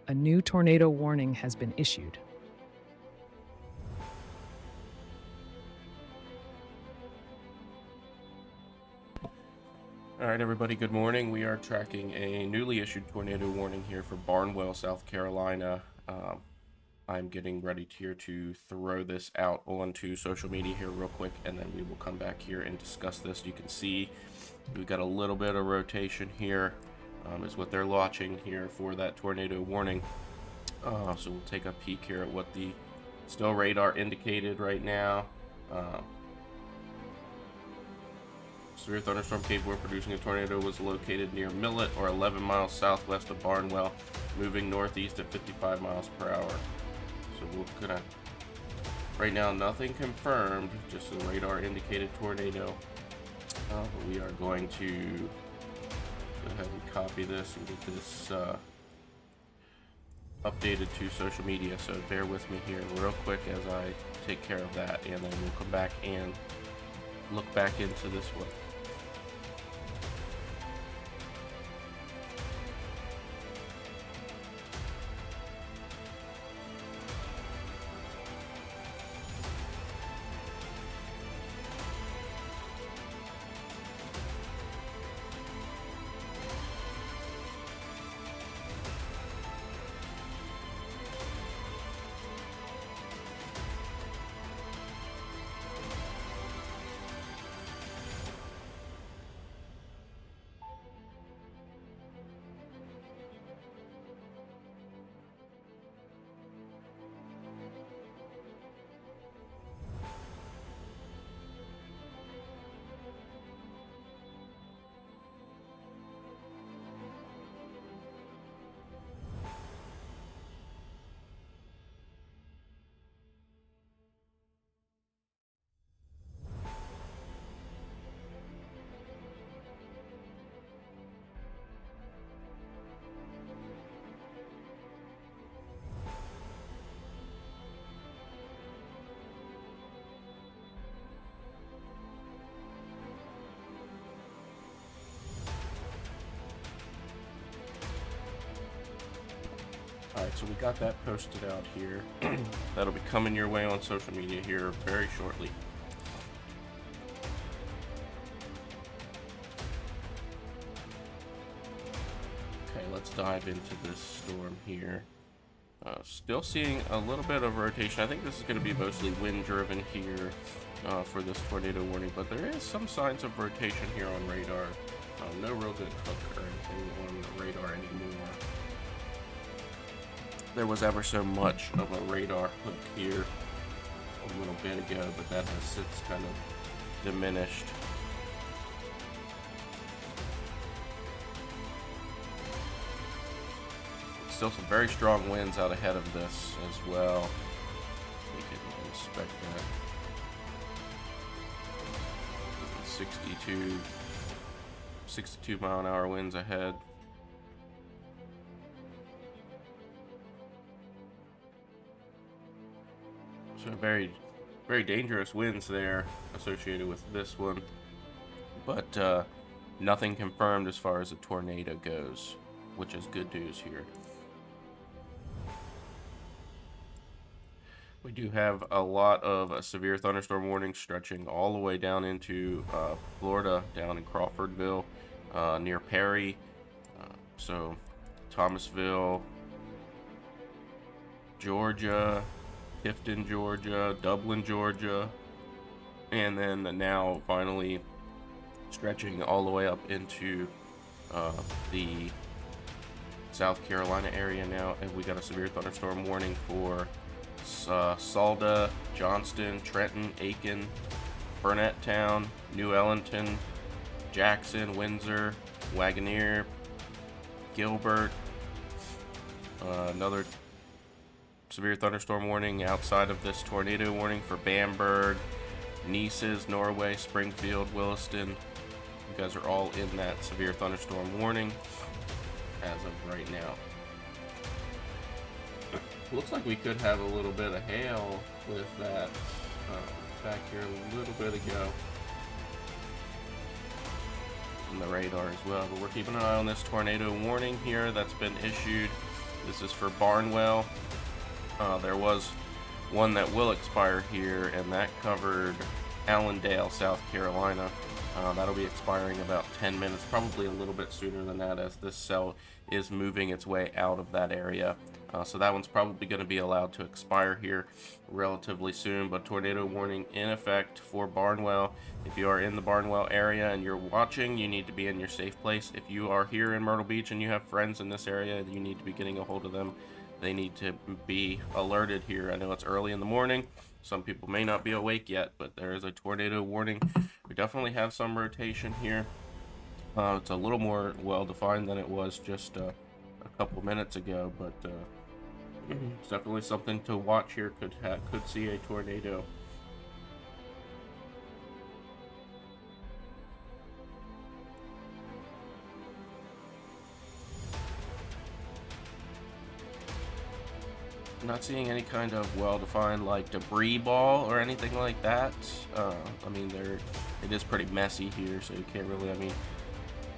A new tornado warning has been issued. All right, everybody, good morning. We are tracking a newly issued tornado warning here for Barnwell, South Carolina. I'm getting ready here to throw this out onto social media here real quick, and then we will come back here and discuss this. You can see we've got a little bit of rotation here, is what they're watching here for that tornado warning. So we'll take a peek here at what the still radar indicated right now. Severe thunderstorm capable of producing a tornado was located near Millet, or 11 miles southwest of Barnwell, moving northeast at 55 miles per hour. So we're gonna, right now, nothing confirmed, just a radar indicated tornado. But we are going to go ahead and copy this and get this updated to social media. So bear with me here real quick as I take care of that, and then we'll come back and look back into this one. Alright, so we got that posted out here. That'll be coming your way on social media here very shortly. Okay, let's dive into this storm here. Still seeing a little bit of rotation. I think this is going to be mostly wind driven here for this tornado warning, but there is some signs of rotation here on radar. No real good hook or anything on the radar anymore. There was ever so much of a radar hook here a little bit ago, but that has since kind of diminished. Still some very strong winds out ahead of this as well. We can inspect that. 62 mile an hour winds ahead. So very, very dangerous winds there associated with this one, but nothing confirmed as far as a tornado goes, which is good news here. We do have a lot of severe thunderstorm warnings stretching all the way down into Florida, down in Crawfordville, near Perry, so Thomasville, Georgia, Tifton, Georgia, Dublin, Georgia, and then now finally stretching all the way up into the South Carolina area now, and we got a severe thunderstorm warning for Salda, Johnston, Trenton, Aiken, Burnett Town, New Ellington, Jackson, Windsor, Wagoneer, Gilbert. Another severe thunderstorm warning outside of this tornado warning for Bamberg, Nices, Norway, Springfield, Williston. You guys are all in that severe thunderstorm warning as of right now. Looks like we could have a little bit of hail with that back here a little bit ago. in the radar as well. But we're keeping an eye on this tornado warning here that's been issued. This is for Barnwell. There was one that will expire here, and that covered Allendale, South Carolina. That'll be expiring about 10 minutes, probably a little bit sooner than that, as this cell is moving its way out of that area. So that one's probably going to be allowed to expire here relatively soon, but tornado warning in effect for Barnwell. If you are in the Barnwell area and you're watching, you need to be in your safe place. If you are here in Myrtle Beach and you have friends in this area, you need to be getting a hold of them. They need to be alerted here. I know it's early in the morning. Some people may not be awake yet, but there is a tornado warning. We definitely have some rotation here. It's a little more well-defined than it was just a couple minutes ago, but it's definitely something to watch here. Could see a tornado. Not seeing any kind of well-defined like debris ball or anything like that. I mean, it is pretty messy here, so you can't really, I mean,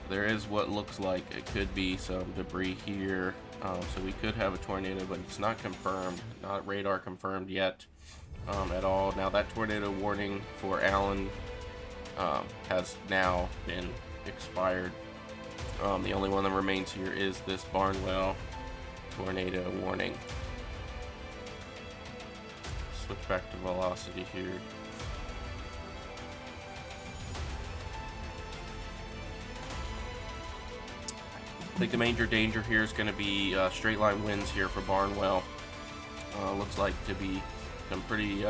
there is what looks like it could be some debris here. So we could have a tornado, but it's not confirmed, not radar confirmed yet at all. Now that tornado warning for Allen has now been expired. The only one that remains here is this Barnwell tornado warning. Switch back to velocity here. I think the major danger here is going to be straight line winds here for Barnwell. Looks like to be some pretty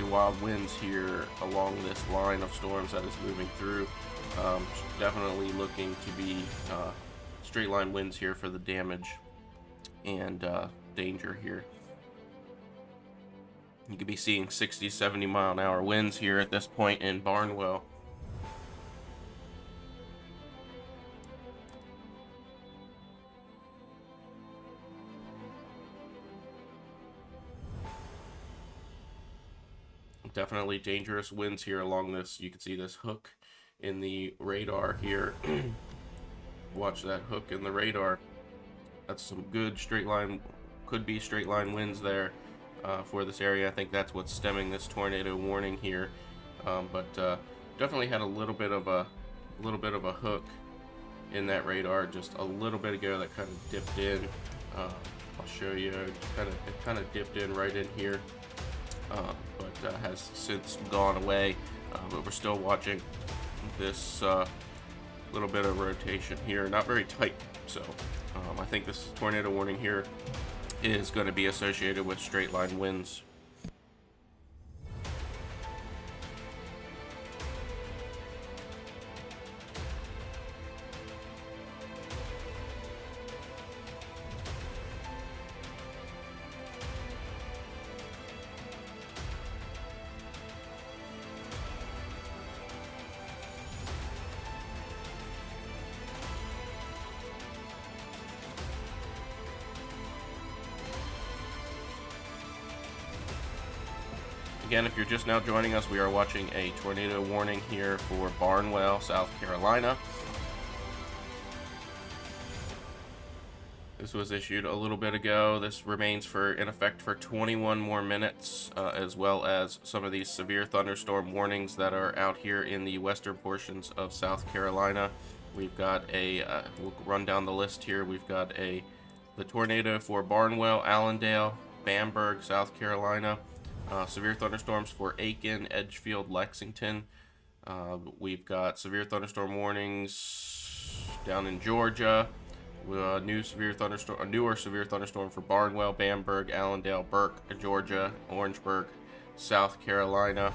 wild winds here along this line of storms that is moving through. Definitely looking to be straight line winds here for the damage and danger here. You could be seeing 60-70 mile an hour winds here at this point in Barnwell. Definitely dangerous winds here along this. You can see this hook in the radar here. Watch that hook in the radar. That's some good straight line, could be straight line winds there. For this area. I think that's what's stemming this tornado warning here, but definitely had a little bit of a hook in that radar just a little bit ago that kind of dipped in. I'll show you. It kind of dipped in right in here, but has since gone away. But we're still watching this little bit of rotation here. Not very tight, so I think this tornado warning here is going to be associated with straight line winds. Again, if you're just now joining us, we are watching a tornado warning here for Barnwell, South Carolina. This was issued a little bit ago. This remains in effect for 21 more minutes, as well as some of these severe thunderstorm warnings that are out here in the western portions of South Carolina. We've got we'll run down the list here. We've got the tornado for Barnwell, Allendale, Bamberg, South Carolina. Severe thunderstorms for Aiken, Edgefield, Lexington. We've got severe thunderstorm warnings down in Georgia. A newer severe thunderstorm for Barnwell, Bamberg, Allendale, Burke, Georgia, Orangeburg, South Carolina,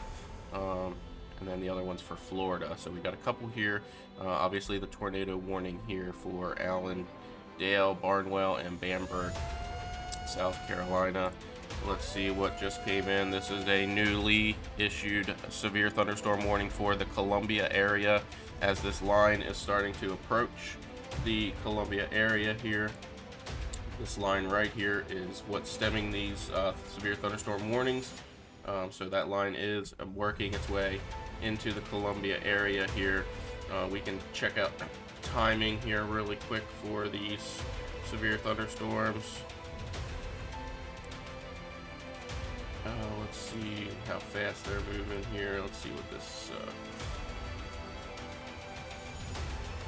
and then the other one's for Florida. So we got a couple here. Obviously, the tornado warning here for Allendale, Barnwell, and Bamberg, South Carolina. Let's see what just came in. This is a newly issued severe thunderstorm warning for the Columbia area, as this line is starting to approach the Columbia area here. This line right here is what's stemming these severe thunderstorm warnings. So that line is working its way into the Columbia area here. We can check out timing here really quick for these severe thunderstorms. Let's see how fast they're moving here. Let's see what this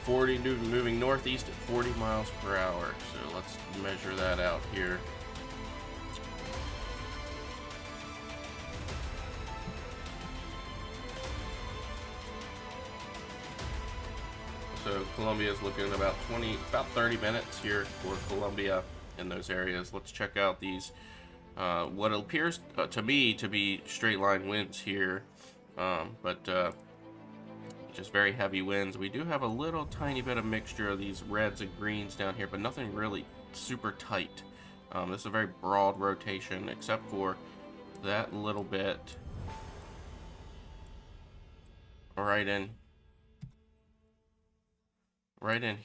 40 moving northeast at 40 miles per hour. So let's measure that out here. So Columbia is looking at about 30 minutes here for Columbia in those areas. Let's check out these what appears to me to be straight line winds here, but just very heavy winds. We do have a little tiny bit of mixture of these reds and greens down here, but nothing really super tight. This is a very broad rotation, except for that little bit right in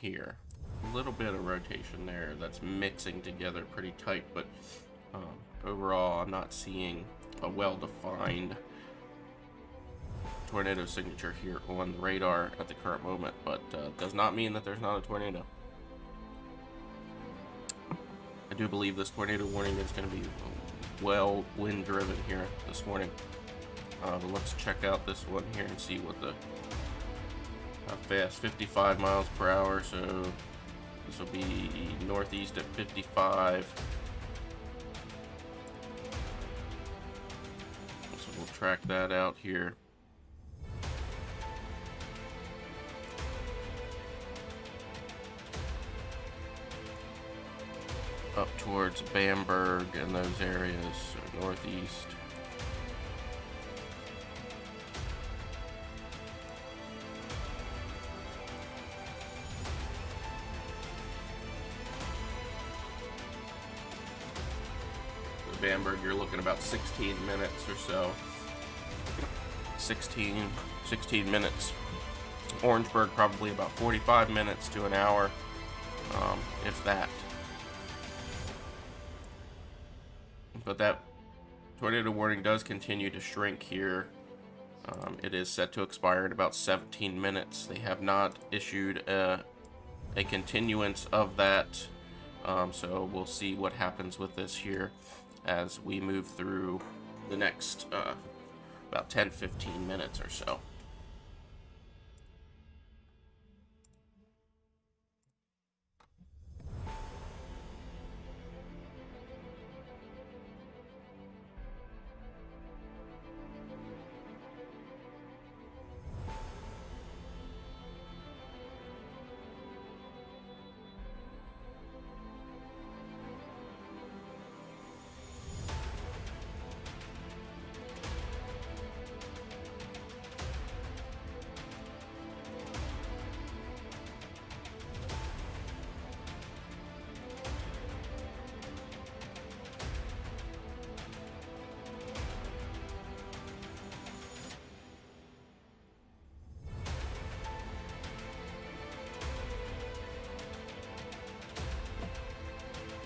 here. A little bit of rotation there that's mixing together pretty tight, but overall I'm not seeing a well-defined tornado signature here on the radar at the current moment, but does not mean that there's not a tornado. I do believe this tornado warning is going to be well wind driven here this morning. But let's check out this one here and see what how fast. 55 miles per hour, so this will be northeast at 55. So we'll track that out here. Up towards Bamberg and those areas, so northeast. Bamberg, you're looking about 16 minutes or so. 16 minutes. Orangeburg, probably about 45 minutes to an hour, if that. But that tornado warning does continue to shrink here. It is set to expire in about 17 minutes. They have not issued a continuance of that, so we'll see what happens with this here as we move through the next about 10-15 minutes or so.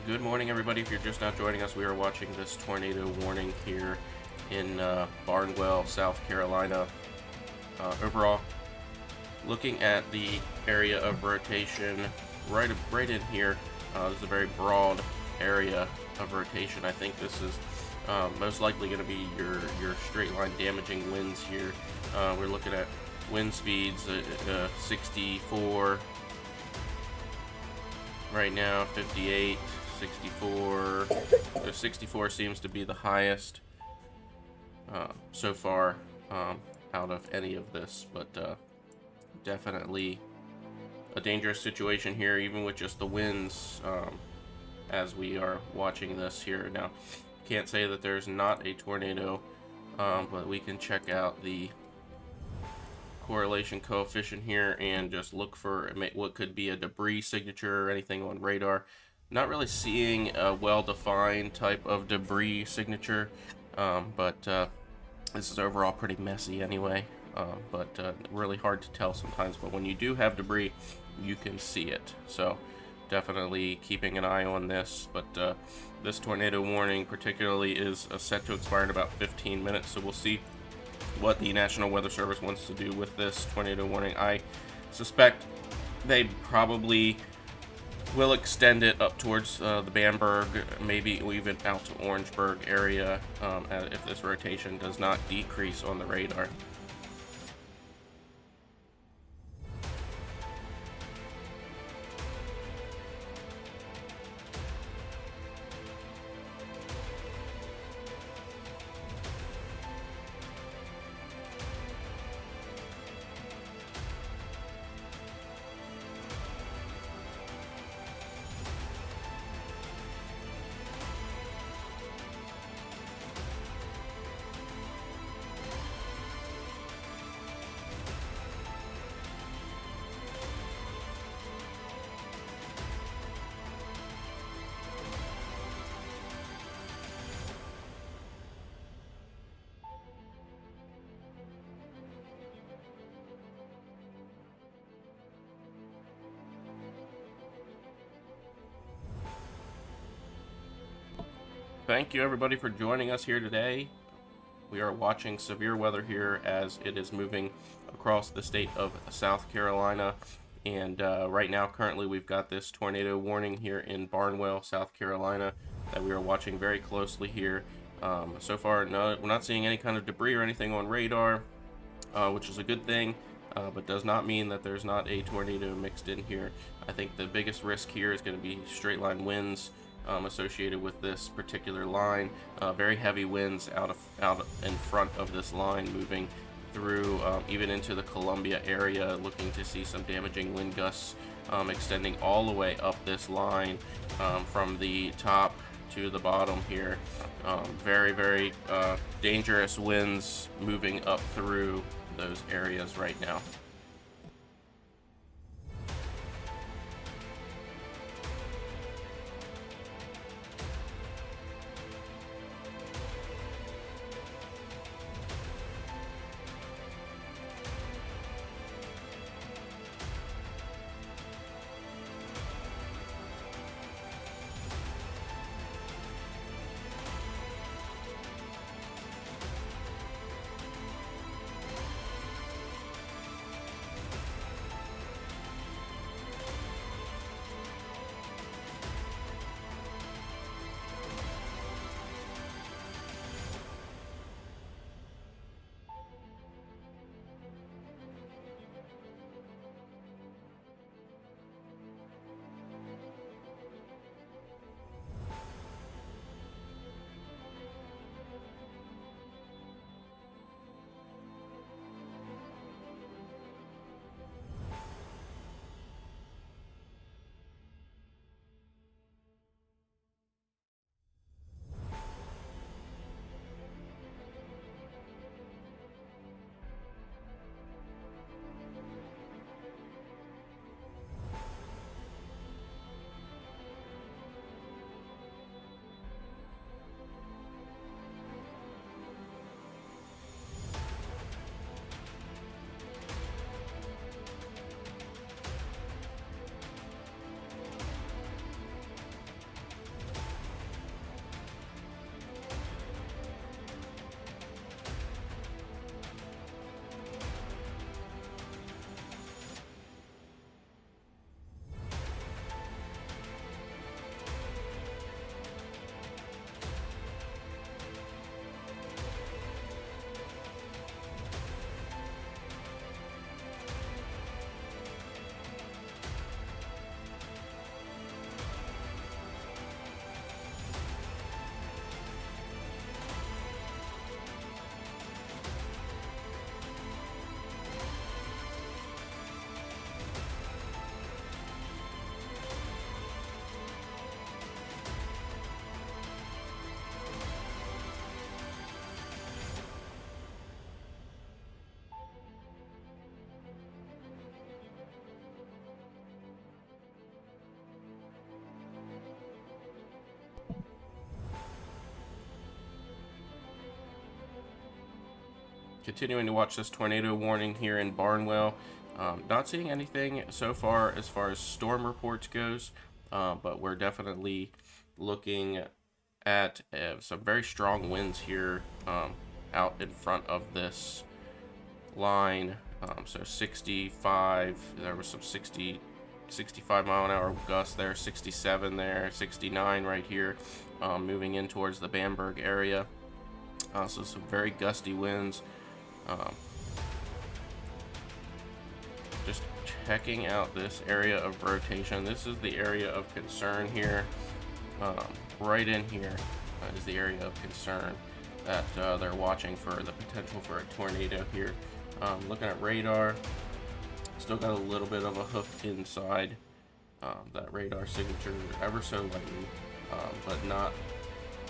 Good morning, everybody. If you're just now joining us, we are watching this tornado warning here in Barnwell, South Carolina. Overall, looking at the area of rotation right in here, this is a very broad area of rotation. I think this is most likely going to be your straight line damaging winds here. We're looking at wind speeds 64 right now, 58. 64. 64 seems to be the highest so far out of any of this, but definitely a dangerous situation here, even with just the winds as we are watching this here. Now, can't say that there's not a tornado, but we can check out the correlation coefficient here and just look for what could be a debris signature or anything on radar. Not really seeing a well-defined type of debris signature, but this is overall pretty messy anyway, but really hard to tell sometimes. But when you do have debris, you can see it. So definitely keeping an eye on this. But this tornado warning particularly is set to expire in about 15 minutes, so we'll see what the National Weather Service wants to do with this tornado warning. I suspect they probably will extend it up towards the Bamberg, maybe even out to Orangeburg area, if this rotation does not decrease on the radar. Thank you everybody for joining us here today. We are watching severe weather here as it is moving across the state of South Carolina. And right now, currently, we've got this tornado warning here in Barnwell, South Carolina, that we are watching very closely here. So far, no, we're not seeing any kind of debris or anything on radar, which is a good thing, but does not mean that there's not a tornado mixed in here. I think the biggest risk here is going to be straight line winds associated with this particular line. Very heavy winds out in front of this line, moving through even into the Columbia area, looking to see some damaging wind gusts extending all the way up this line from the top to the bottom here. Very, very dangerous winds moving up through those areas right now. Continuing to watch this tornado warning here in Barnwell. Not seeing anything so far as storm reports goes, but we're definitely looking at some very strong winds here out in front of this line. So 65, there was some 65 mile an hour gusts there, 67 there, 69 right here, moving in towards the Bamberg area. So some very gusty winds. Just checking out this area of rotation. This is the area of concern here. Right in here is the area of concern that they're watching for the potential for a tornado here. Looking at radar, still got a little bit of a hook inside that radar signature, ever so lightly, but not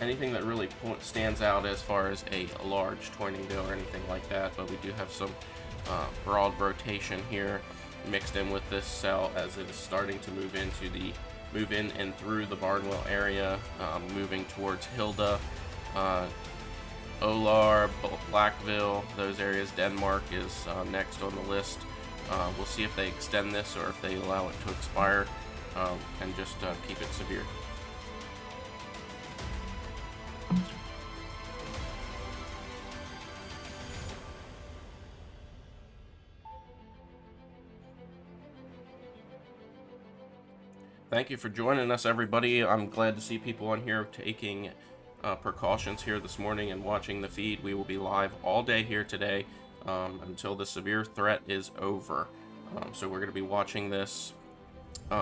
anything that really stands out as far as a large tornado or anything like that. But we do have some broad rotation here mixed in with this cell as it is starting to move in and through the Barnwell area, moving towards Hilda, Olar, Blackville, those areas. Denmark is next on the list. We'll see if they extend this or if they allow it to expire and just keep it severe. Thank you for joining us, everybody. I'm glad to see people on here taking precautions here this morning and watching the feed. We will be live all day here today until the severe threat is over. So we're going to be watching this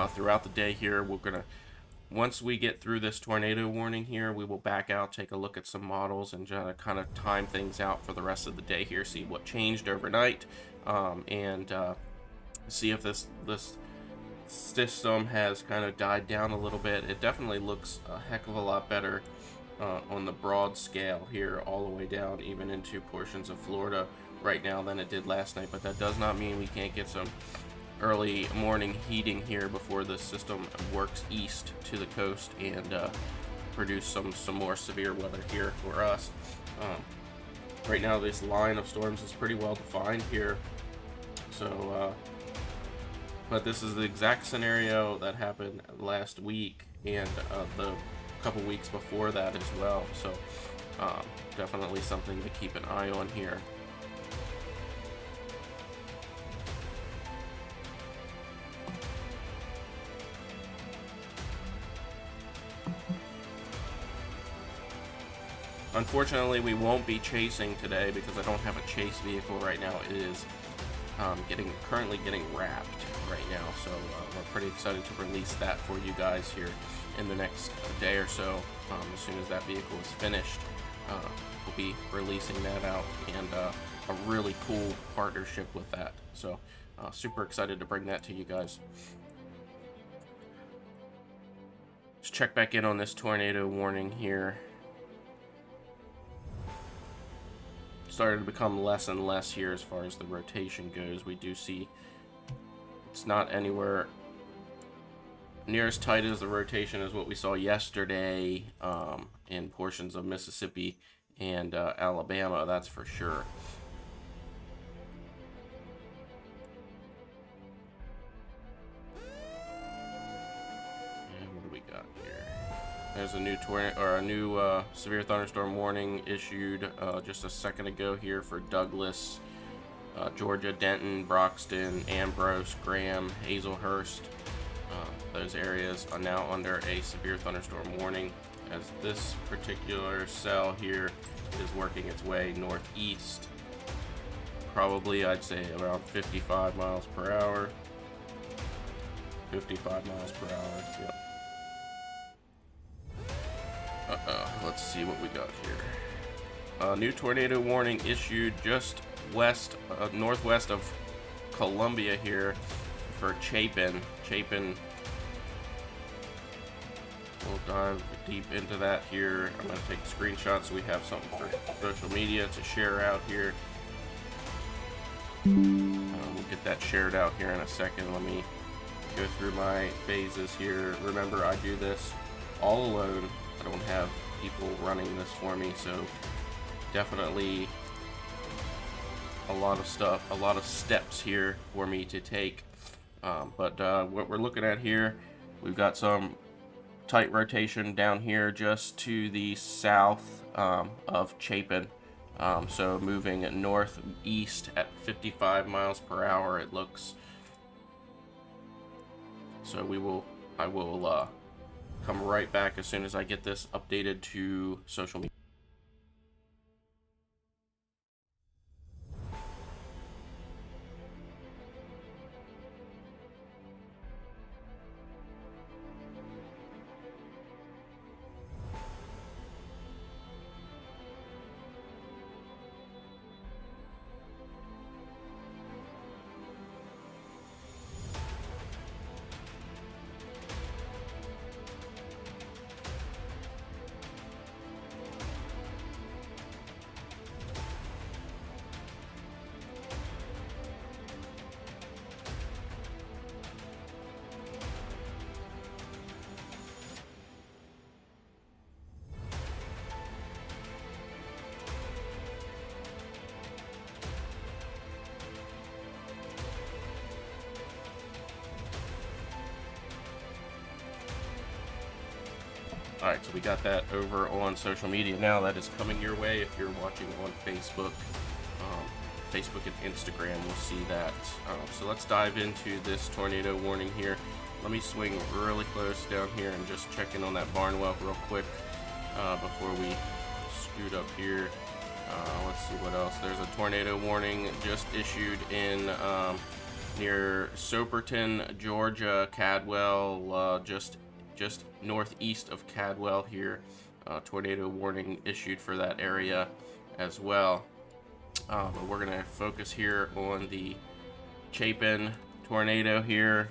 throughout the day here. Once we get through this tornado warning here, we will back out, take a look at some models, and kind of time things out for the rest of the day here, see what changed overnight, and see if this system has kind of died down a little bit. It definitely looks a heck of a lot better on the broad scale here, all the way down even into portions of Florida right now than it did last night. But that does not mean we can't get some early morning heating here before the system works east to the coast and produce some more severe weather here for us. Right now this line of storms is pretty well defined here, so but this is the exact scenario that happened last week and the couple weeks before that as well. So definitely something to keep an eye on here. Unfortunately, we won't be chasing today because I don't have a chase vehicle right now. It is currently getting wrapped right now, so we're pretty excited to release that for you guys here in the next day or so. As soon as that vehicle is finished, we'll be releasing that out, and a really cool partnership with that. So super excited to bring that to you guys. Let's check back in on this tornado warning here. Started to become less and less here as far as the rotation goes. We do see it's not anywhere near as tight as the rotation as what we saw yesterday in portions of Mississippi and Alabama, that's for sure. And what do we got here? There's a new severe thunderstorm warning issued just a second ago here for Douglas, Georgia, Denton, Broxton, Ambrose, Graham, Hazelhurst. Those areas are now under a severe thunderstorm warning, as this particular cell here is working its way northeast. Probably, I'd say, around 55 miles per hour. 55 miles per hour, yep. Let's see what we got here. New tornado warning issued just northwest of Columbia here for Chapin. We'll dive deep into that here. I'm going to take screenshots so we have something for social media to share out here. We'll get that shared out here in a second. Let me go through my phases here. Remember, I do this all alone. I don't have people running this for me, so definitely a lot of steps here for me to take. But what we're looking at here, we've got some tight rotation down here just to the south of Chapin. So moving northeast at 55 miles per hour, it looks. So I will come right back as soon as I get this updated to social media. Alright, so we got that over on social media now. That is coming your way if you're watching on Facebook. Facebook and Instagram will see that. So let's dive into this tornado warning here. Let me swing really close down here and just check in on that Barnwell real quick before we scoot up here. Let's see what else. There's a tornado warning just issued in near Soperton, Georgia, Cadwell, just northeast of Cadwell here. Tornado warning issued for that area as well. But we're going to focus here on the Chapin tornado here.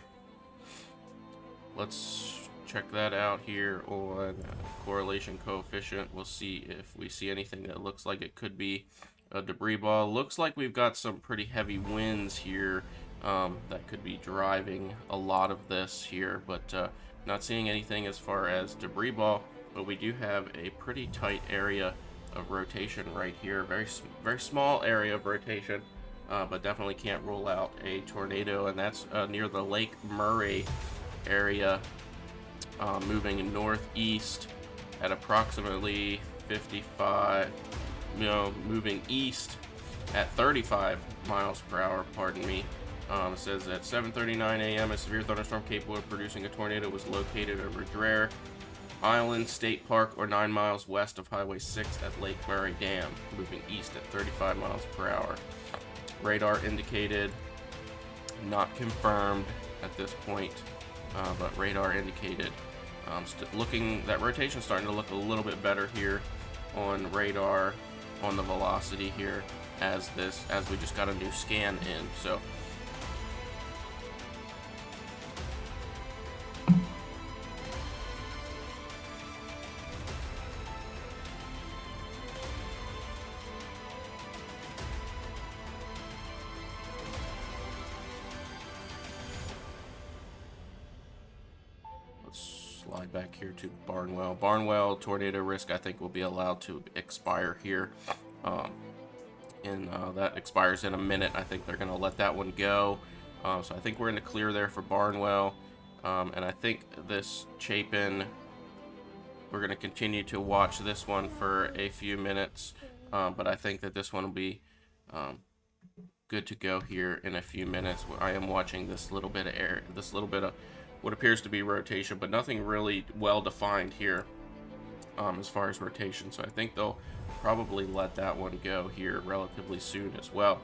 Let's check that out here on correlation coefficient. We'll see if we see anything that looks like it could be a debris ball. Looks like we've got some pretty heavy winds here that could be driving a lot of this here, but not seeing anything as far as debris ball. But we do have a pretty tight area of rotation right here. Very small area of rotation, but definitely can't rule out a tornado, and that's near the Lake Murray area, moving northeast at approximately 55, moving east at 35 miles per hour, pardon me. It says at 7:39 a.m. a severe thunderstorm capable of producing a tornado was located over Dreher Island State Park, or 9 miles west of Highway 6 at Lake Murray Dam, moving east at 35 miles per hour. Radar indicated, not confirmed at this point, but radar indicated. That rotation's starting to look a little bit better here on radar, on the velocity here, as we just got a new scan in. So slide back here to Barnwell. Barnwell tornado risk, I think, will be allowed to expire here. And that expires in a minute. I think they're going to let that one go. So I think we're in the clear there for Barnwell. And I think this Chapin, we're going to continue to watch this one for a few minutes. But I think that this one will be good to go here in a few minutes. I am watching this little bit of air, this little bit of what appears to be rotation, but nothing really well defined here as far as rotation. So I think they'll probably let that one go here relatively soon as well.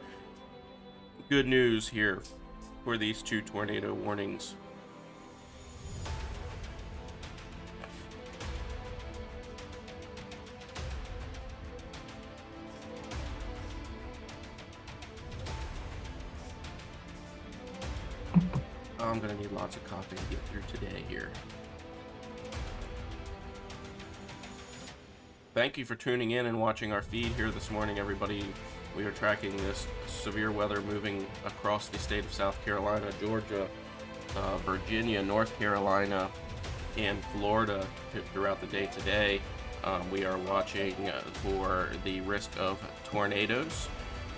Good news here for these two tornado warnings. I'm going to need lots of coffee to get through today here. Thank you for tuning in and watching our feed here this morning, everybody. We are tracking this severe weather moving across the state of South Carolina, Georgia, Virginia, North Carolina, and Florida throughout the day today. We are watching for the risk of tornadoes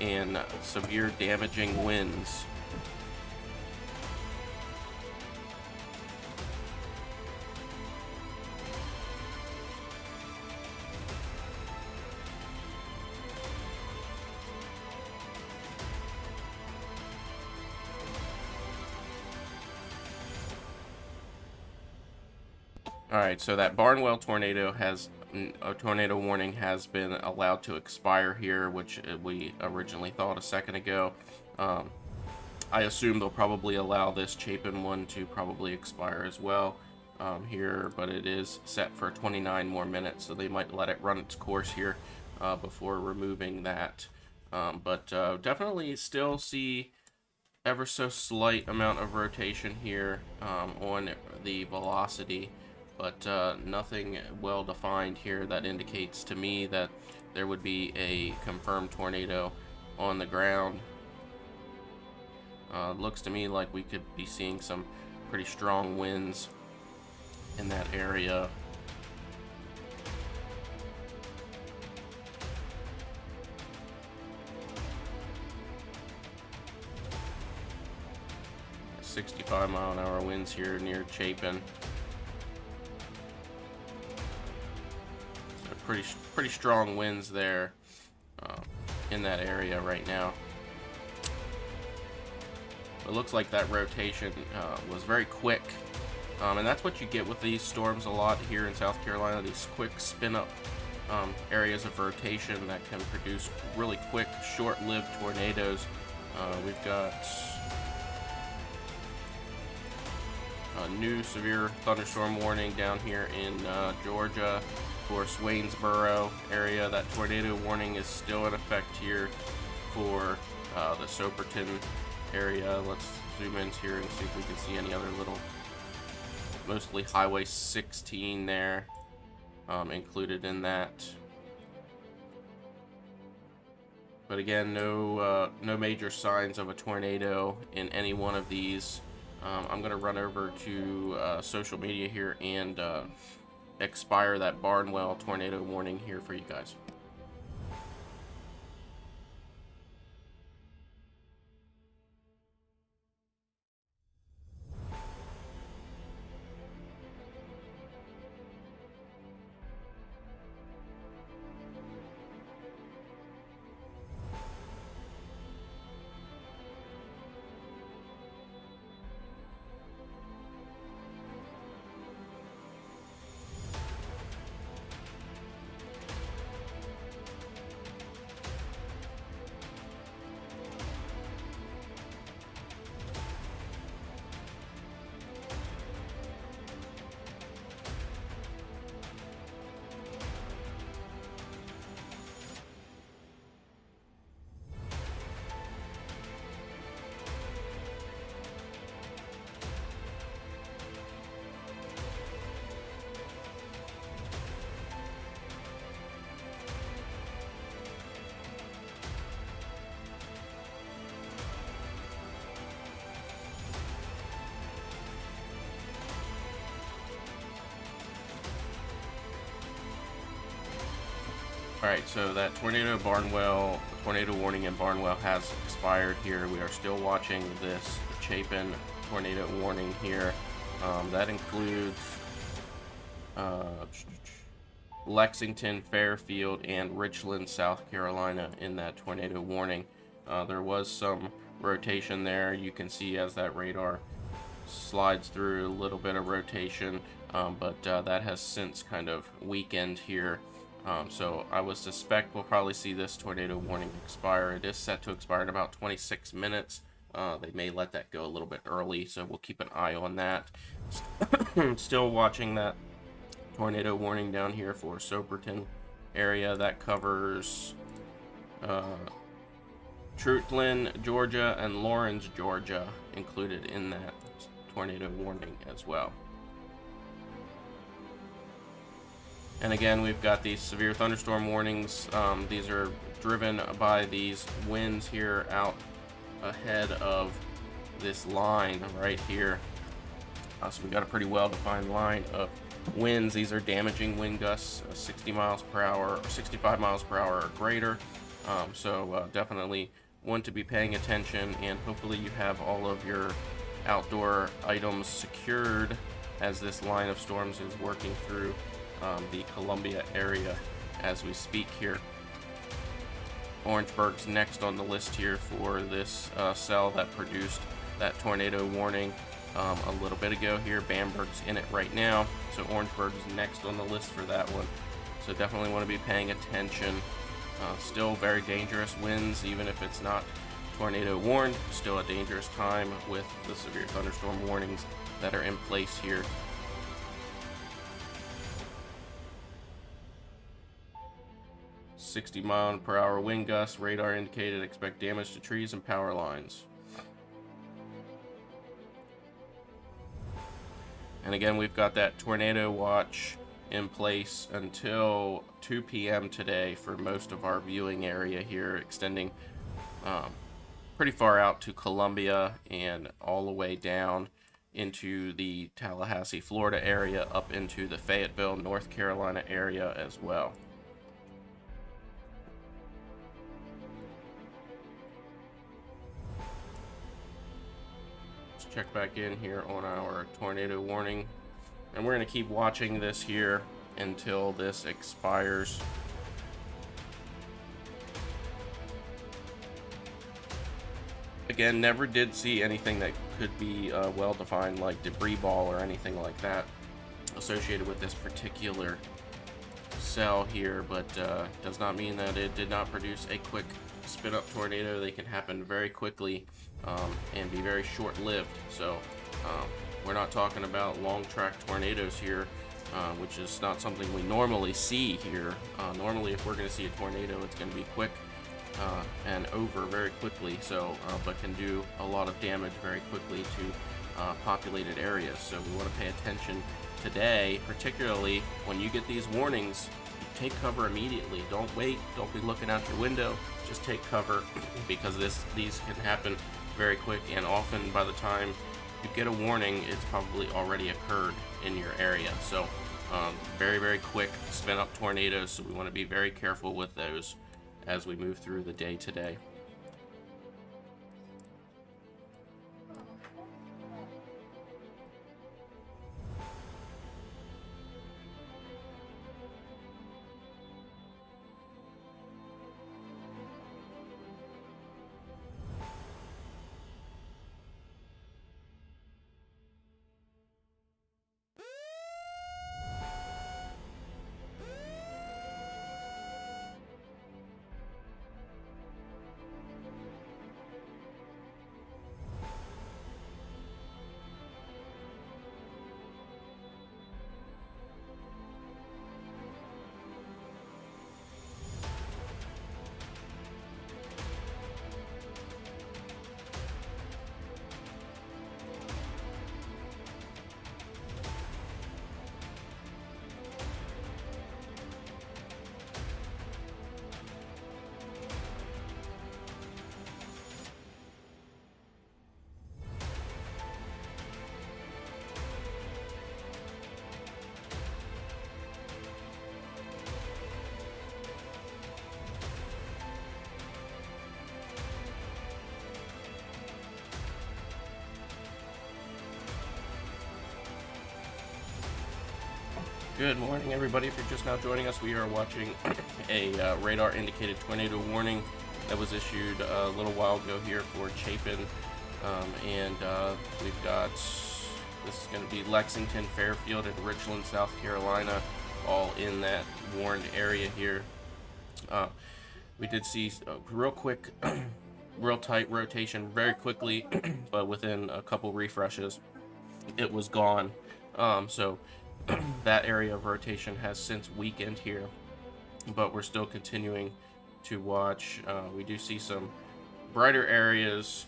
and severe damaging winds. All right, so that Barnwell tornado a tornado warning has been allowed to expire here, which we originally thought a second ago. I assume they'll probably allow this Chapin one to probably expire as well here, but it is set for 29 more minutes, so they might let it run its course here before removing that. But definitely still see ever so slight amount of rotation here on the velocity, but nothing well defined here that indicates to me that there would be a confirmed tornado on the ground. Looks to me like we could be seeing some pretty strong winds in that area. .65-mile-an-hour winds here near Chapin. So pretty strong winds there in that area right now. It looks like that rotation was very quick, and that's what you get with these storms a lot here in South Carolina, these quick spin-up areas of rotation that can produce really quick, short-lived tornadoes. We've got a new severe thunderstorm warning down here in Georgia. Of course, Waynesboro area, that tornado warning is still in effect here for the Soperton area. Let's zoom in here and see if we can see any other little, mostly Highway 16 there included in that. But again, no major signs of a tornado in any one of these. I'm going to run over to social media here and expire that Barnwell tornado warning here for you guys. Alright, so that tornado warning in Barnwell has expired here. We are still watching this Chapin tornado warning here. That includes Lexington, Fairfield, and Richland, South Carolina in that tornado warning. There was some rotation there. You can see as that radar slides through a little bit of rotation, but that has since kind of weakened here. So I would suspect we'll probably see this tornado warning expire. It is set to expire in about 26 minutes. They may let that go a little bit early, so we'll keep an eye on that. Still watching that tornado warning down here for Soperton area. That covers Trutland, Georgia, and Lawrence, Georgia, included in that tornado warning as well. And again, we've got these severe thunderstorm warnings. These are driven by these winds here out ahead of this line right here. So we've got a pretty well-defined line of winds. These are damaging wind gusts, 60 miles per hour or 65 miles per hour or greater. So definitely one to be paying attention, and hopefully you have all of your outdoor items secured as this line of storms is working through the Columbia area as we speak here. Orangeburg's next on the list here for this cell that produced that tornado warning. a little bit ago here. Bamberg's in it right now, so Orangeburg is next on the list for that one. So definitely want to be paying attention. Still very dangerous winds, even if it's not tornado warned. Still a dangerous time with the severe thunderstorm warnings that are in place here. "60-mile-per-hour wind gusts, radar indicated, expect damage to trees and power lines." And again, we've got that tornado watch in place until 2 p.m. today for most of our viewing area here, extending pretty far out to Columbia and all the way down into the Tallahassee, Florida area, up into the Fayetteville, North Carolina area as well. Let's check back in here on our tornado warning, and we're going to keep watching this here until this expires. Again, never did see anything that could be well defined, like debris ball or anything like that associated with this particular cell here, but does not mean that it did not produce a quick spin up tornado. They can happen very quickly and be very short-lived. So we're not talking about long track tornadoes here, which is not something we normally see here. Normally, if we're going to see a tornado, it's going to be quick and over very quickly, so but can do a lot of damage very quickly to populated areas. So we want to pay attention today, particularly when you get these warnings. Take cover immediately. Don't wait. Don't be looking out your window. Just take cover, because these can happen very quick, and often by the time you get a warning, it's probably already occurred in your area. So very, very quick spin up tornadoes, so we want to be very careful with those as we move through the day today. Good morning, everybody. If you're just now joining us, we are watching a radar indicated tornado warning that was issued a little while ago here for Chapin, and we've got, this is going to be Lexington, Fairfield, and Richland, South Carolina, all in that warned area here. We did see a real quick, real tight rotation very quickly, but within a couple refreshes, it was gone. So that area of rotation has since weakened here, but we're still continuing to watch. We do see some brighter areas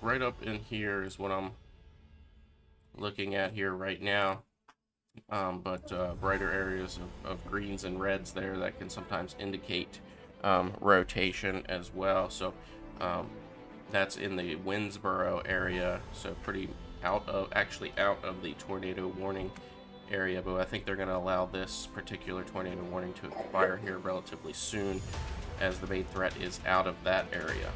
right up in here is what I'm looking at here right now, but brighter areas of greens and reds there that can sometimes indicate rotation as well. So that's in the Winnsboro area, so pretty out of the tornado warning area, but I think they're going to allow this particular tornado warning to expire here relatively soon, as the main threat is out of that area.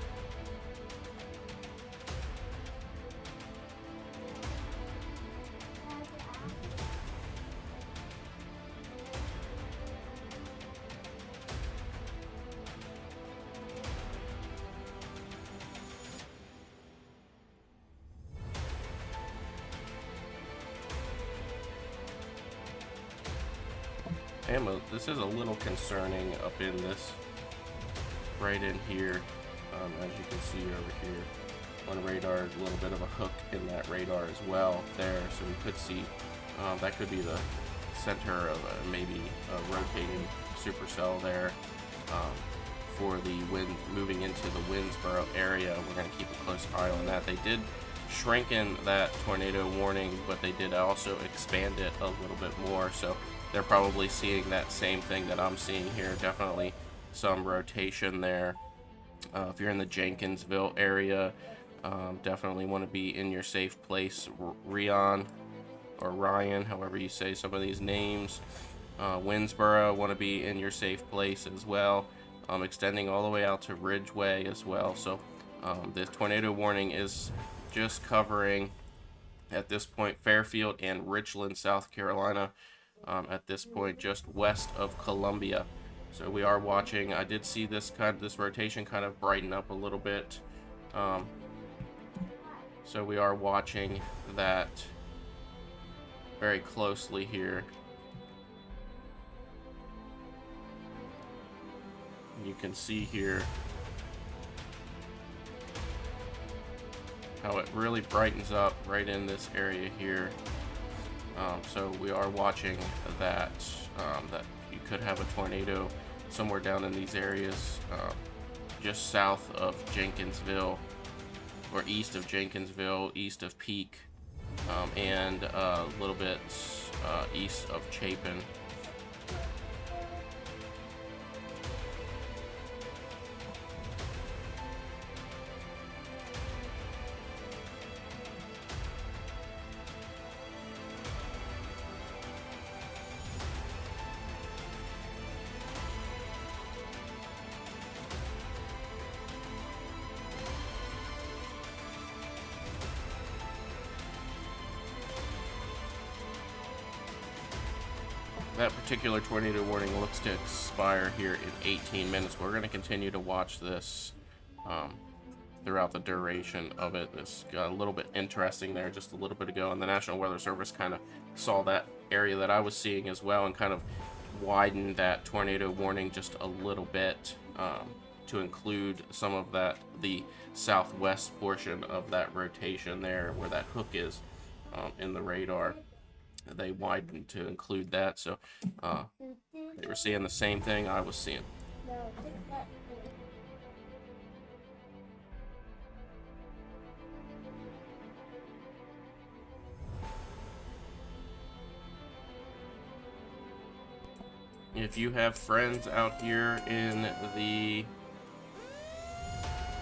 This is a little concerning up in this, right in here, as you can see over here on radar, a little bit of a hook in that radar as well there, so we could see that could be the center of maybe a rotating supercell there for the wind moving into the Winnsboro area. We're going to keep a close eye on that. They did shrinken that tornado warning, but they did also expand it a little bit more, so they're probably seeing that same thing that I'm seeing here. Definitely some rotation there. If you're in the Jenkinsville area, definitely want to be in your safe place. Rion or Ryan, however you say some of these names. Winnsboro, want to be in your safe place as well. Extending all the way out to Ridgeway as well. So the tornado warning is just covering at this point Fairfield and Richland, South Carolina. At this point, just west of Columbia. So we are watching. I did see this rotation kind of brighten up a little bit. So we are watching that very closely here. You can see here how it really brightens up right in this area here. So we are watching that that you could have a tornado somewhere down in these areas, just south of Jenkinsville, or east of Jenkinsville, east of Peak, and a little bit east of Chapin. That particular tornado warning looks to expire here in 18 minutes. We're going to continue to watch this throughout the duration of it. This got a little bit interesting there just a little bit ago, and the National Weather Service kind of saw that area that I was seeing as well and kind of widened that tornado warning just a little bit to include some of that, the southwest portion of that rotation there where that hook is in the radar. They widened to include that, so they were seeing the same thing I was seeing. If you have friends out here in the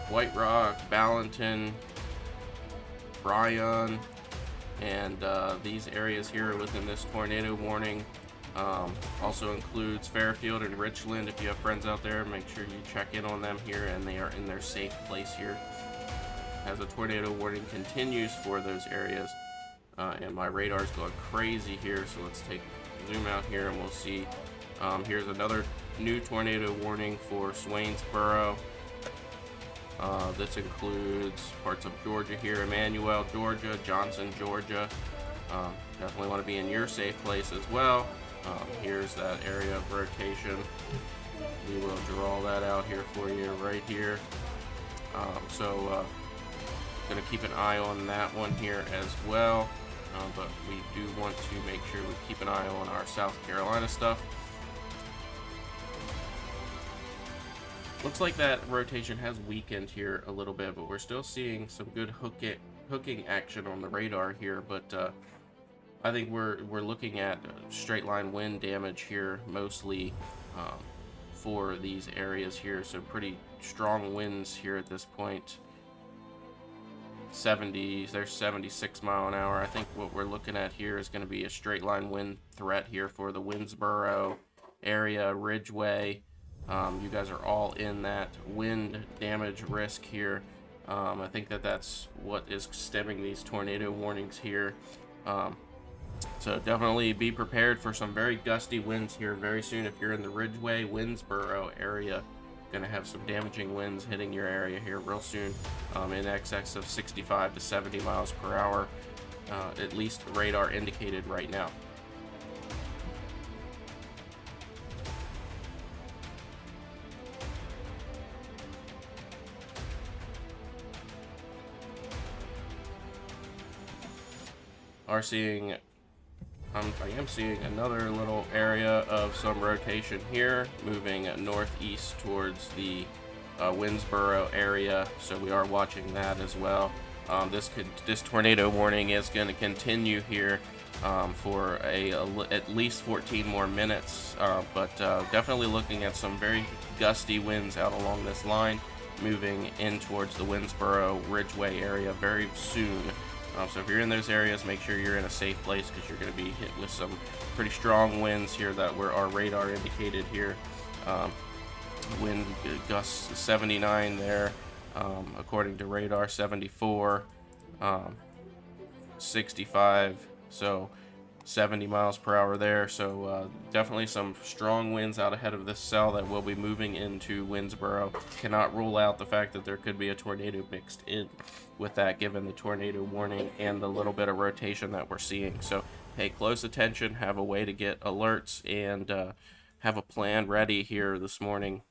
White Rock, Ballanton, Bryan, and these areas here within this tornado warning, also includes Fairfield and Richland. If you have friends out there, make sure you check in on them here, and they are in their safe place here as the tornado warning continues for those areas. And my radar is going crazy here, so let's zoom out here and we'll see. Here's another new tornado warning for Swainsboro. This includes parts of Georgia here, Emmanuel, Georgia, Johnson, Georgia. Definitely want to be in your safe place as well. Here's that area of rotation. We will draw that out here for you right here. So going to keep an eye on that one here as well. But we do want to make sure we keep an eye on our South Carolina stuff. Looks like that rotation has weakened here a little bit, but we're still seeing some good hooking action on the radar here. But I think we're looking at straight line wind damage here mostly for these areas here. So pretty strong winds here at this point. 70s, there's 76 mile an hour. I think what we're looking at here is going to be a straight line wind threat here for the Winnsboro area, Ridgeway. You guys are all in that wind damage risk here. I think that's what is stemming these tornado warnings here. So definitely be prepared for some very gusty winds here very soon. If you're in the Ridgeway, Winnsboro area, going to have some damaging winds hitting your area here real soon, in excess of 65 to 70 miles per hour, at least radar indicated right now. are seeing, I am seeing another little area of some rotation here, moving northeast towards the Winnsboro area. So we are watching that as well. This tornado warning is going to continue here for at least 14 more minutes, but definitely looking at some very gusty winds out along this line, moving in towards the Winnsboro Ridgeway area very soon. So if you're in those areas, make sure you're in a safe place, because you're going to be hit with some pretty strong winds here that were our radar indicated here. Wind gusts 79 there, according to radar, 74, 65, so 70 miles per hour there. So definitely some strong winds out ahead of this cell that will be moving into Winnsboro. Cannot rule out the fact that there could be a tornado mixed in with that, given the tornado warning and the little bit of rotation that we're seeing. So pay close attention, have a way to get alerts, and have a plan ready here this morning.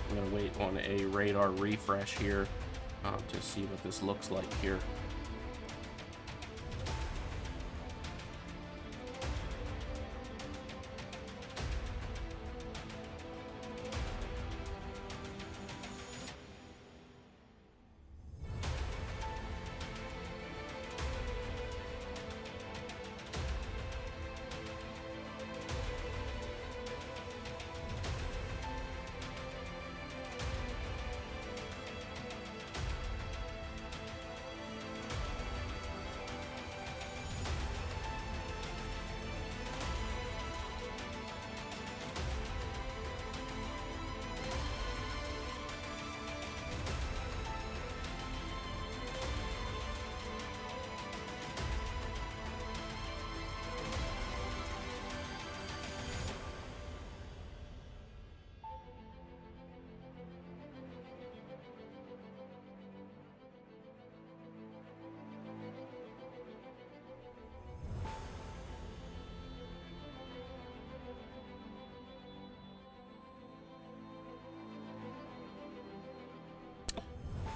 I'm going to wait on a radar refresh here to see what this looks like here.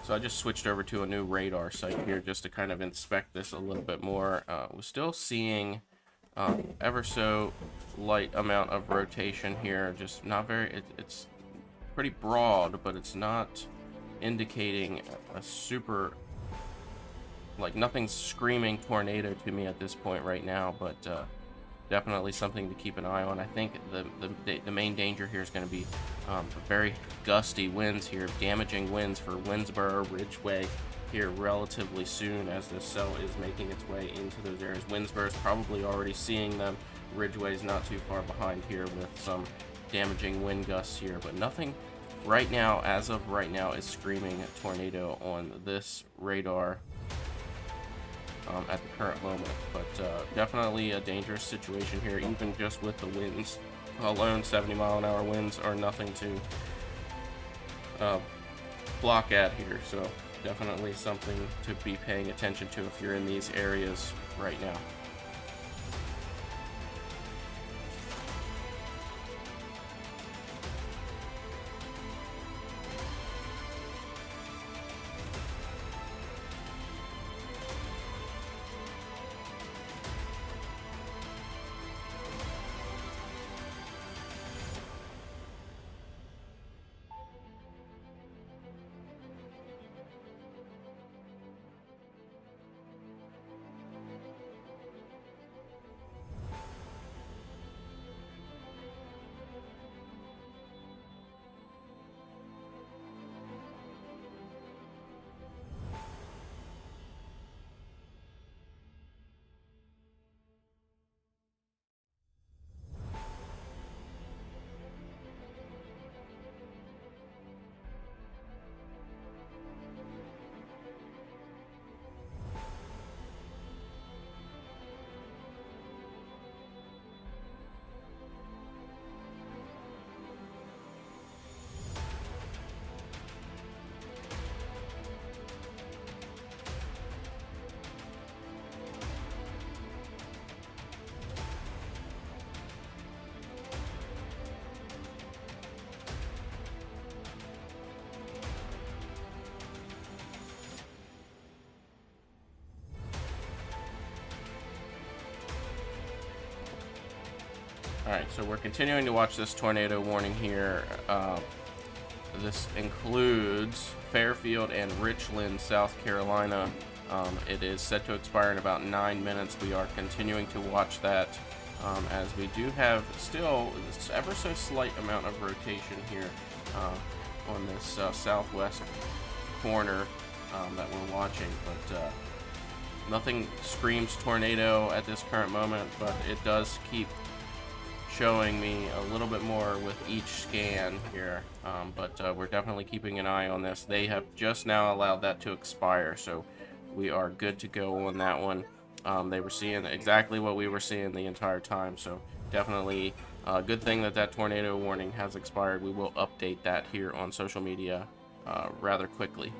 So I just switched over to a new radar site here just to kind of inspect this a little bit more. We're still seeing ever so light amount of rotation here, just not very, it's pretty broad, but it's not indicating a super, like, nothing's screaming tornado to me at this point right now, but definitely something to keep an eye on. I think the main danger here is going to be very gusty winds here, damaging winds for Winnsboro Ridgeway here relatively soon, as this cell is making its way into those areas. Winnsboro is probably already seeing them. Ridgeway is not too far behind here with some damaging wind gusts here, but nothing right now, as of right now, is screaming tornado on this radar at the current moment. But definitely a dangerous situation here, even just with the winds alone. 70-mile-an-hour winds are nothing to block at here, so definitely something to be paying attention to if you're in these areas right now. Alright, so we're continuing to watch this tornado warning here. This includes Fairfield and Richland, South Carolina. It is set to expire in about 9 minutes. We are continuing to watch that, as we do have still this ever so slight amount of rotation here on this southwest corner that we're watching. But nothing screams tornado at this current moment, but it does keep showing me a little bit more with each scan here, but we're definitely keeping an eye on this. They have just now allowed that to expire, so we are good to go on that one. They were seeing exactly what we were seeing the entire time, so definitely a good thing that that tornado warning has expired. We will update that here on social media rather quickly.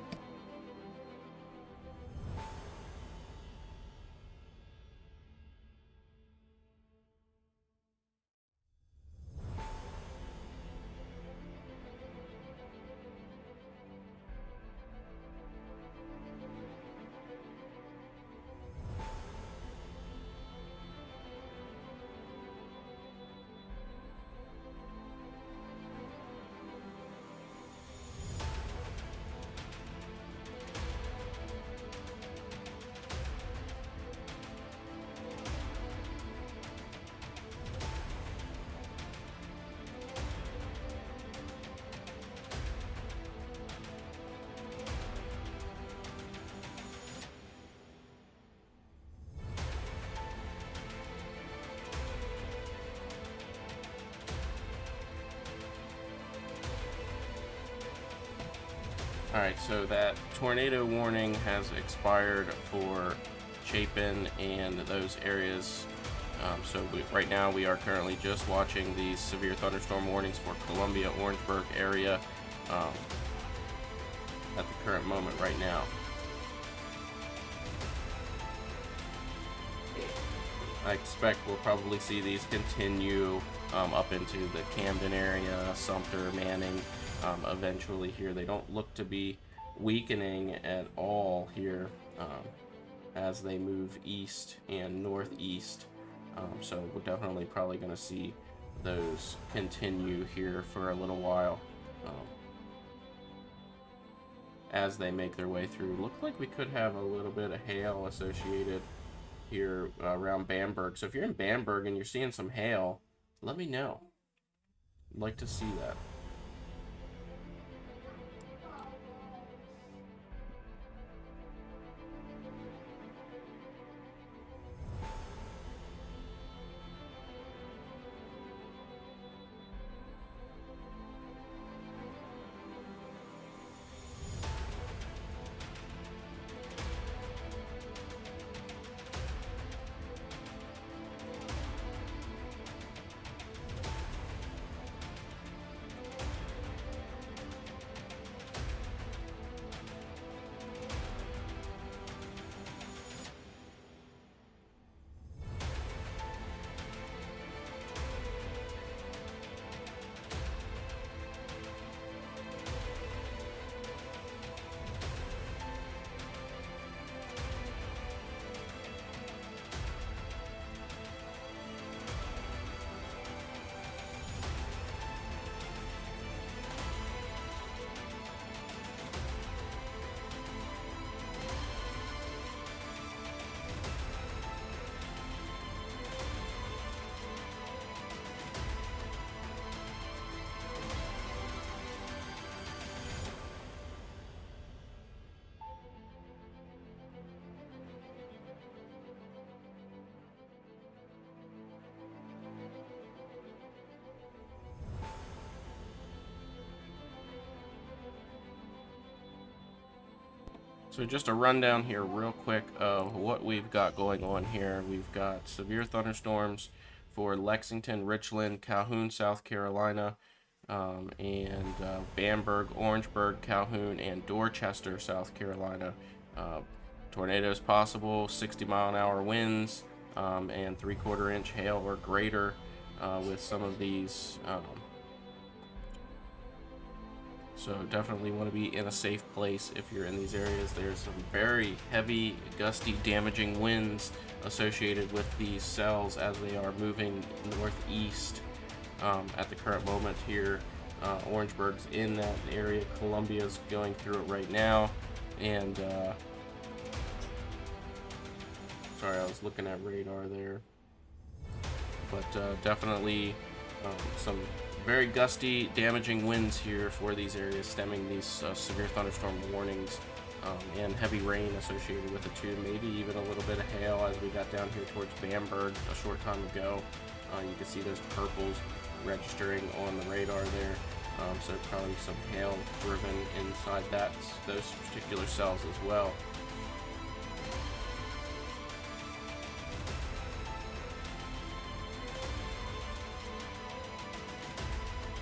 Alright, so that tornado warning has expired for Chapin and those areas. Right now we are currently just watching these severe thunderstorm warnings for Columbia, Orangeburg area at the current moment right now. I expect we'll probably see these continue up into the Camden area, Sumter, Manning, eventually here. They don't look to be weakening at all here as they move east and northeast. So we're definitely probably going to see those continue here for a little while as they make their way through. Looks like we could have a little bit of hail associated here around Bamberg. So if you're in Bamberg and you're seeing some hail, let me know. I'd like to see that. So just a rundown here real quick of what we've got going on here. We've got severe thunderstorms for Lexington, Richland, Calhoun, South Carolina, and Bamberg, Orangeburg, Calhoun, and Dorchester, South Carolina. Tornadoes possible, 60-mile-an-hour winds, and 3/4 inch hail or greater with some of these So definitely want to be in a safe place if you're in these areas. There's some very heavy, gusty, damaging winds associated with these cells as they are moving northeast at the current moment here. Orangeburg's in that area. Columbia's going through it right now. And sorry, I was looking at radar there. But definitely some very gusty, damaging winds here for these areas, stemming these severe thunderstorm warnings and heavy rain associated with it too. Maybe even a little bit of hail as we got down here towards Bamberg a short time ago. You can see those purples registering on the radar there. So probably some hail driven inside those particular cells as well.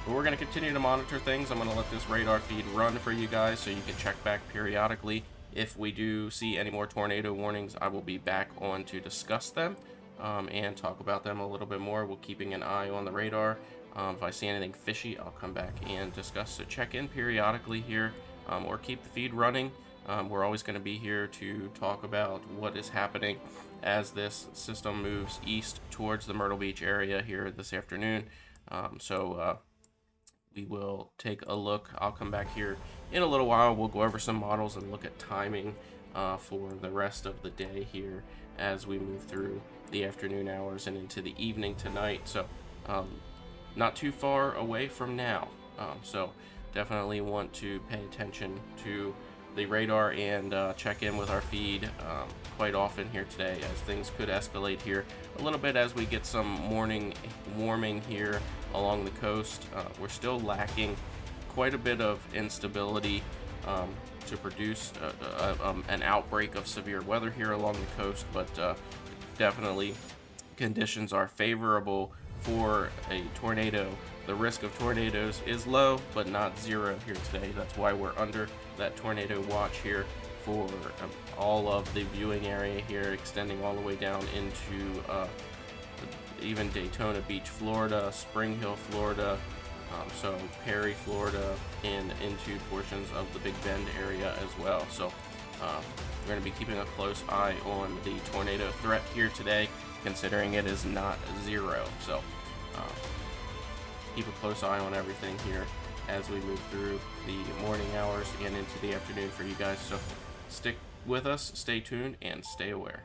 But we're going to continue to monitor things. I'm going to let this radar feed run for you guys so you can check back periodically. If we do see any more tornado warnings, I will be back on to discuss them and talk about them a little bit more. We're keeping an eye on the radar. If I see anything fishy, I'll come back and discuss. So check in periodically here or keep the feed running. We're always going to be here to talk about what is happening as this system moves east towards the Myrtle Beach area here this afternoon. We will take a look. I'll come back here in a little while. We'll go over some models and look at timing for the rest of the day here as we move through the afternoon hours and into the evening tonight. So not too far away from now. So definitely want to pay attention to the radar and check in with our feed quite often here today, as things could escalate here a little bit as we get some morning warming here along the coast. We're still lacking quite a bit of instability to produce an outbreak of severe weather here along the coast, but definitely conditions are favorable for a tornado. The risk of tornadoes is low, but not zero here today. That's why we're under that tornado watch here for all of the viewing area here, extending all the way down into even Daytona Beach, Florida, Spring Hill, Florida, so Perry, Florida, and into portions of the Big Bend area as well. So we're going to be keeping a close eye on the tornado threat here today, considering it is not zero. So keep a close eye on everything here as we move through the morning hours and into the afternoon for you guys. So stick with us, stay tuned, and stay aware.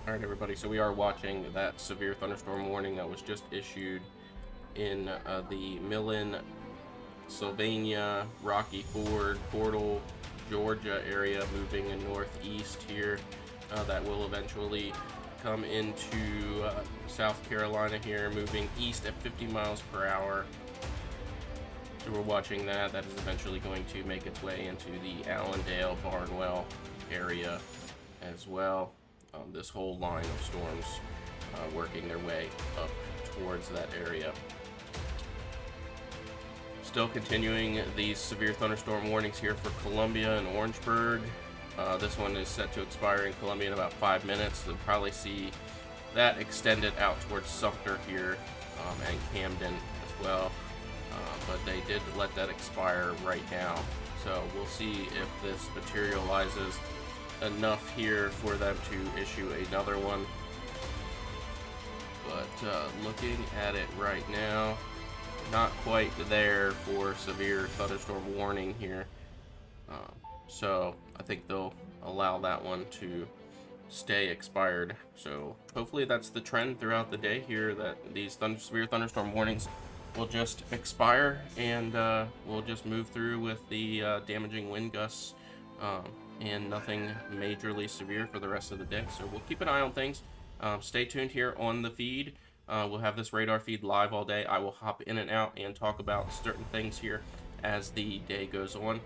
All right, everybody. So we are watching that severe thunderstorm warning that was just issued in the Millen, Sylvania, Rocky Ford, Portal, Georgia area, moving in northeast here. That will eventually come into South Carolina here, moving east at 50 miles per hour. So we're watching that. That is eventually going to make its way into the Allendale, Barnwell area as well. This whole line of storms working their way up towards that area. Still continuing these severe thunderstorm warnings here for Columbia and Orangeburg. This one is set to expire in Columbia in about 5 minutes. They'll probably see that extended out towards Sumter here and Camden as well. But they did let that expire right now. So we'll see if this materializes enough here for them to issue another one. But looking at it right now, not quite there for severe thunderstorm warning here. So I think they'll allow that one to stay expired. So hopefully that's the trend throughout the day here, that these severe thunderstorm warnings will just expire and we'll just move through with the damaging wind gusts and nothing majorly severe for the rest of the day. So we'll keep an eye on things. Stay tuned here on the feed. We'll have this radar feed live all day. I will hop in and out and talk about certain things here as the day goes on.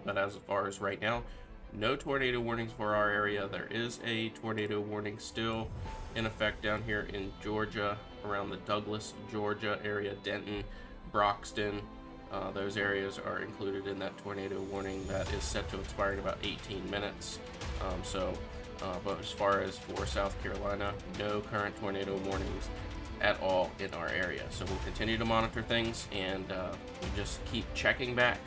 But as far as right now, no tornado warnings for our area. There is a tornado warning still in effect down here in Georgia, around the Douglas, Georgia area, Denton, Broxton. Those areas are included in that tornado warning that is set to expire in about 18 minutes. But as far as for South Carolina, no current tornado warnings at all in our area. So we'll continue to monitor things and we just keep checking back.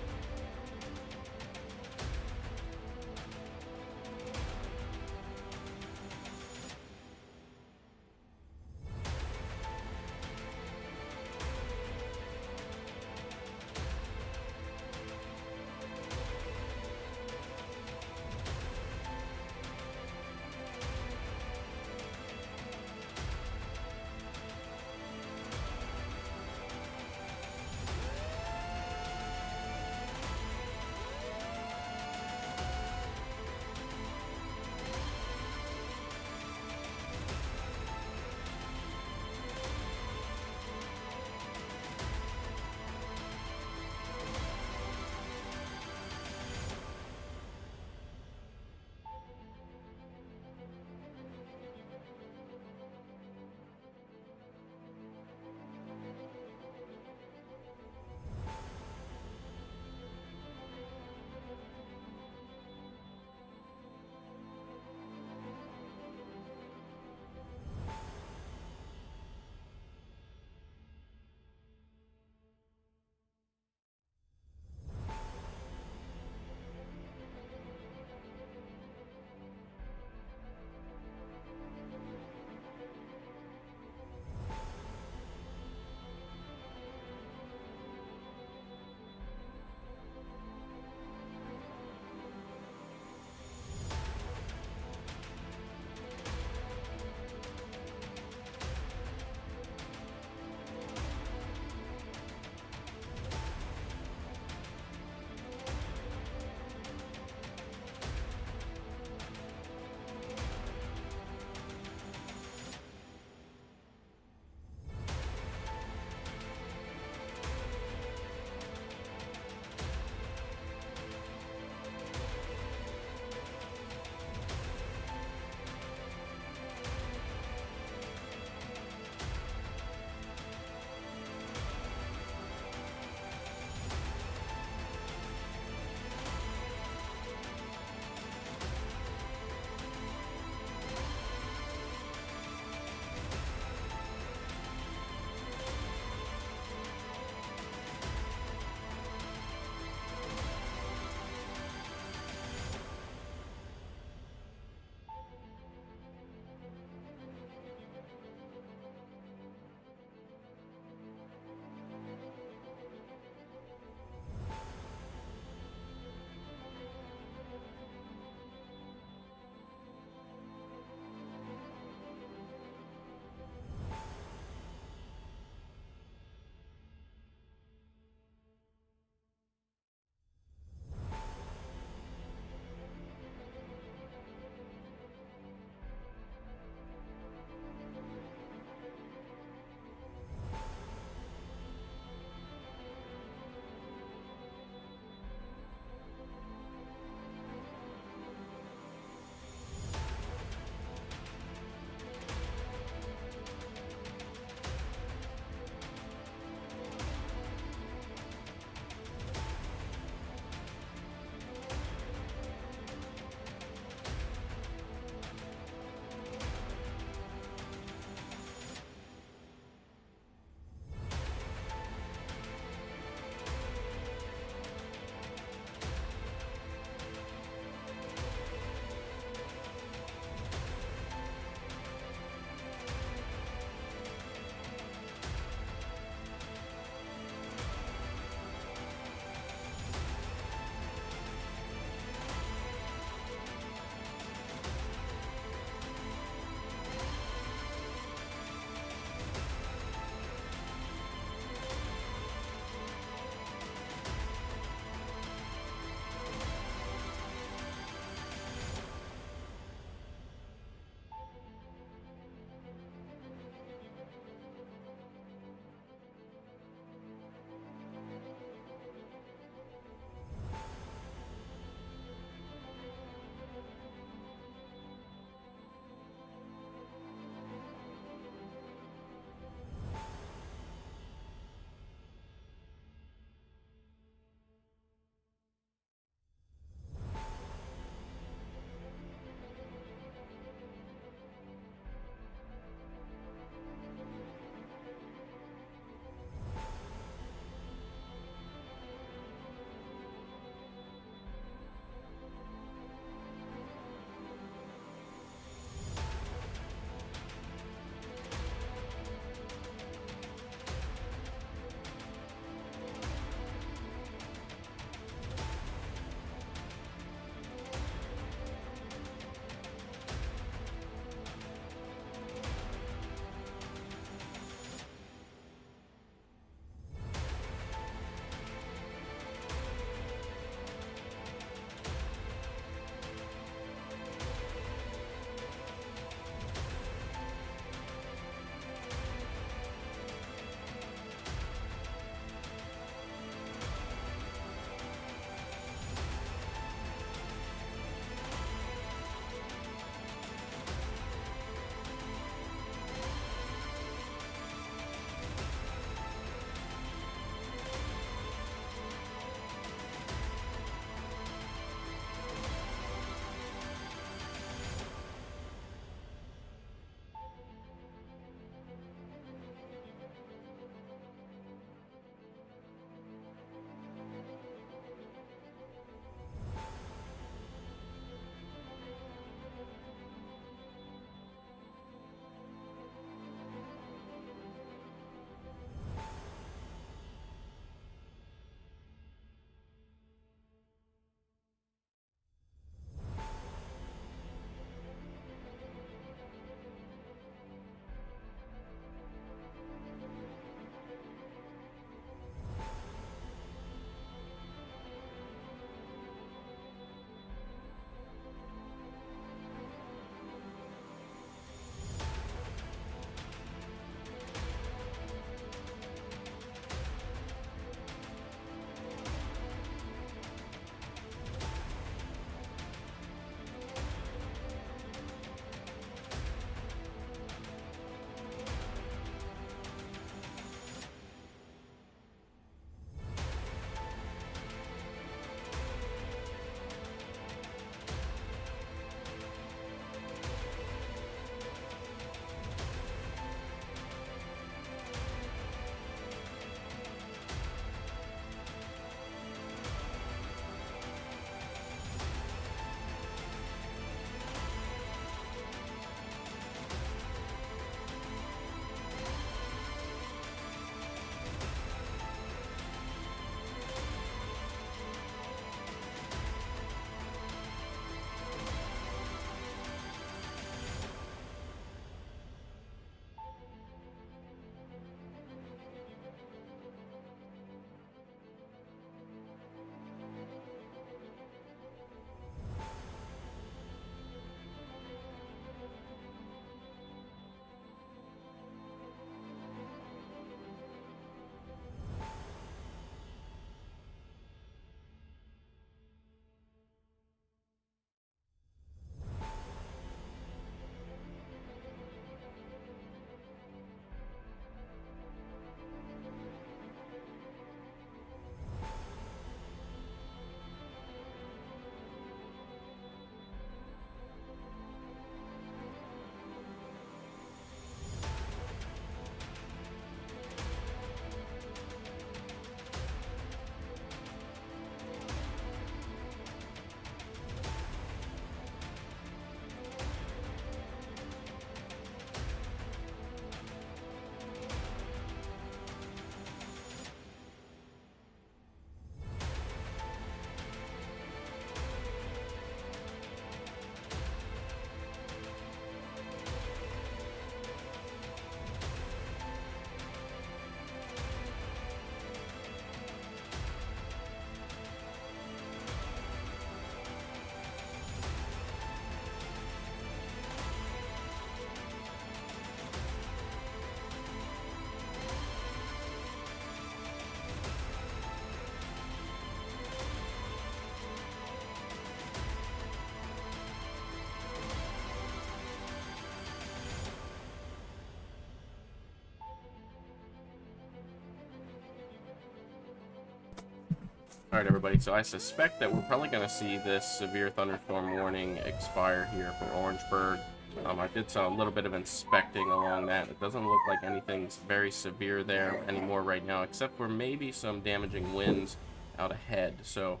Alright everybody, so I suspect that we're probably going to see this severe thunderstorm warning expire here for Orangeburg. I did a little bit of inspecting along that. It doesn't look like anything's very severe there anymore right now, except for maybe some damaging winds out ahead. So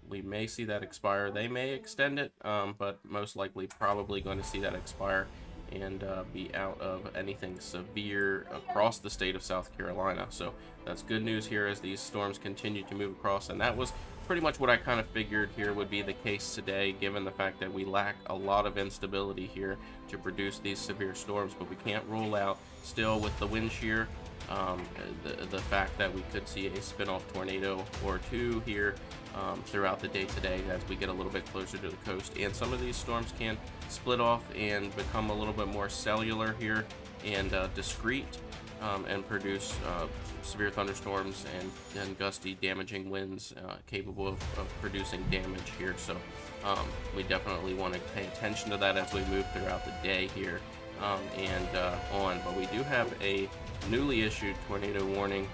we may see that expire. They may extend it, but most likely probably going to see that expire and be out of anything severe across the state of South Carolina. So that's good news here as these storms continue to move across, and that was pretty much what I kind of figured here would be the case today, given the fact that we lack a lot of instability here to produce these severe storms. But we can't rule out still with the wind shear the fact that we could see a spin-off tornado or two here throughout the day today as we get a little bit closer to the coast. And some of these storms can split off and become a little bit more cellular here and discrete and produce severe thunderstorms and gusty damaging winds capable of producing damage here. So we definitely want to pay attention to that as we move throughout the day here and on. But we do have a newly issued tornado warning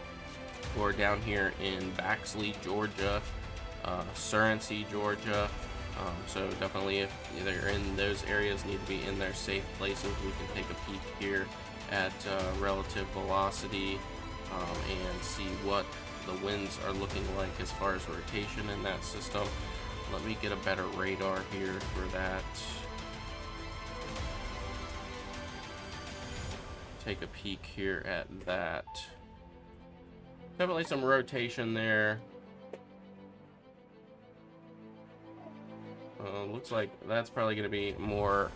for down here in Baxley, Georgia, Surrency, Georgia. So definitely if they're in those areas, need to be in their safe places. We can take a peek here at relative velocity and see what the winds are looking like as far as rotation in that system. Let me get a better radar here for that. Take a peek here at that. Definitely some rotation there. Looks like that's probably going to be more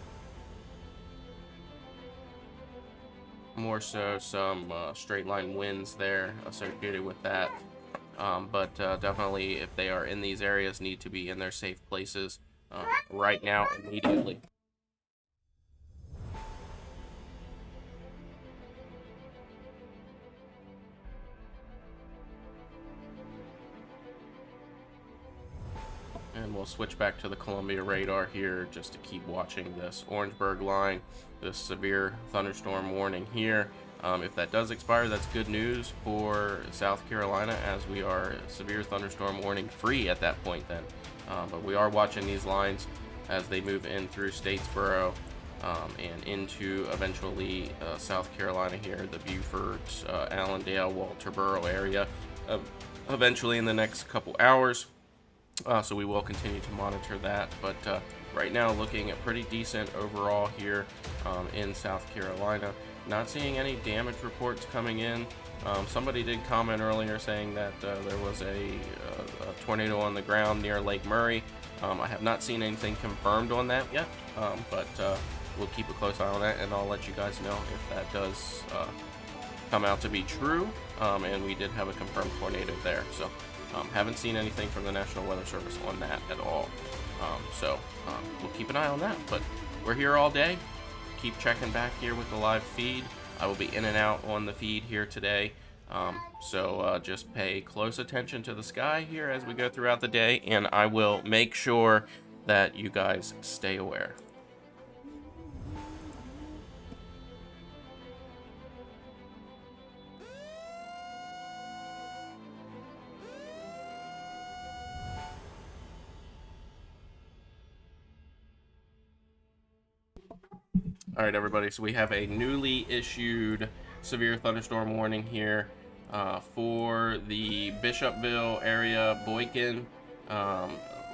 so some straight line winds there associated with that. But definitely if they are in these areas, need to be in their safe places right now immediately. And we'll switch back to the Columbia radar here just to keep watching this Orangeburg line, this severe thunderstorm warning here. If that does expire, that's good news for South Carolina, as we are severe thunderstorm warning free at that point then. But we are watching these lines as they move in through Statesboro and into eventually South Carolina here, the Beaufort, Allendale, Walterboro area, eventually in the next couple hours. So we will continue to monitor that, but right now looking at pretty decent overall here in South Carolina. Not seeing any damage reports coming in. Somebody did comment earlier saying that there was a tornado on the ground near Lake Murray. I have not seen anything confirmed on that yet, but we'll keep a close eye on that, and I'll let you guys know if that does come out to be true. And we did have a confirmed tornado there, so haven't seen anything from the National Weather Service on that at all. So we'll keep an eye on that, but we're here all day. Keep checking back here with the live feed. I will be in and out on the feed here today. So just pay close attention to the sky here as we go throughout the day, and I will make sure that you guys stay aware. All right, everybody, so we have a newly issued severe thunderstorm warning here for the Bishopville area, Boykin,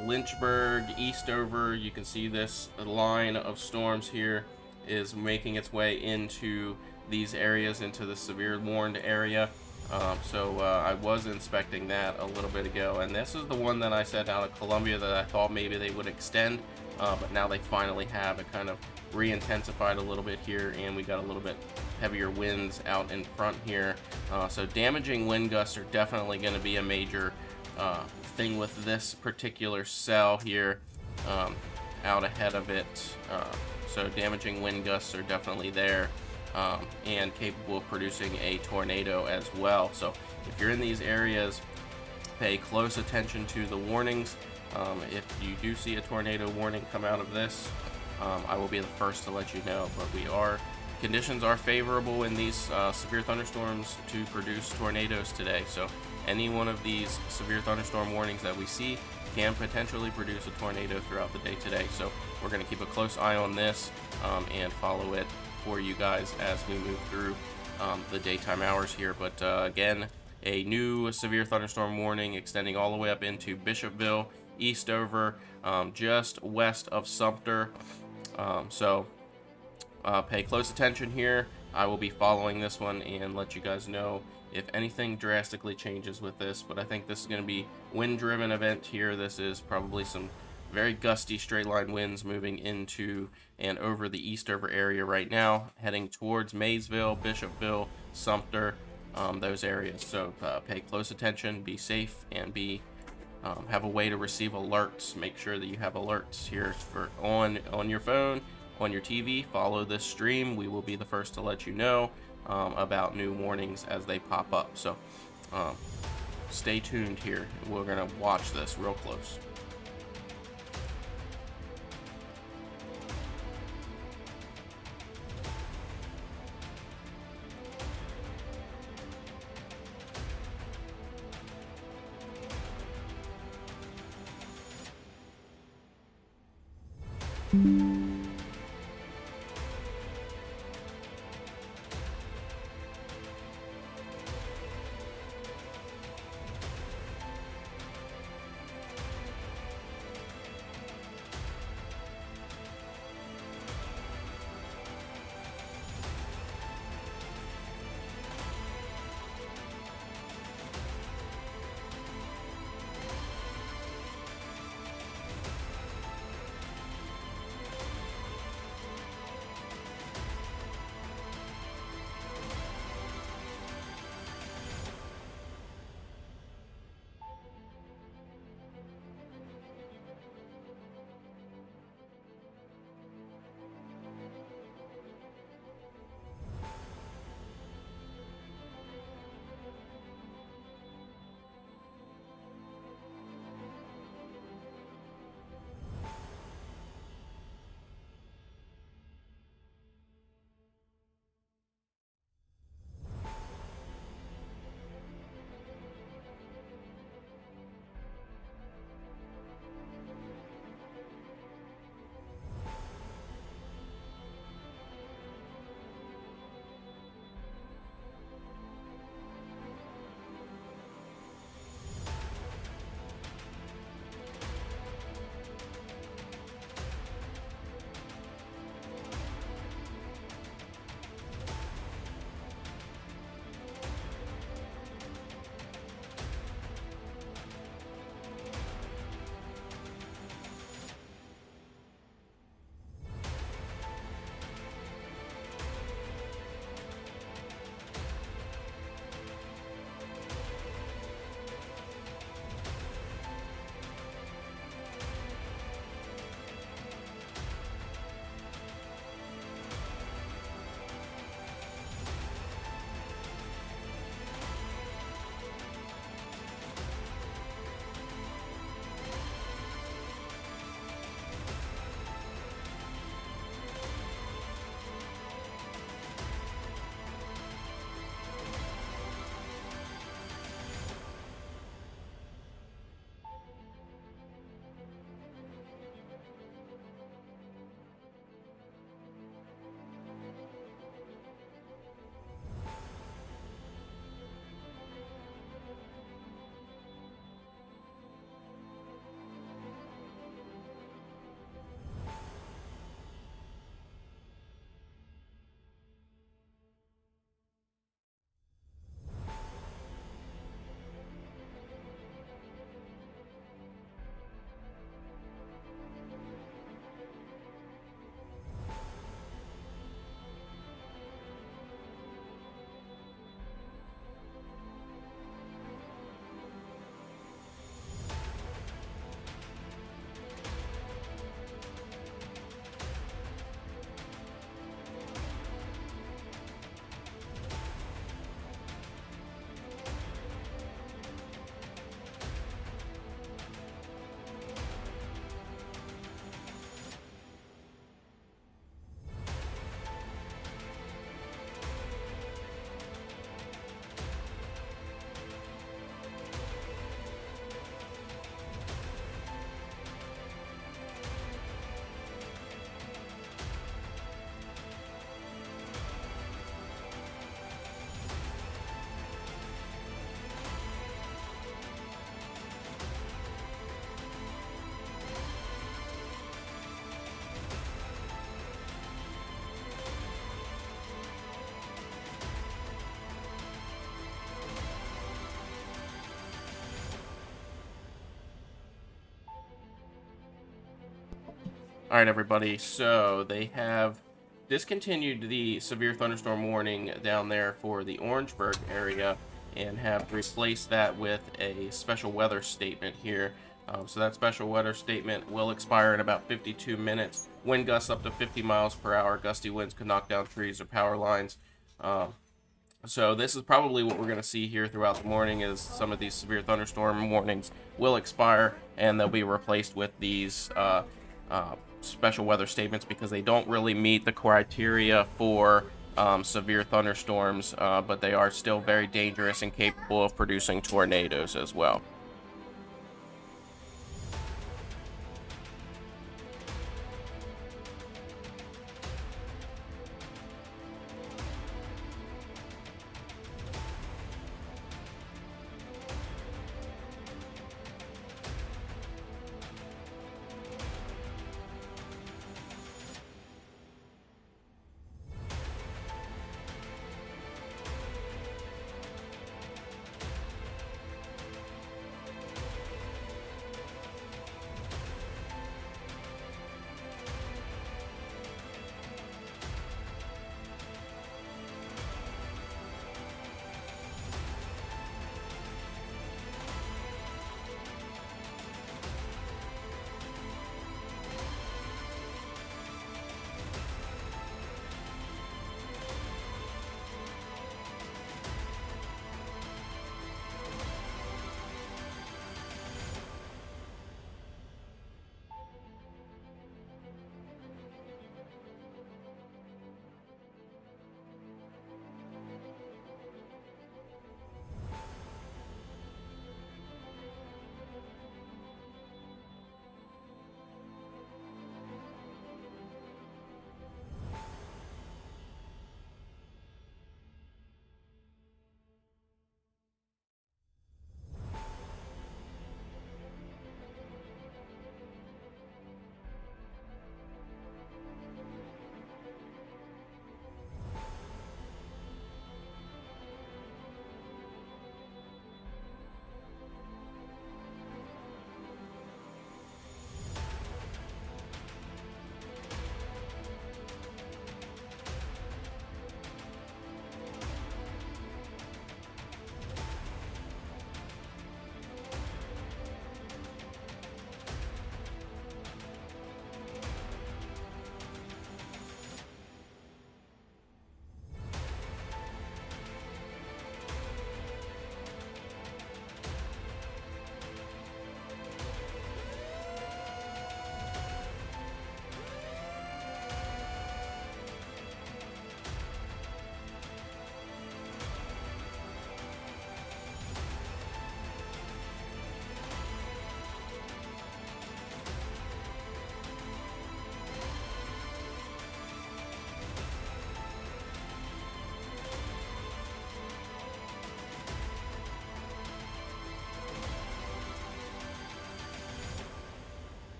Lynchburg, Eastover. You can see this line of storms here is making its way into these areas, into the severe warned area. So I was inspecting that a little bit ago, and this is the one that I said out of Columbia that I thought maybe they would extend, but now they finally have. It kind of re-intensified a little bit here, and we got a little bit heavier winds out in front here. So damaging wind gusts are definitely going to be a major thing with this particular cell here out ahead of it. So damaging wind gusts are definitely there and capable of producing a tornado as well. So if you're in these areas, pay close attention to the warnings. If you do see a tornado warning come out of this, I will be the first to let you know, but conditions are favorable in these severe thunderstorms to produce tornadoes today. So any one of these severe thunderstorm warnings that we see can potentially produce a tornado throughout the day today. So we're going to keep a close eye on this and follow it for you guys as we move through the daytime hours here. But again, a new severe thunderstorm warning extending all the way up into Bishopville, Eastover, just west of Sumter. So pay close attention here. I will be following this one and let you guys know if anything drastically changes with this. But I think this is going to be wind-driven event here. This is probably some very gusty straight line winds moving into and over the Eastover area right now, heading towards Maysville, Bishopville, Sumter, those areas. So pay close attention, be safe, and be have a way to receive alerts. Make sure that you have alerts here for on your phone, on your TV. Follow this stream. We will be the first to let you know about new warnings as they pop up. So stay tuned here. We're gonna watch this real close. All right, everybody. So they have discontinued the severe thunderstorm warning down there for the Orangeburg area and have replaced that with a special weather statement here. So that special weather statement will expire in about 52 minutes. Wind gusts up to 50 miles per hour. Gusty winds could knock down trees or power lines. So this is probably what we're going to see here throughout the morning, is some of these severe thunderstorm warnings will expire and they'll be replaced with these special weather statements, because they don't really meet the criteria for severe thunderstorms, but they are still very dangerous and capable of producing tornadoes as well.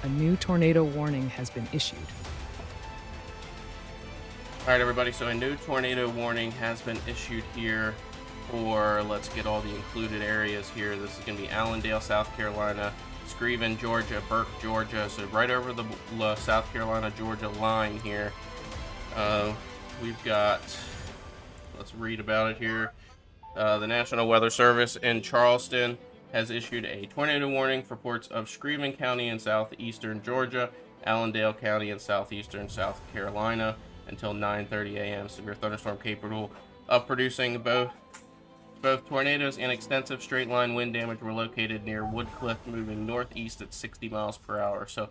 A new tornado warning has been issued. All right, everybody, so a new tornado warning has been issued here for, let's get all the included areas here. This is going to be Allendale, South Carolina, Screven, Georgia, Burke, Georgia, so right over the South Carolina-Georgia line here. We've got, let's read about it here. The National Weather Service in Charleston has issued a tornado warning for parts of Screven County in southeastern Georgia, Allendale County in southeastern South Carolina until 9:30 a.m. Severe thunderstorm capable of producing both tornadoes and extensive straight line wind damage were located near Woodcliff, moving northeast at 60 miles per hour. So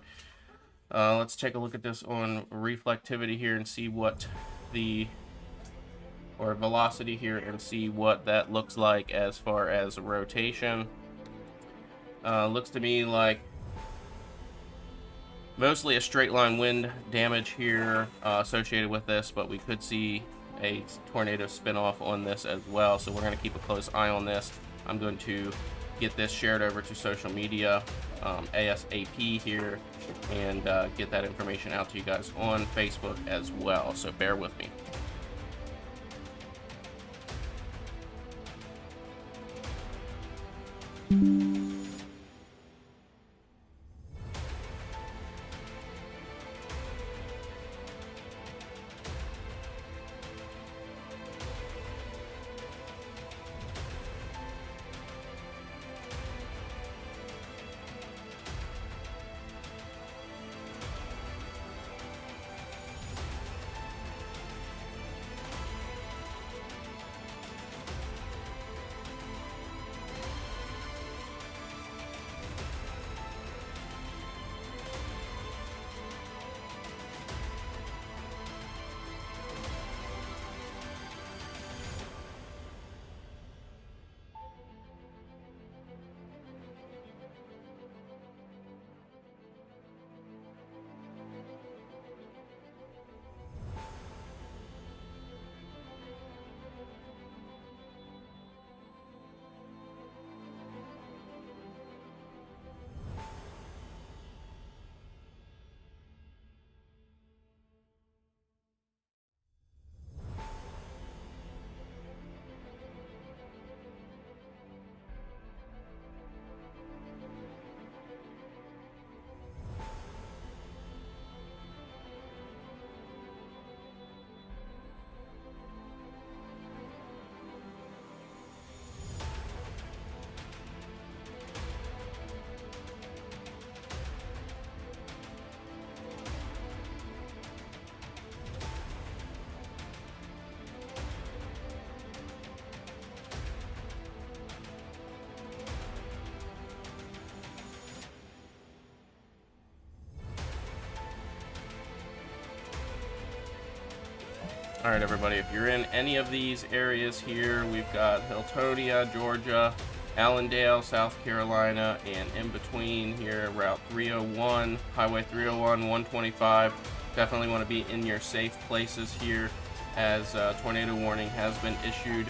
let's take a look at this on reflectivity here and see what or velocity here and see what that looks like as far as rotation. Looks to me like mostly a straight line wind damage here associated with this, but we could see a tornado spin off on this as well. So we're going to keep a close eye on this. I'm going to get this shared over to social media ASAP here and get that information out to you guys on Facebook as well. So bear with me. All right, everybody, if you're in any of these areas here, we've got Hiltonia, Georgia, Allendale, South Carolina, and in between here, Route 301, Highway 301, 125. Definitely want to be in your safe places here as tornado warning has been issued.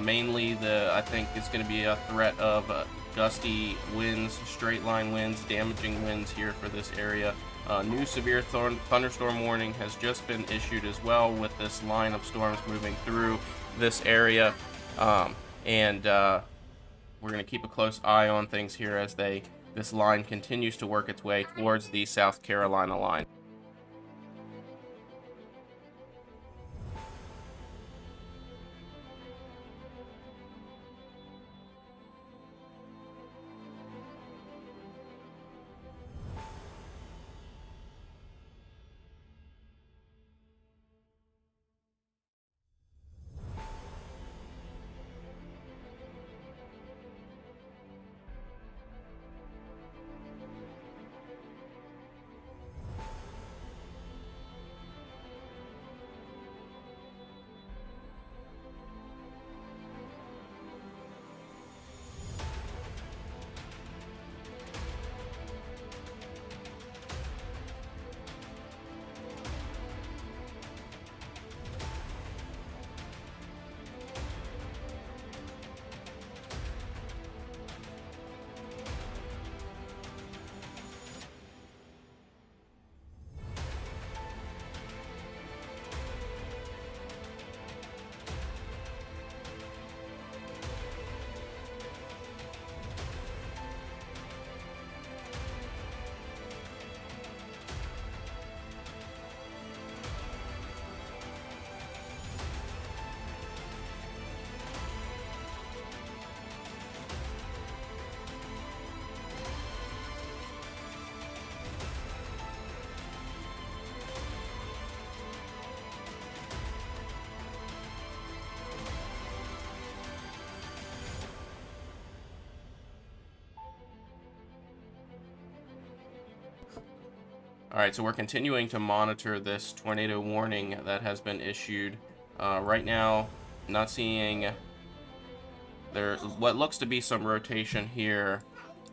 Mainly, I think it's going to be a threat of gusty winds, straight line winds, damaging winds here for this area. New severe thunderstorm warning has just been issued as well with this line of storms moving through this area. And we're going to keep a close eye on things here as this line continues to work its way towards the South Carolina line. All right, so we're continuing to monitor this tornado warning that has been issued. Right now, not seeing there what looks to be some rotation here.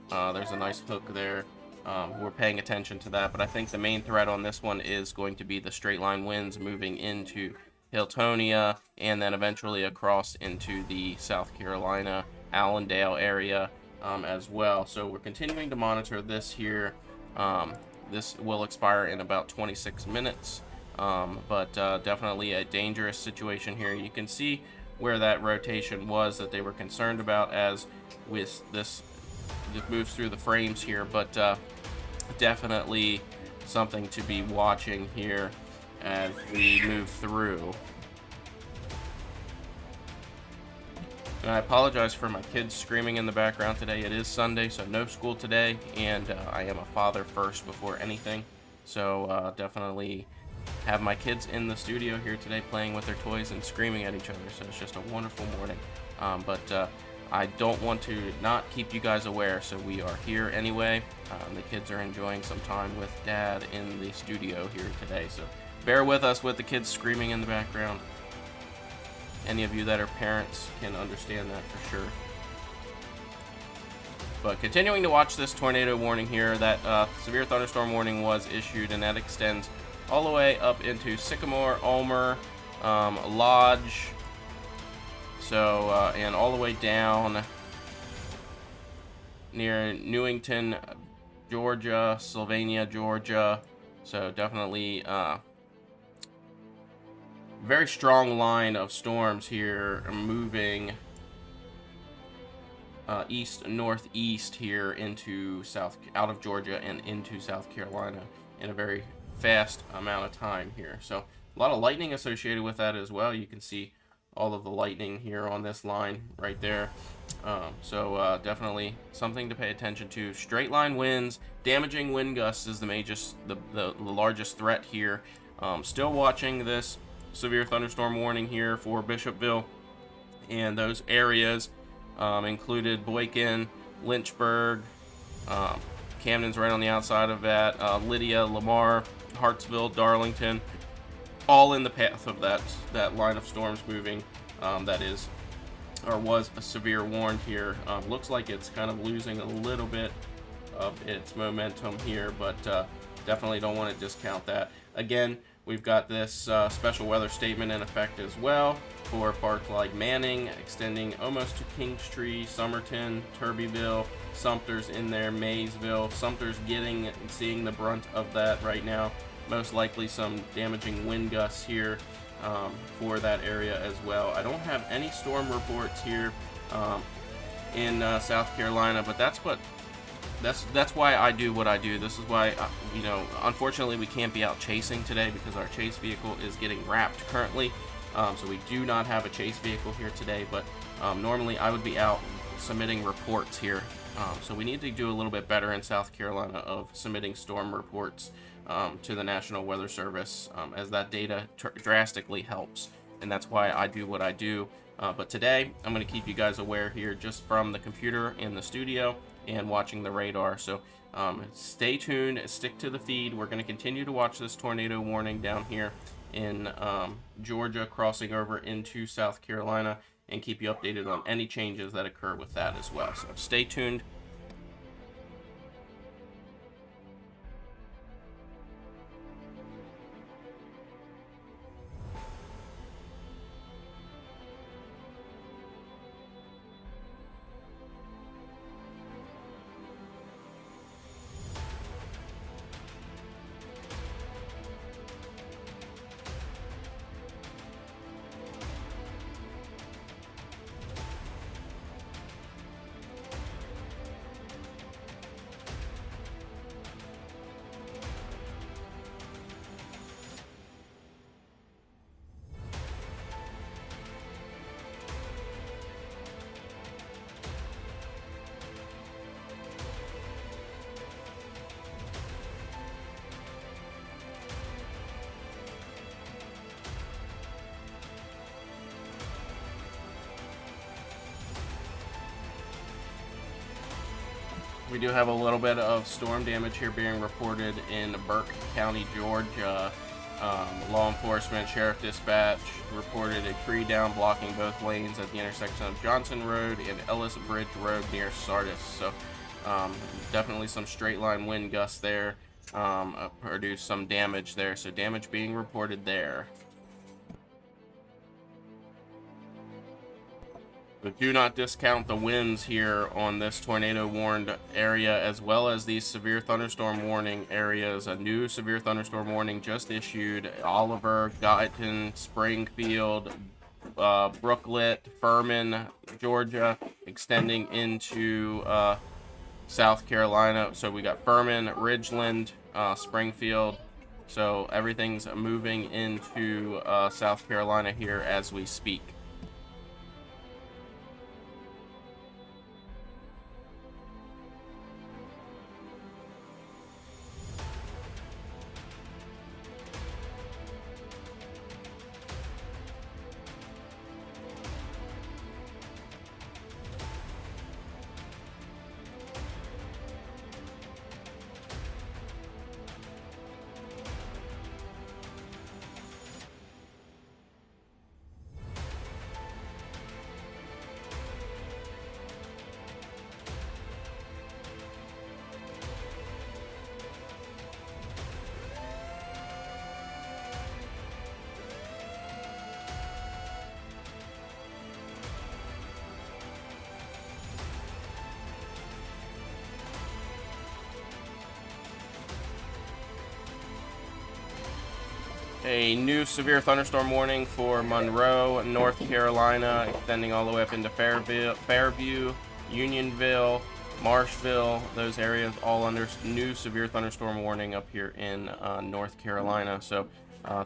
There's a nice hook there. We're paying attention to that, but I think the main threat on this one is going to be the straight line winds moving into Hiltonia and then eventually across into the South Carolina Allendale area as well. So we're continuing to monitor this here. This will expire in about 26 minutes, but definitely a dangerous situation here. You can see where that rotation was that they were concerned about as with this moves through the frames here, but definitely something to be watching here as we move through. And I apologize for my kids screaming in the background today. It is Sunday, so no school today, and I am a father first before anything. So definitely have my kids in the studio here today playing with their toys and screaming at each other. So it's just a wonderful morning. But I don't want to not keep you guys aware, so we are here anyway. The kids are enjoying some time with Dad in the studio here today. So bear with us with the kids screaming in the background. Any of you that are parents can understand that for sure. But continuing to watch this tornado warning here, that severe thunderstorm warning was issued, and that extends all the way up into Sycamore, Ulmer, Lodge, so and all the way down near Newington, Georgia, Sylvania, Georgia. So definitely very strong line of storms here moving east northeast here into out of Georgia and into South Carolina in a very fast amount of time here. So a lot of lightning associated with that as well. You can see all of the lightning here on this line right there. So definitely something to pay attention to. Straight line winds, damaging wind gusts is the largest threat here. Still watching this severe thunderstorm warning here for Bishopville, and those areas included Boykin, Lynchburg, Camden's right on the outside of that, Lydia, Lamar, Hartsville, Darlington, all in the path of that line of storms moving. That is, or was a severe warned here. Looks like it's kind of losing a little bit of its momentum here, but definitely don't want to discount that. Again, we've got this special weather statement in effect as well for parts like Manning, extending almost to Kingstree, Somerton, Turbyville, Sumter's in there, Maysville. Sumter's seeing the brunt of that right now. Most likely some damaging wind gusts here for that area as well. I don't have any storm reports here in South Carolina, but that's why I do what I do. This is why, unfortunately we can't be out chasing today because our chase vehicle is getting wrapped currently. So we do not have a chase vehicle here today, but normally I would be out submitting reports here. So we need to do a little bit better in South Carolina of submitting storm reports to the National Weather Service, as that data drastically helps. And that's why I do what I do. But today I'm going to keep you guys aware here just from the computer in the studio and watching the radar. So stay tuned, stick to the feed. We're going to continue to watch this tornado warning down here in Georgia crossing over into South Carolina and keep you updated on any changes that occur with that as well. So stay tuned. We do have a little bit of storm damage here being reported in Burke County, Georgia. Law enforcement, sheriff dispatch reported a tree down blocking both lanes at the intersection of Johnson Road and Ellis Bridge Road near Sardis. So definitely some straight line wind gusts there produced some damage there. So damage being reported there. But do not discount the winds here on this tornado warned area, as well as these severe thunderstorm warning areas. A new severe thunderstorm warning just issued. Oliver, Gallatin, Springfield, Brooklet, Furman, Georgia, extending into South Carolina. So we got Furman, Ridgeland, Springfield. So everything's moving into South Carolina here as we speak. A new severe thunderstorm warning for Monroe, North Carolina, extending all the way up into Fairview, Unionville, Marshville. Those areas all under new severe thunderstorm warning up here in North Carolina. So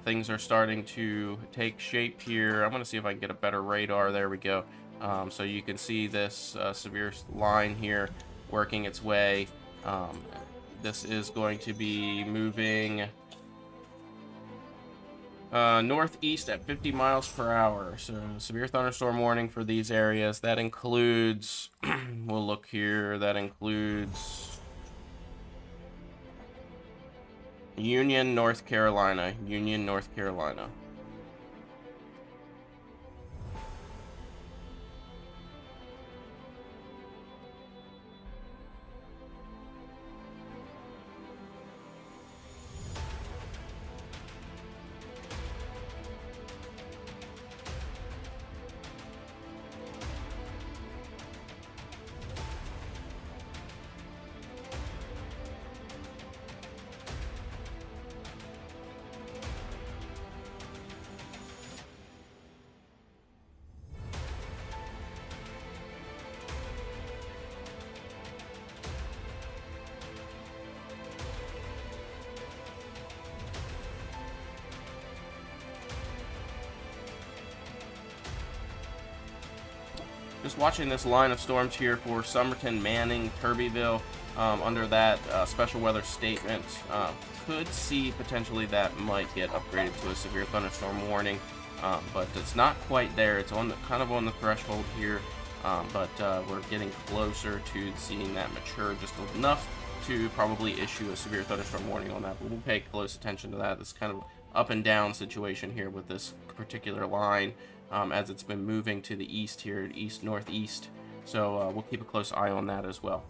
things are starting to take shape here. I'm going to see if I can get a better radar. There we go. So you can see this severe line here working its way. This is going to be moving northeast at 50 miles per hour. So severe thunderstorm warning for these areas. That includes, we'll look here, that includes Union, North Carolina. Union, North Carolina. Just watching this line of storms here for Somerton, Manning, Turbyville, under that special weather statement, could see potentially that might get upgraded to a severe thunderstorm warning, but it's not quite there. It's on the kind of on the threshold here, but we're getting closer to seeing that mature just enough to probably issue a severe thunderstorm warning on that. But we'll pay close attention to that. This kind of up and down situation here with this particular line. As it's been moving to the east here, east northeast. So we'll keep a close eye on that as well.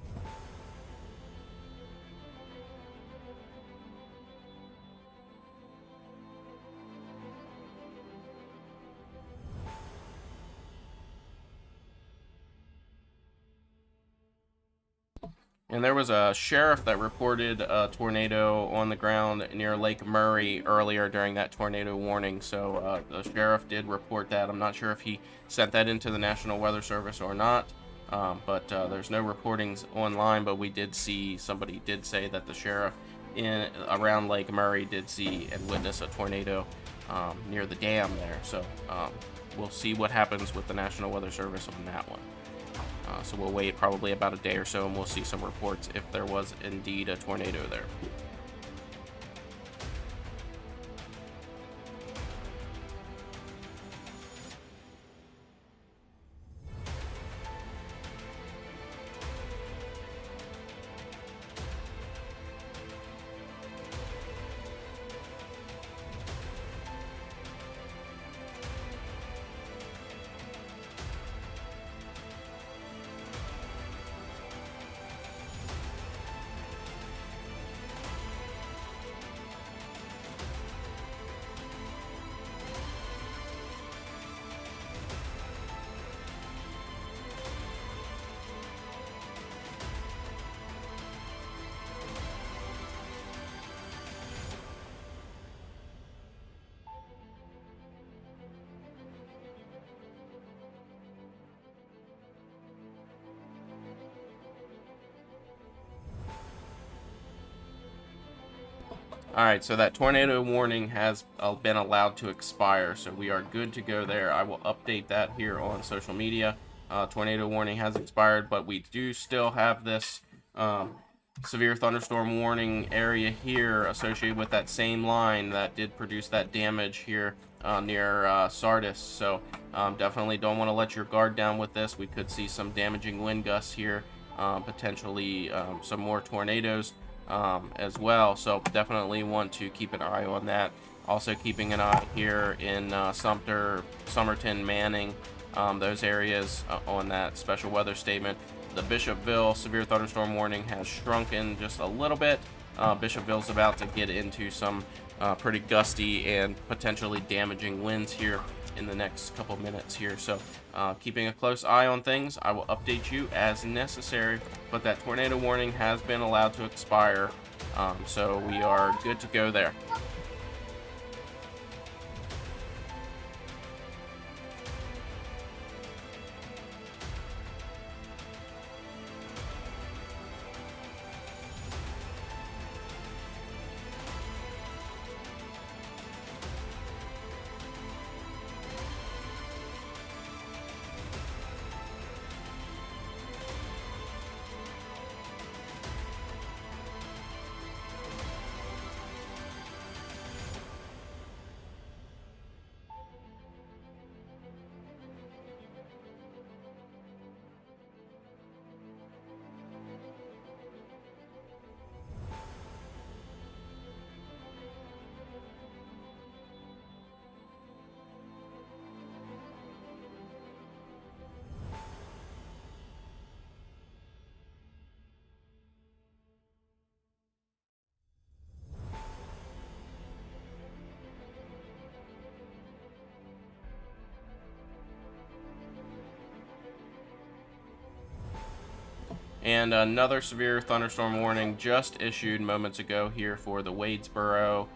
And there was a sheriff that reported a tornado on the ground near Lake Murray earlier during that tornado warning. So the sheriff did report that. I'm not sure if he sent that into the National Weather Service or not. But there's no reportings online, but we did see, somebody did say that the sheriff around Lake Murray did see and witness a tornado near the dam there. So we'll see what happens with the National Weather Service on that one. So we'll wait probably about a day or so, and we'll see some reports if there was indeed a tornado there. Alright, so that tornado warning has been allowed to expire, so we are good to go there. I will update that here on social media. Tornado warning has expired, but we do still have this severe thunderstorm warning area here associated with that same line that did produce that damage here near Sardis. So definitely don't want to let your guard down with this. We could see some damaging wind gusts here, potentially some more tornadoes as well. So definitely want to keep an eye on that. Also keeping an eye here in Sumter, Somerton, Manning, those areas on that special weather statement. The Bishopville severe thunderstorm warning has shrunken just a little bit. Bishopville's about to get into some pretty gusty and potentially damaging winds here in the next couple minutes here. So keeping a close eye on things. I will update you as necessary, but that tornado warning has been allowed to expire. So we are good to go there. And another severe thunderstorm warning just issued moments ago here for the Wadesboro.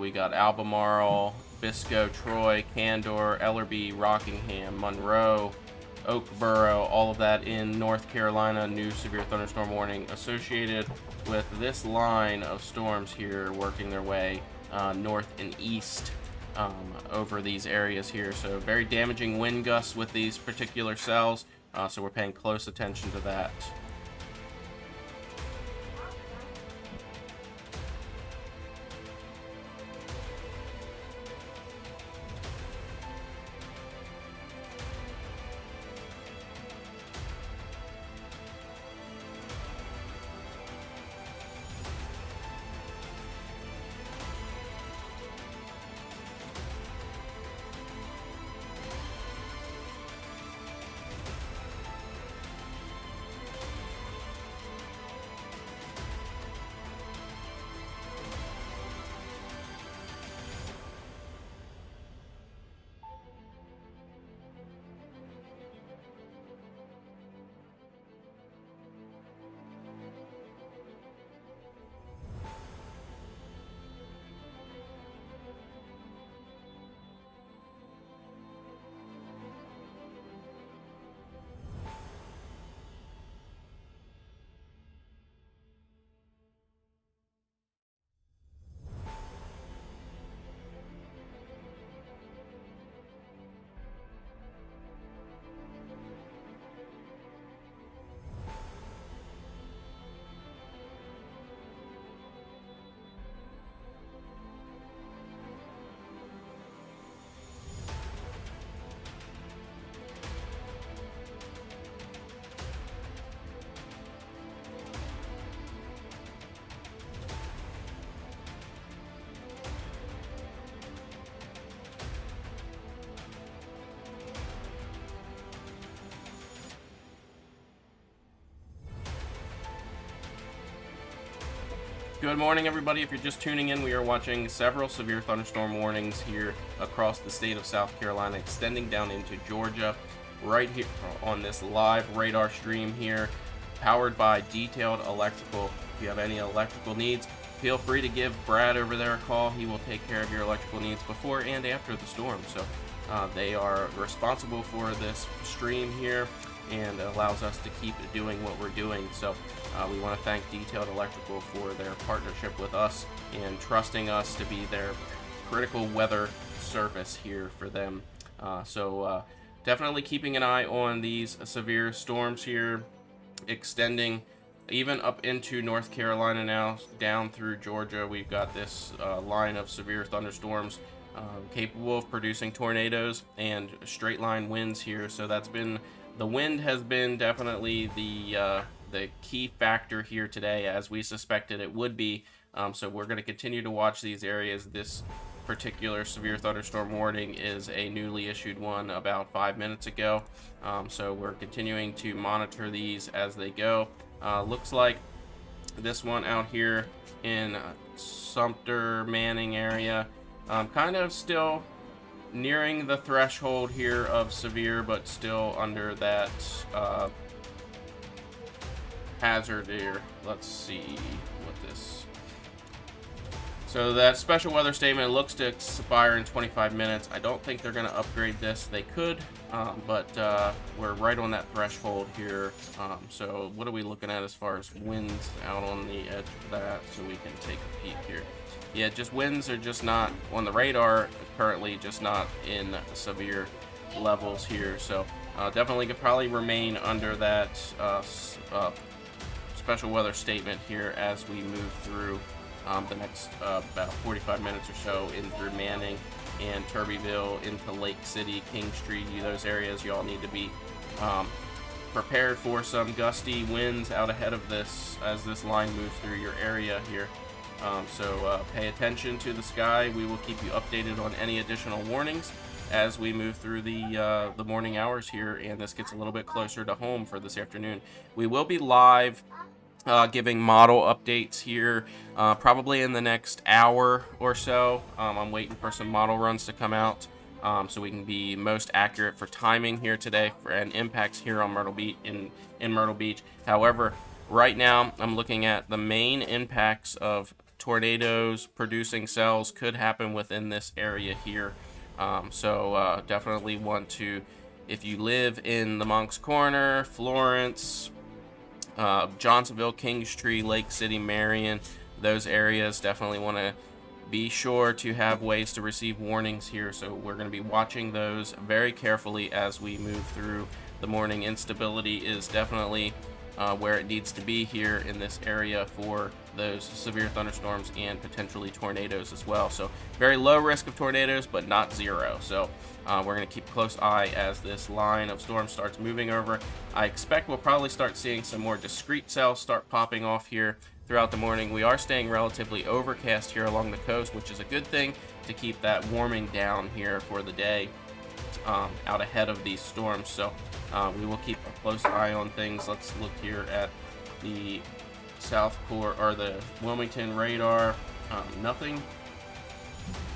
We got Albemarle, Biscoe, Troy, Candor, Ellerbe, Rockingham, Monroe, Oakboro, all of that in North Carolina. New severe thunderstorm warning associated with this line of storms here working their way north and east over these areas here. So very damaging wind gusts with these particular cells. So we're paying close attention to that. Good morning, everybody. If you're just tuning in, we are watching several severe thunderstorm warnings here across the state of South Carolina, extending down into Georgia, right here on this live radar stream here, powered by Detailed Electrical. If you have any electrical needs, feel free to give Brad over there a call. He will take care of your electrical needs before and after the storm. So they are responsible for this stream here. and allows us to keep doing what we're doing. So we want to thank Detailed Electrical for their partnership with us and trusting us to be their critical weather service here for them. Definitely keeping an eye on these severe storms here, extending even up into North Carolina now, down through Georgia. We've got this line of severe thunderstorms capable of producing tornadoes and straight line winds here. So the wind has been definitely the key factor here today, as we suspected it would be. So we're going to continue to watch these areas. This particular severe thunderstorm warning is a newly issued one about 5 minutes ago. So we're continuing to monitor these as they go. Looks like this one out here in Sumter, Manning area, kind of still nearing the threshold here of severe, but still under that hazard here. Let's see what this. So that special weather statement looks to expire in 25 minutes. I don't think they're going to upgrade this. They could, but we're right on that threshold here. So what are we looking at as far as winds out on the edge of that, so we can take a peek here? Yeah, just winds are just not on the radar currently, just not in severe levels here. So definitely could probably remain under that special weather statement here as we move through the next about 45 minutes or so in through Manning and Turbyville into Lake City, King Street. Those areas you all need to be prepared for some gusty winds out ahead of this as this line moves through your area here. So pay attention to the sky. We will keep you updated on any additional warnings as we move through the morning hours here, and this gets a little bit closer to home for this afternoon. We will be live giving model updates here probably in the next hour or so. I'm waiting for some model runs to come out so we can be most accurate for timing here today and impacts here on Myrtle Beach in Myrtle Beach. However, right now I'm looking at the main impacts of tornadoes producing cells could happen within this area here. Definitely want to, if you live in the Moncks Corner, Florence, Johnsonville, Kingstree, Lake City, Marion, those areas, definitely want to be sure to have ways to receive warnings here. So we're going to be watching those very carefully as we move through the morning. Instability is definitely where it needs to be here in this area for those severe thunderstorms and potentially tornadoes as well. So very low risk of tornadoes, but not zero. So we're going to keep a close eye as this line of storms starts moving over. I expect we'll probably start seeing some more discrete cells start popping off here throughout the morning. We are staying relatively overcast here along the coast, which is a good thing to keep that warming down here for the day out ahead of these storms. So we will keep a close eye on things. Let's look here at the South Core or the Wilmington radar. Nothing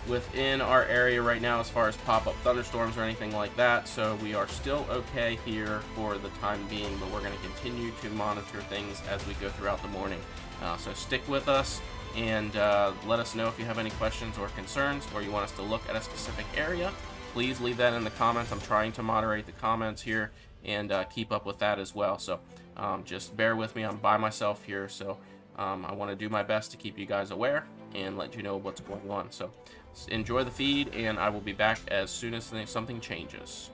within our area right now as far as pop-up thunderstorms or anything like that, so we are still okay here for the time being, but we're going to continue to monitor things as we go throughout the morning. So stick with us and let us know if you have any questions or concerns, or you want us to look at a specific area. Please leave that in the comments. I'm trying to moderate the comments here and keep up with that as well. So just bear with me. I'm by myself here, so I want to do my best to keep you guys aware and let you know what's going on. So enjoy the feed, and I will be back as soon as something changes.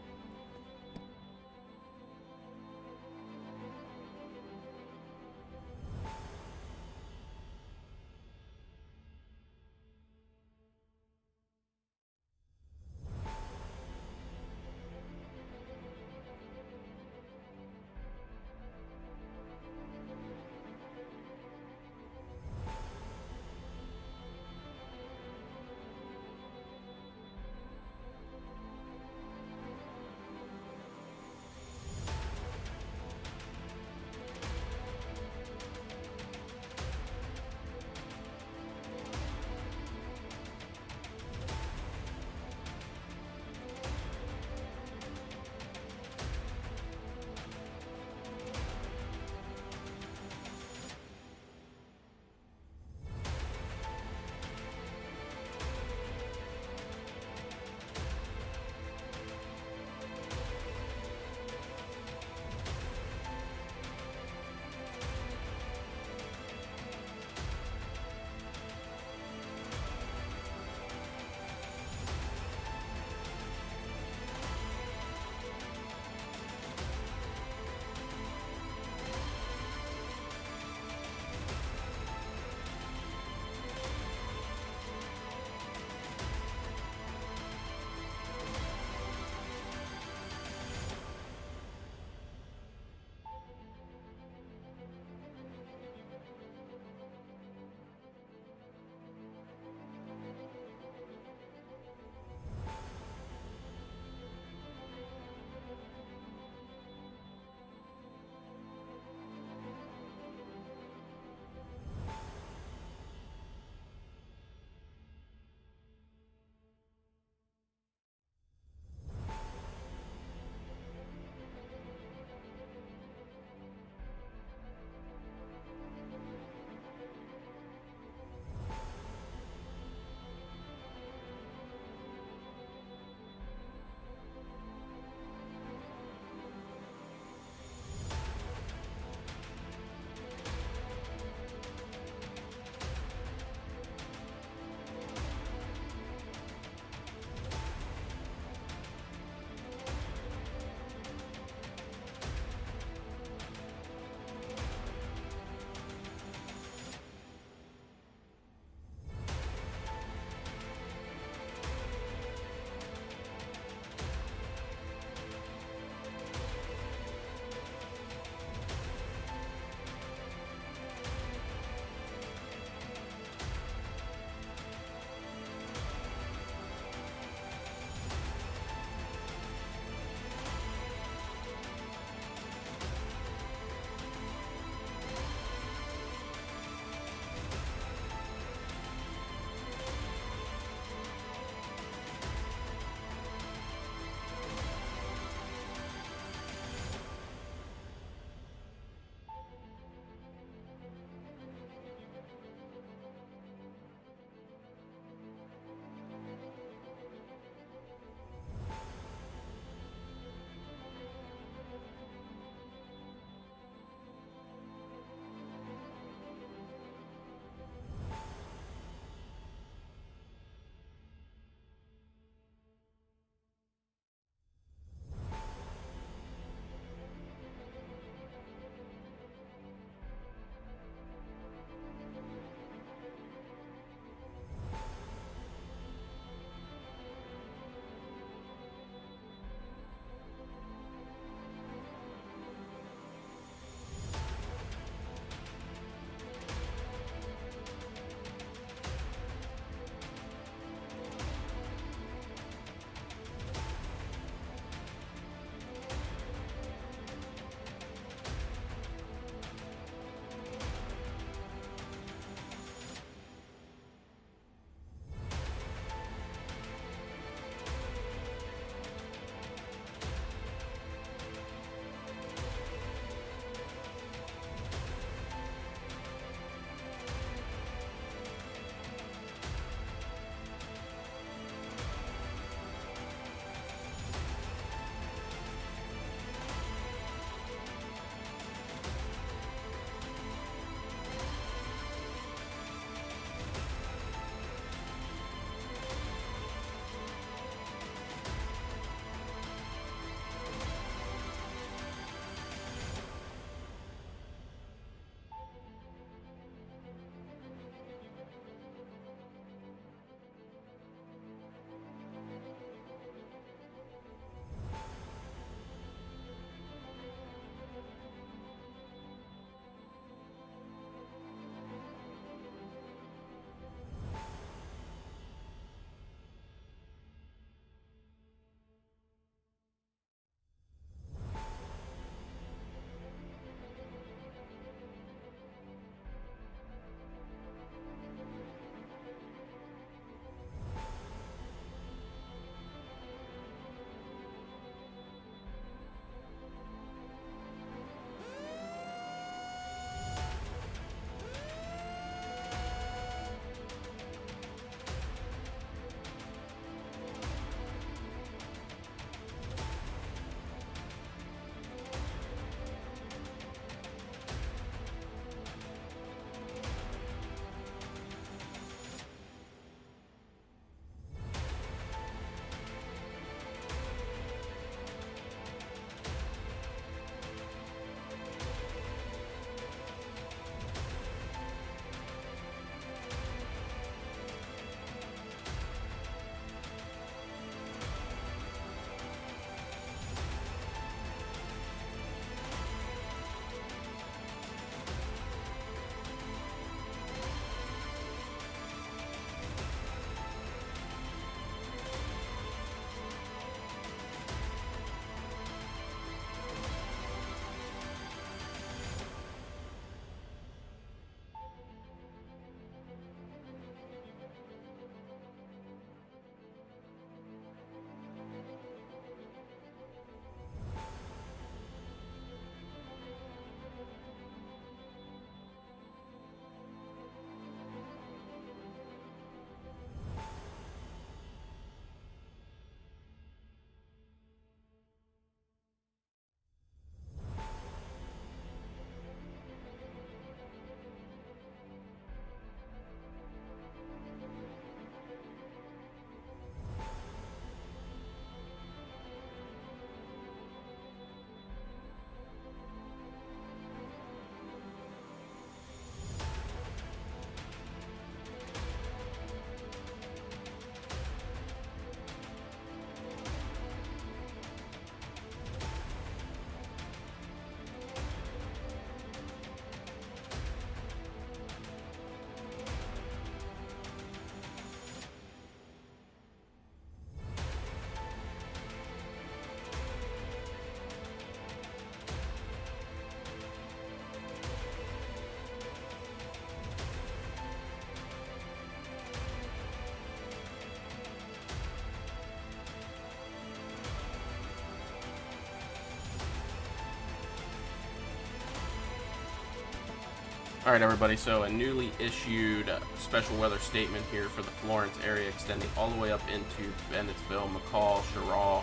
Alright everybody, so a newly issued special weather statement here for the Florence area, extending all the way up into Bennettsville, McCall, Cheraw,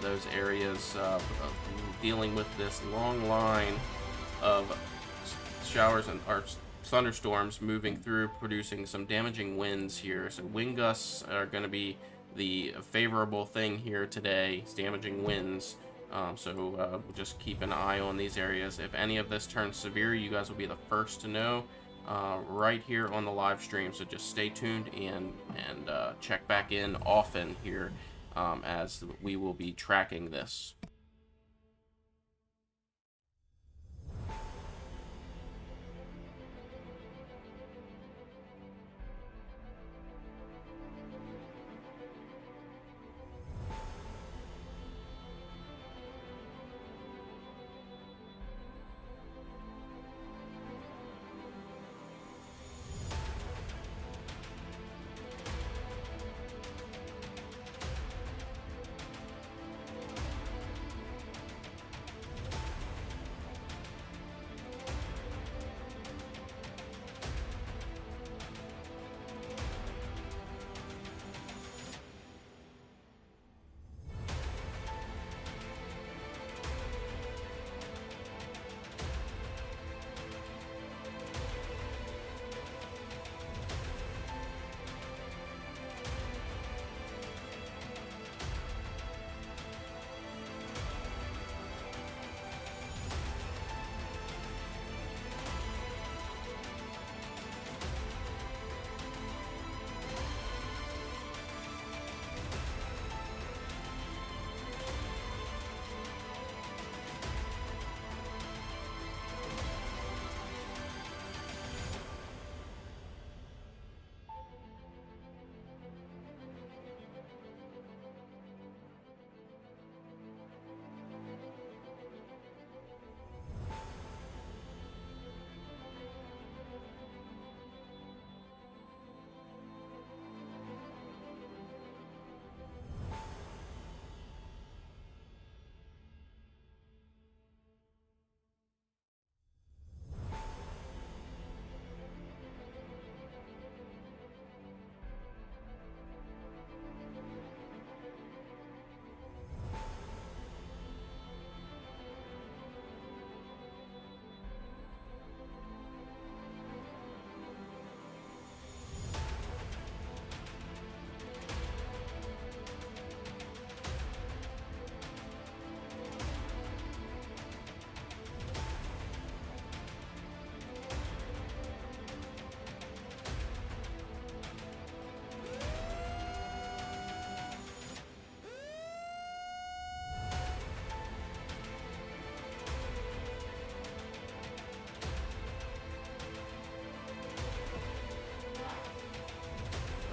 those areas, dealing with this long line of showers and thunderstorms moving through, producing some damaging winds here. So wind gusts are going to be the favorable thing here today, damaging winds. So just keep an eye on these areas. If any of this turns severe, you guys will be the first to know right here on the live stream. So just stay tuned and check back in often here as we will be tracking this.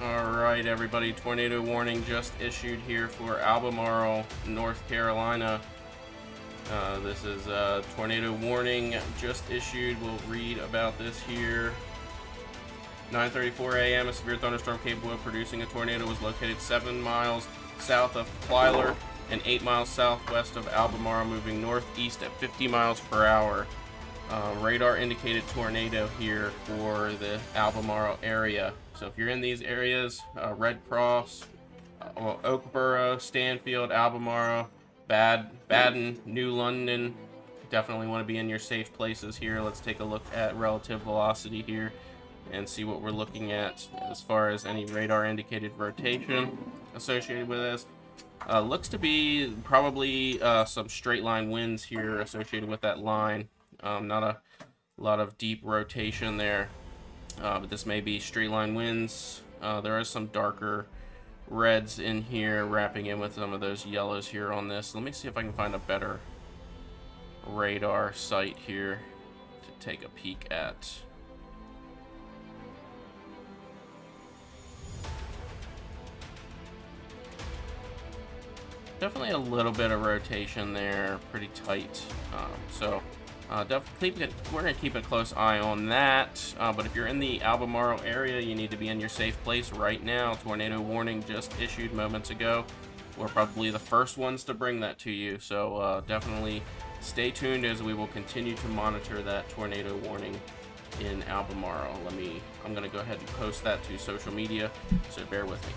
Alright everybody, tornado warning just issued here for Albemarle, North Carolina. This is a tornado warning just issued. We'll read about this here. 9:34 a.m. A severe thunderstorm capable of producing a tornado was located 7 miles south of Plyler and 8 miles southwest of Albemarle, moving northeast at 50 miles per hour. Radar indicated tornado here for the Albemarle area. So if you're in these areas, Red Cross, Oakboro, Stanfield, Albemarle, Baden, New London, definitely want to be in your safe places here. Let's take a look at relative velocity here and see what we're looking at as far as any radar indicated rotation associated with this. Looks to be probably some straight line winds here associated with that line. Not a lot of deep rotation there, but this may be straight line winds. There are some darker reds in here wrapping in with some of those yellows here on this. Let me see if I can find a better radar site here to take a peek at. Definitely a little bit of rotation there, pretty tight. Definitely we're going to keep a close eye on that. But if you're in the Albemarle area, you need to be in your safe place right now. Tornado warning just issued moments ago. We're probably the first ones to bring that to you. So definitely stay tuned as we will continue to monitor that tornado warning in Albemarle. I'm going to go ahead and post that to social media, so bear with me.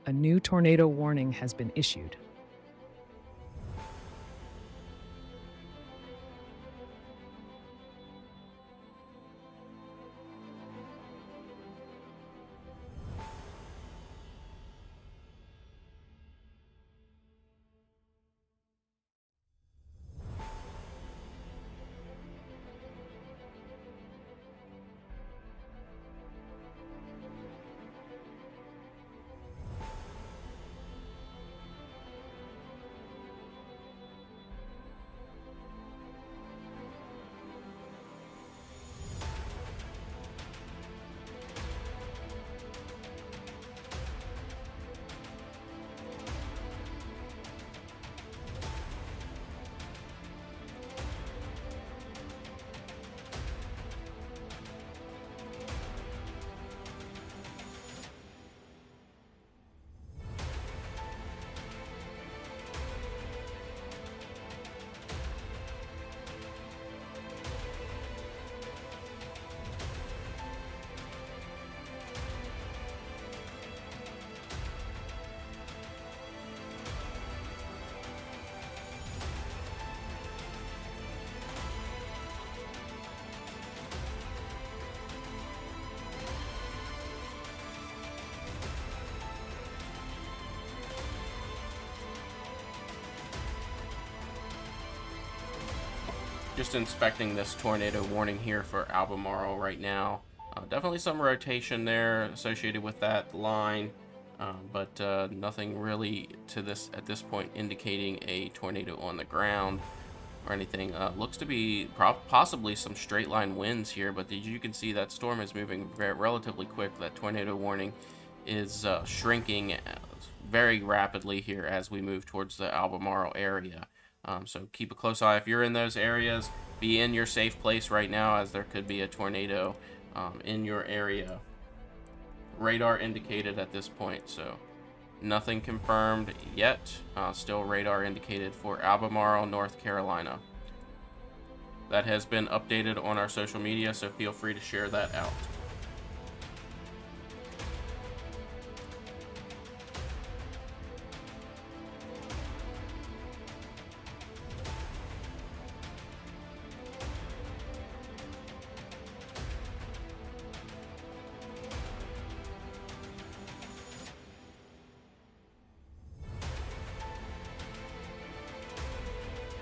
A new tornado warning has been issued. Just inspecting this tornado warning here for Albemarle right now. Definitely some rotation there associated with that line, but nothing really at this point indicating a tornado on the ground or anything. Looks to be possibly some straight line winds here, but as you can see, that storm is moving relatively quick. That tornado warning is shrinking very rapidly here as we move towards the Albemarle area. So keep a close eye if you're in those areas. Be in your safe place right now, as there could be a tornado in your area. Radar indicated at this point, so nothing confirmed yet. Still radar indicated for Albemarle, North Carolina. That has been updated on our social media, so feel free to share that out.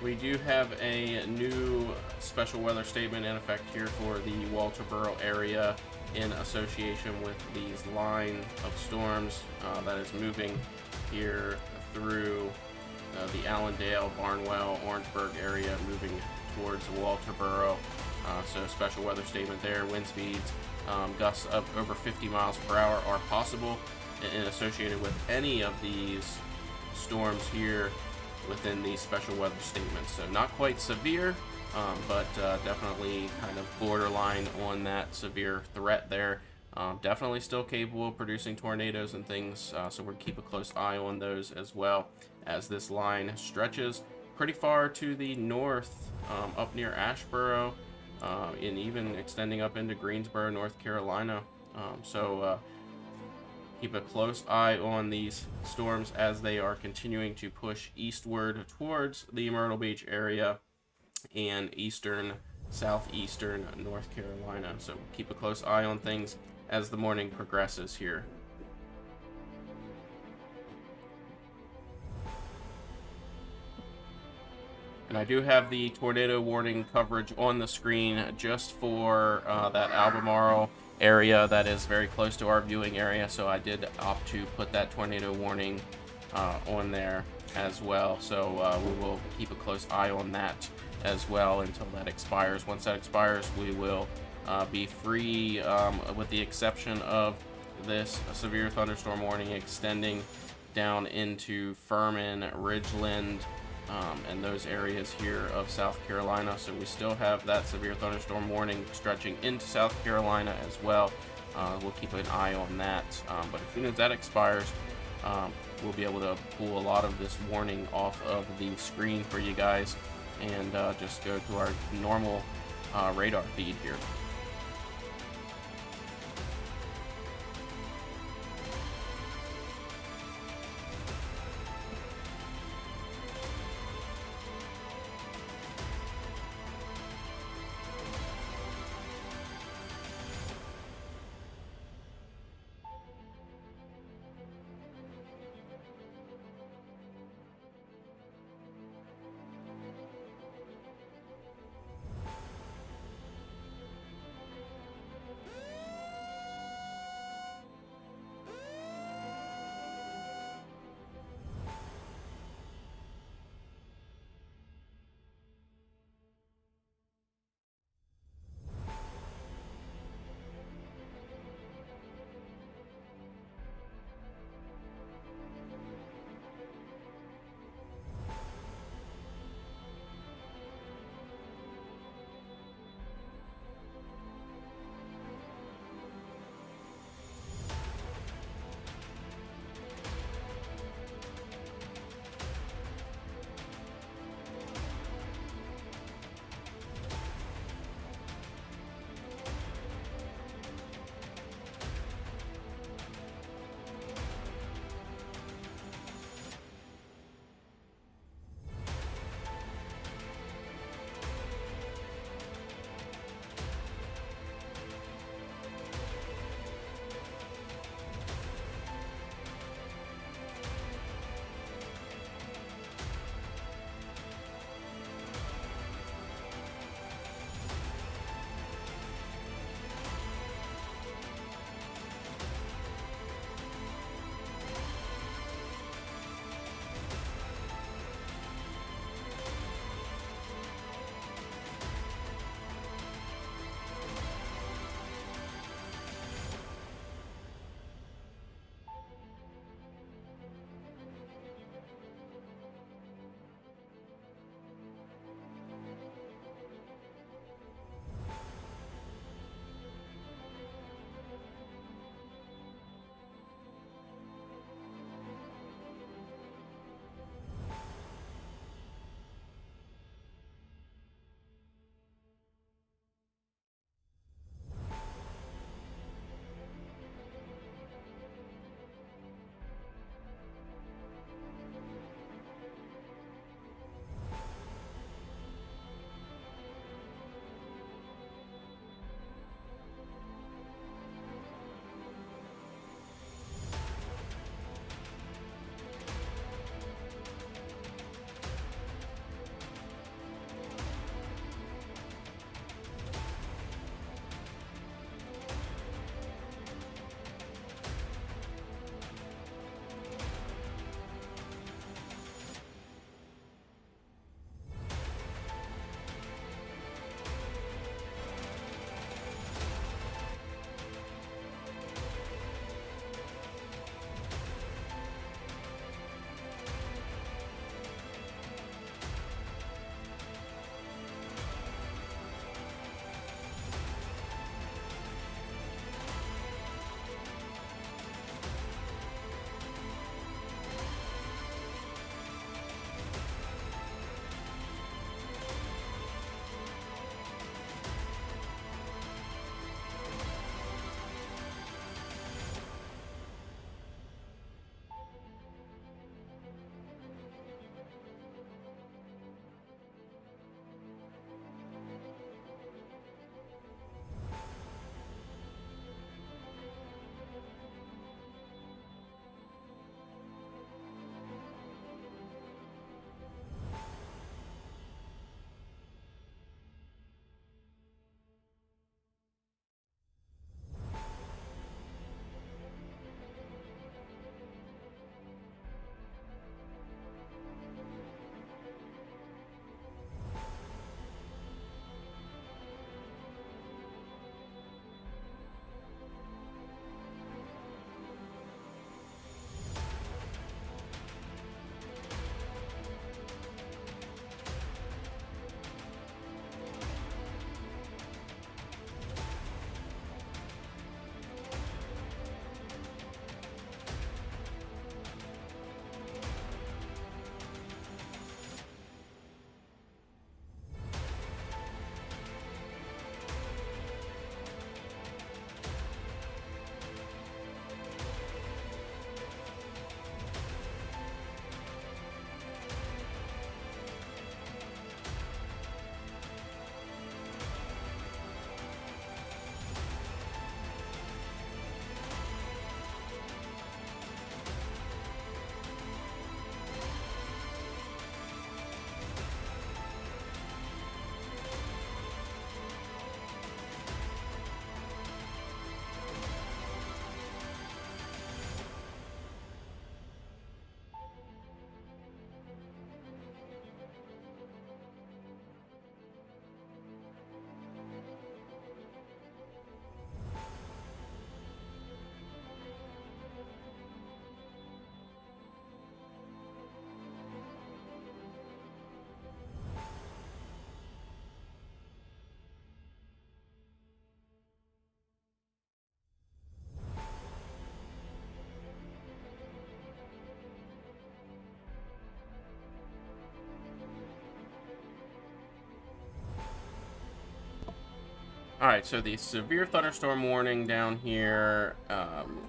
We do have a new special weather statement in effect here for the Walterboro area in association with these line of storms that is moving here through the Allendale, Barnwell, Orangeburg area, moving towards Walterboro. So special weather statement there. Wind speeds, gusts up over 50 miles per hour are possible and associated with any of these storms here within the special weather statement. So not quite severe, but definitely kind of borderline on that severe threat there. Definitely still capable of producing tornadoes and things, so we'll keep a close eye on those as well, as this line stretches pretty far to the north, up near Asheboro, and even extending up into Greensboro, North Carolina. So keep a close eye on these storms as they are continuing to push eastward towards the Myrtle Beach area and southeastern North Carolina. So keep a close eye on things as the morning progresses here. And I do have the tornado warning coverage on the screen just for that Albemarle area that is very close to our viewing area. So I did opt to put that tornado warning on there as well. So we will keep a close eye on that as well until that expires. Once that expires, we will be free, with the exception of this severe thunderstorm warning extending down into Furman, Ridgeland, and those areas here of South Carolina. So we still have that severe thunderstorm warning stretching into South Carolina as well. We'll keep an eye on that. But as soon as that expires, we'll be able to pull a lot of this warning off of the screen for you guys and just go to our normal radar feed here. Alright, so the severe thunderstorm warning down here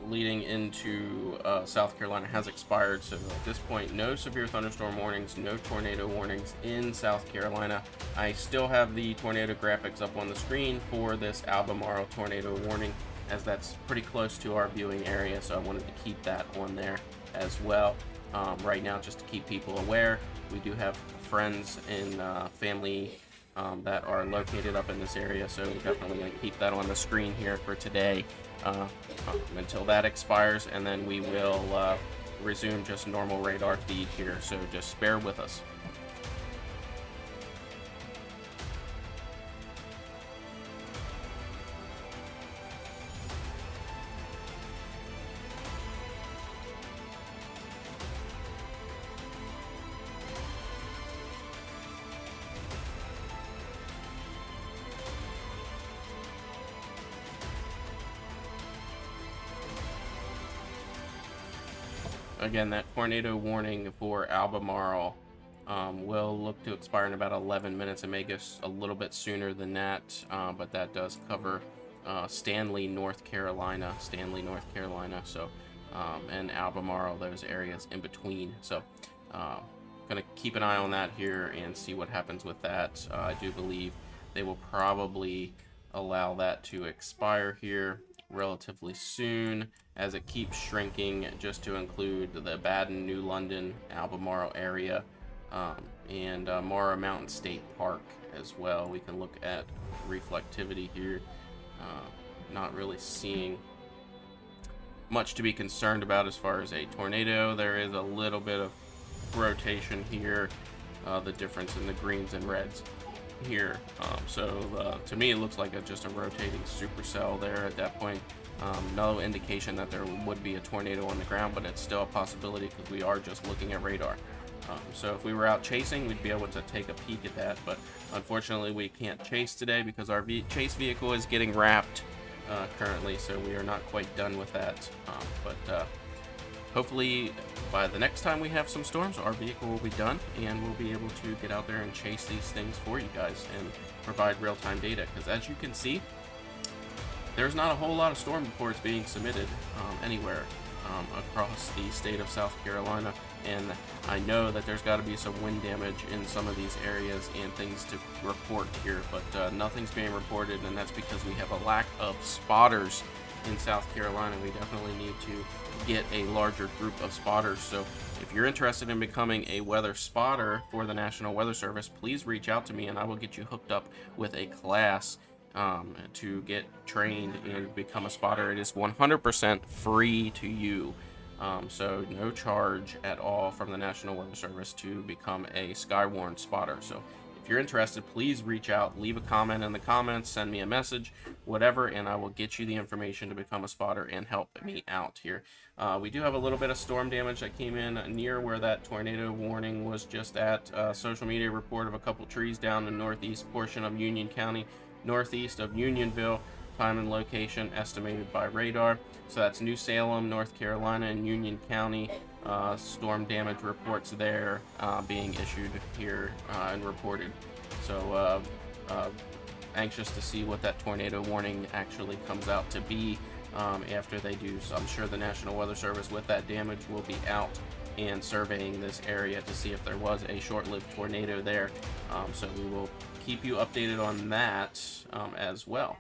leading into South Carolina has expired. So at this point, no severe thunderstorm warnings, no tornado warnings in South Carolina. I still have the tornado graphics up on the screen for this Albemarle tornado warning, as that's pretty close to our viewing area, so I wanted to keep that on there as well. Right now, just to keep people aware, we do have friends and family that are located up in this area, so definitely going to keep that on the screen here for today until that expires, and then we will resume just normal radar feed here, so just bear with us. Again, that tornado warning for Albemarle will look to expire in about 11 minutes. It may go a little bit sooner than that, but that does cover Stanley, North Carolina. So, and Albemarle, those areas in between. So, going to keep an eye on that here and see what happens with that. I do believe they will probably allow that to expire here relatively soon, as it keeps shrinking just to include the Baden, New London, Albemarle area, and Mara Mountain State Park as well. We can look at reflectivity here. Not really seeing much to be concerned about as far as a tornado. There is a little bit of rotation here, the difference in the greens and reds here. So to me, it looks like just a rotating supercell there at that point. No indication that there would be a tornado on the ground, but it's still a possibility because we are just looking at radar. So if we were out chasing, we'd be able to take a peek at that, but unfortunately we can't chase today because our chase vehicle is getting wrapped currently, so we are not quite done with that. But hopefully by the next time we have some storms, our vehicle will be done and we'll be able to get out there and chase these things for you guys and provide real-time data, because as you can see, there's not a whole lot of storm reports being submitted anywhere across the state of South Carolina, and I know that there's got to be some wind damage in some of these areas and things to report here, but nothing's being reported, and that's because we have a lack of spotters in South Carolina. We definitely need to get a larger group of spotters. So if you're interested in becoming a weather spotter for the National Weather Service, please reach out to me and I will get you hooked up with a class to get trained and become a spotter. It is 100% free to you, so no charge at all from the National Weather Service to become a Skywarn spotter. So if you're interested, please reach out, leave a comment in the comments, send me a message, whatever, and I will get you the information to become a spotter and help me out here. We do have a little bit of storm damage that came in near where that tornado warning was just at. Social media report of a couple trees down the northeast portion of Union County, northeast of Unionville. Time and location estimated by radar. So that's New Salem, North Carolina, and Union County. Storm damage reports there being issued here and reported. So anxious to see what that tornado warning actually comes out to be after they do. So I'm sure the National Weather Service with that damage will be out and surveying this area to see if there was a short-lived tornado there. So we will keep you updated on that as well.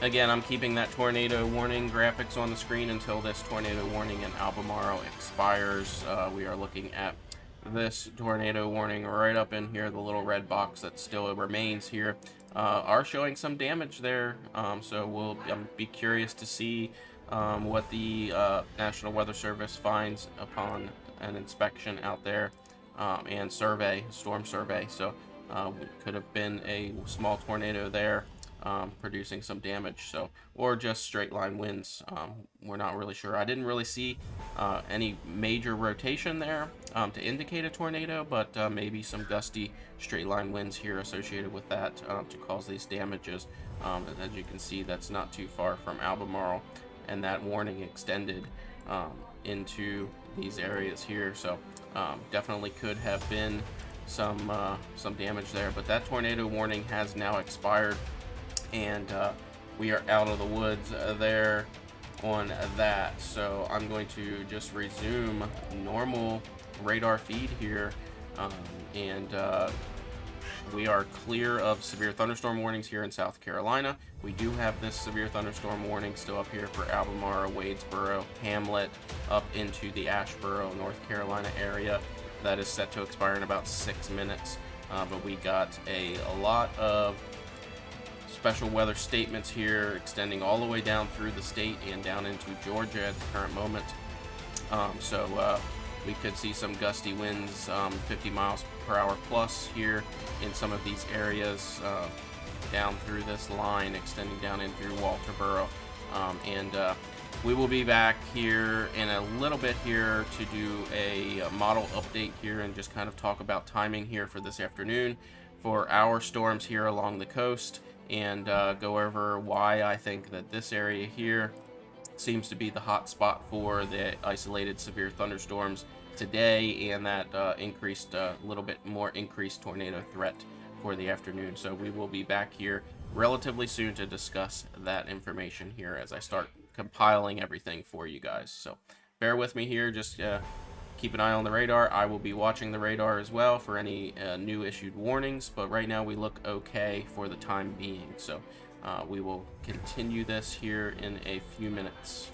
Again, I'm keeping that tornado warning graphics on the screen until this tornado warning in Albemarle expires. We are looking at this tornado warning right up in here, the little red box that still remains here, are showing some damage there. So we'll be curious to see what the National Weather Service finds upon an inspection out there and survey, storm survey. So Could have been a small tornado there, producing some damage, so, or just straight line winds. We're not really sure. I didn't really see any major rotation there to indicate a tornado, but maybe some gusty straight line winds here associated with that to cause these damages. And as you can see, that's not too far from Albemarle, and that warning extended into these areas here, so definitely could have been some damage there. But that tornado warning has now expired, and we are out of the woods there on that. So I'm going to just resume normal radar feed here, and we are clear of severe thunderstorm warnings here in South Carolina. We do have this severe thunderstorm warning still up here for Albemarle, Wadesboro, Hamlet, up into the Asheboro, North Carolina area. That is set to expire in about 6 minutes. But we got a lot of special weather statements here extending all the way down through the state and down into Georgia at the current moment. So we could see some gusty winds, 50 miles per hour plus here in some of these areas down through this line, extending down in through Walterboro. And we will be back here in a little bit here to do a model update here and just kind of talk about timing here for this afternoon for our storms here along the coast, and go over why I think that this area here seems to be the hot spot for the isolated severe thunderstorms today, and that little bit more increased tornado threat for the afternoon. So we will be back here relatively soon to discuss that information here as I start compiling everything for you guys. So bear with me here, just keep an eye on the radar. I will be watching the radar as well for any new issued warnings, but right now we look okay for the time being. So we will continue this here in a few minutes.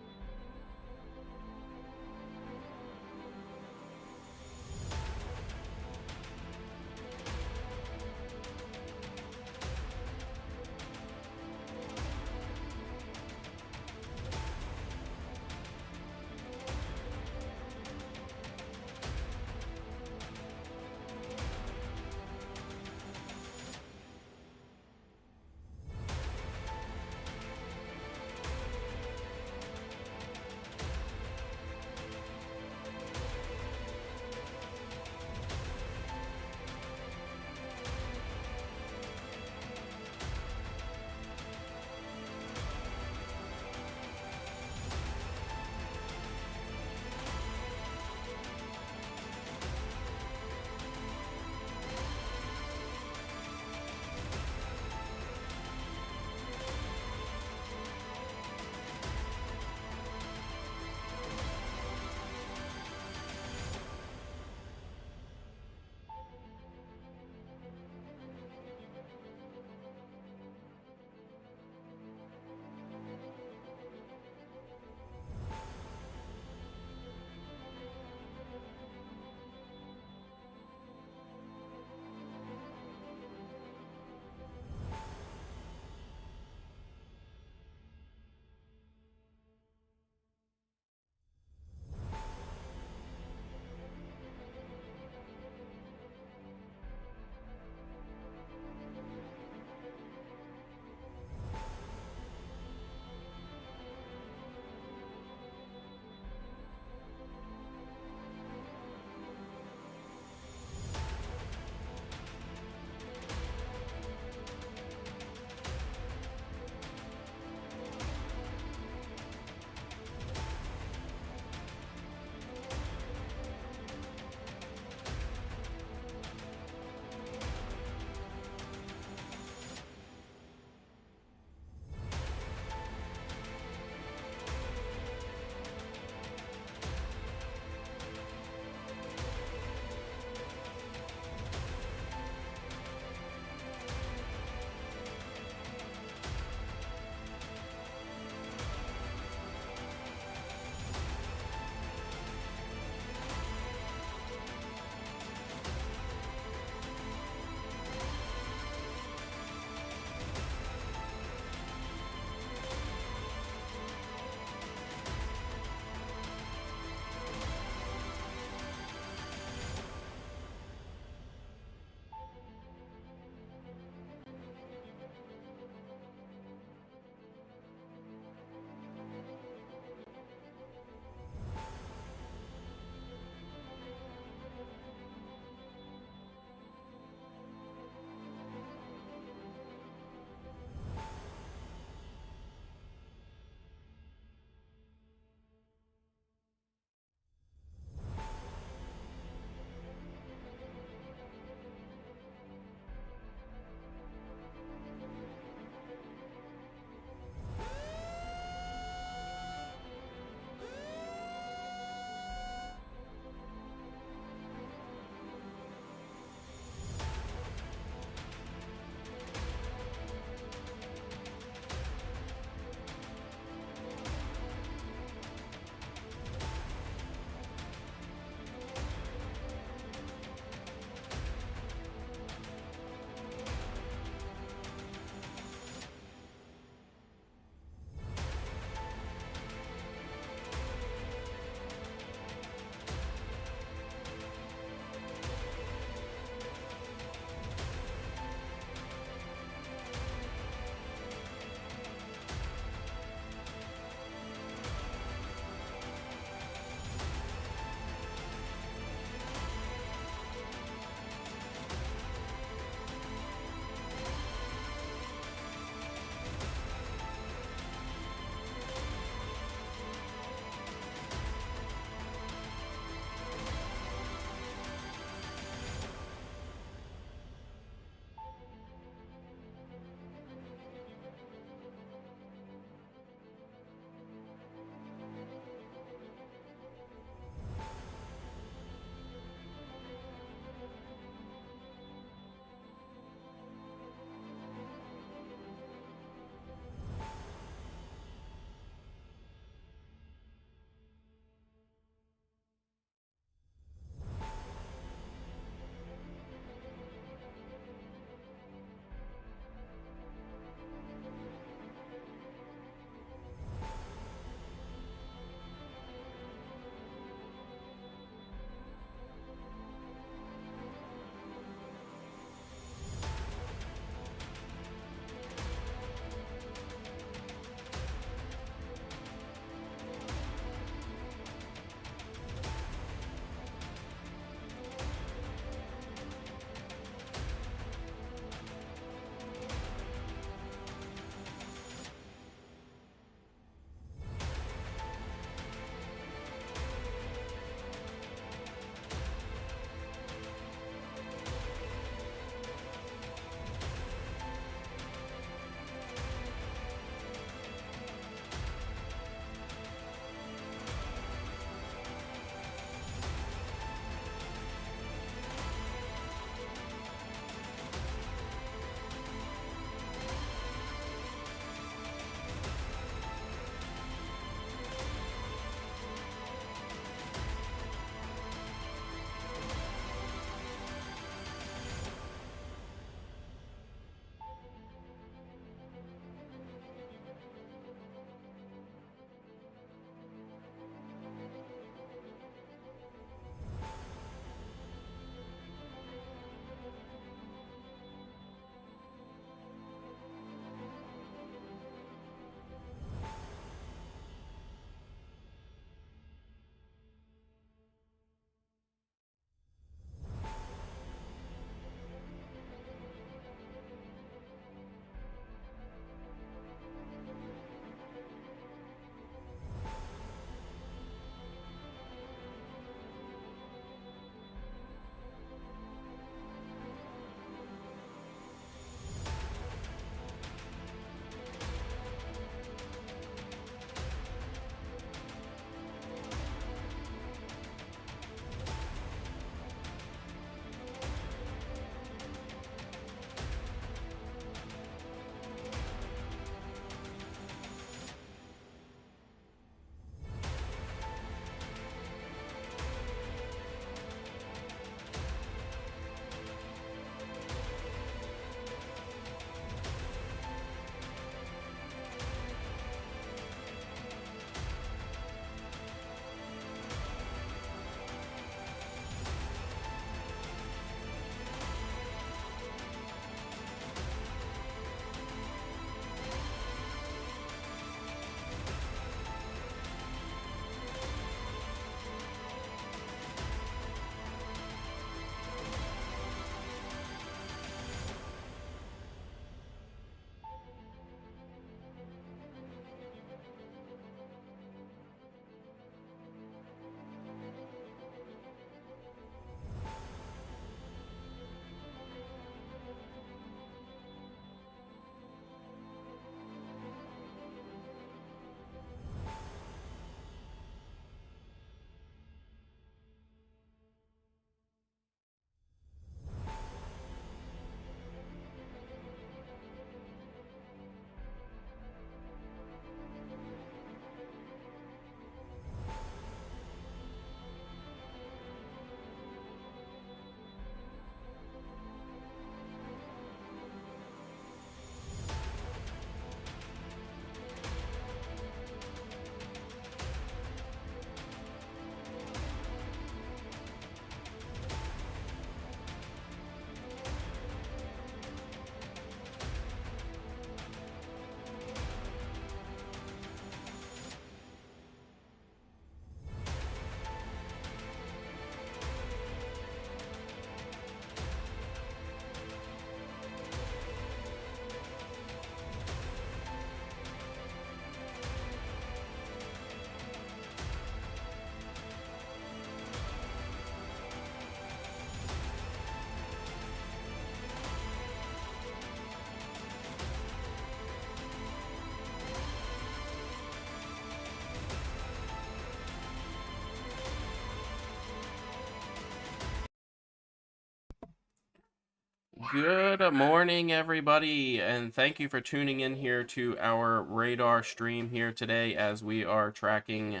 Good morning, everybody, and thank you for tuning in here to our radar stream here today as we are tracking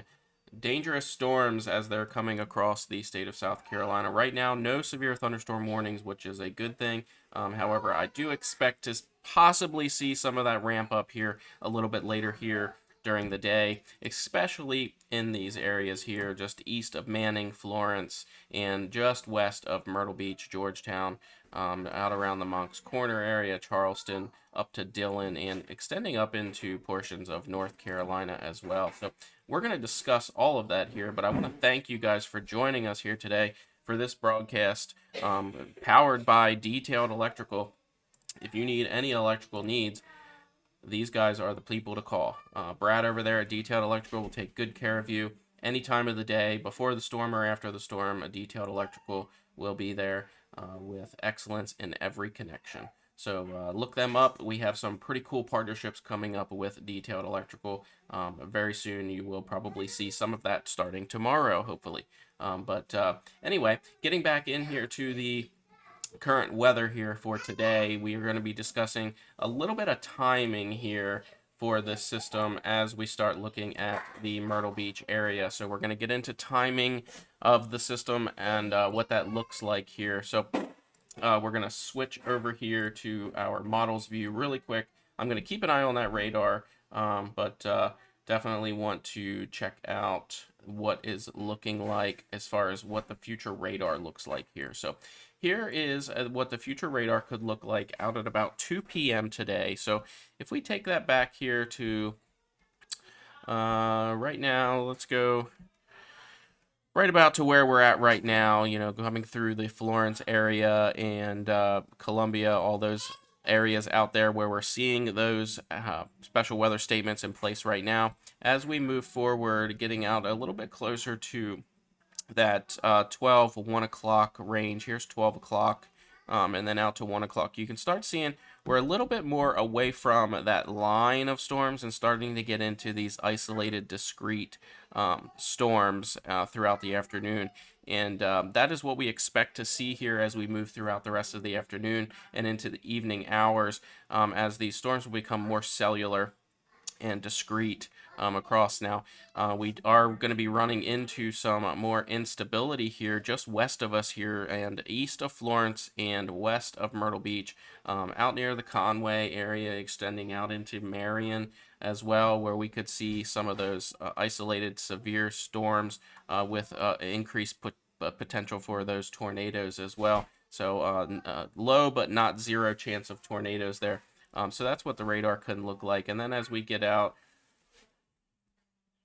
dangerous storms as they're coming across the state of South Carolina. Right now, no severe thunderstorm warnings, which is a good thing. However, I do expect to possibly see some of that ramp up here a little bit later here during the day, especially in these areas here just east of Manning, Florence, and just west of Myrtle Beach, Georgetown, out around the Moncks Corner area, Charleston, up to Dillon, and extending up into portions of North Carolina as well. So we're going to discuss all of that here, but I want to thank you guys for joining us here today for this broadcast powered by Detailed Electrical. If you need any electrical needs, these guys are the people to call. Brad over there at Detailed Electrical will take good care of you any time of the day, before the storm or after the storm. A Detailed Electrical will be there with excellence in every connection. So look them up. We have some pretty cool partnerships coming up with Detailed Electrical. Very soon you will probably see some of that starting tomorrow, hopefully. Anyway, getting back in here to the current weather here for today, we are going to be discussing a little bit of timing here for this system as we start looking at the Myrtle Beach area. So we're going to get into timing of the system and what that looks like here. So we're going to switch over here to our models view really quick. I'm going to keep an eye on that radar, but definitely want to check out what is looking like as far as what the future radar looks like here. So here is what the future radar could look like out at about 2 p.m. today. So if we take that back here to right now, let's go right about to where we're at right now, you know, coming through the Florence area and Columbia, all those areas out there where we're seeing those special weather statements in place right now. As we move forward, getting out a little bit closer to that 1 o'clock range. Here's 12 o'clock and then out to 1 o'clock. You can start seeing we're a little bit more away from that line of storms and starting to get into these isolated, discrete storms throughout the afternoon. And that is what we expect to see here as we move throughout the rest of the afternoon and into the evening hours as these storms will become more cellular and discrete across. Now we are going to be running into some more instability here just west of us here and east of Florence and west of Myrtle Beach, out near the Conway area, extending out into Marion as well, where we could see some of those isolated severe storms with increased potential for those tornadoes as well. So low but not zero chance of tornadoes there. So that's what the radar could look like. And then as we get out,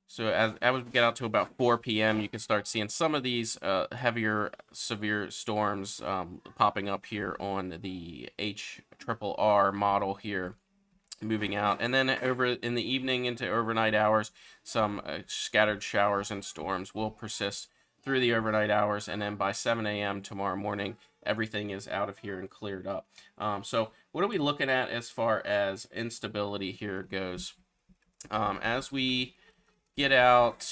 so as we get out to about 4 p.m., you can start seeing some of these heavier, severe storms popping up here on the HRRR model here, moving out. And then over in the evening into overnight hours, some scattered showers and storms will persist through the overnight hours. And then by 7 a.m. tomorrow morning, everything is out of here and cleared up. So what are we looking at as far as instability here goes? As we get out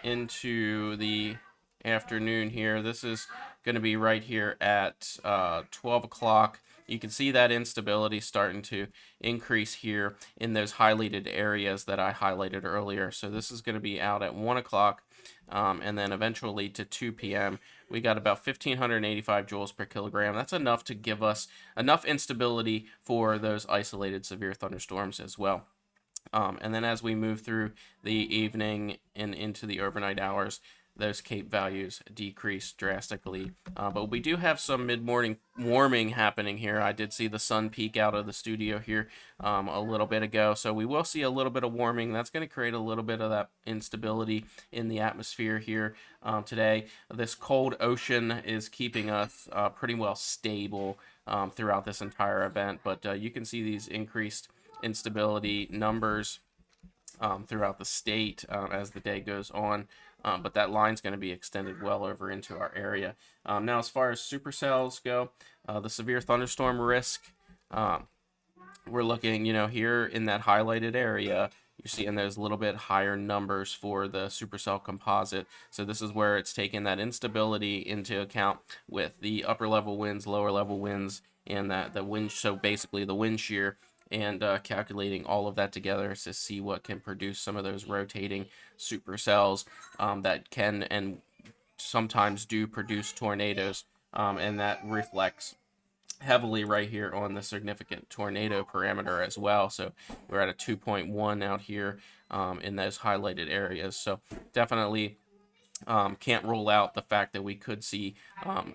into the afternoon here, this is going to be right here at 12 o'clock. You can see that instability starting to increase here in those highlighted areas that I highlighted earlier. So this is going to be out at 1 o'clock and then eventually to 2 p.m. We got about 1,585 joules per kilogram. That's enough to give us enough instability for those isolated severe thunderstorms as well. And then as we move through the evening and into the overnight hours, those CAPE values decrease drastically. But we do have some mid-morning warming happening here. I did see the sun peek out of the studio here a little bit ago. So we will see a little bit of warming. That's going to create a little bit of that instability in the atmosphere here today. This cold ocean is keeping us pretty well stable throughout this entire event. But you can see these increased instability numbers throughout the state as the day goes on. But that line's going to be extended well over into our area. Now, as far as supercells go, the severe thunderstorm risk, we're looking, here in that highlighted area, You're seeing those little bit higher numbers for the supercell composite. So this is where it's taken that instability into account with the upper level winds, lower level winds, and that the wind. So basically the wind shear, and calculating all of that together to see what can produce some of those rotating supercells that can and sometimes do produce tornadoes, and that reflects heavily right here on the significant tornado parameter as well. So we're at a 2.1 out here in those highlighted areas. So definitely can't rule out the fact that we could see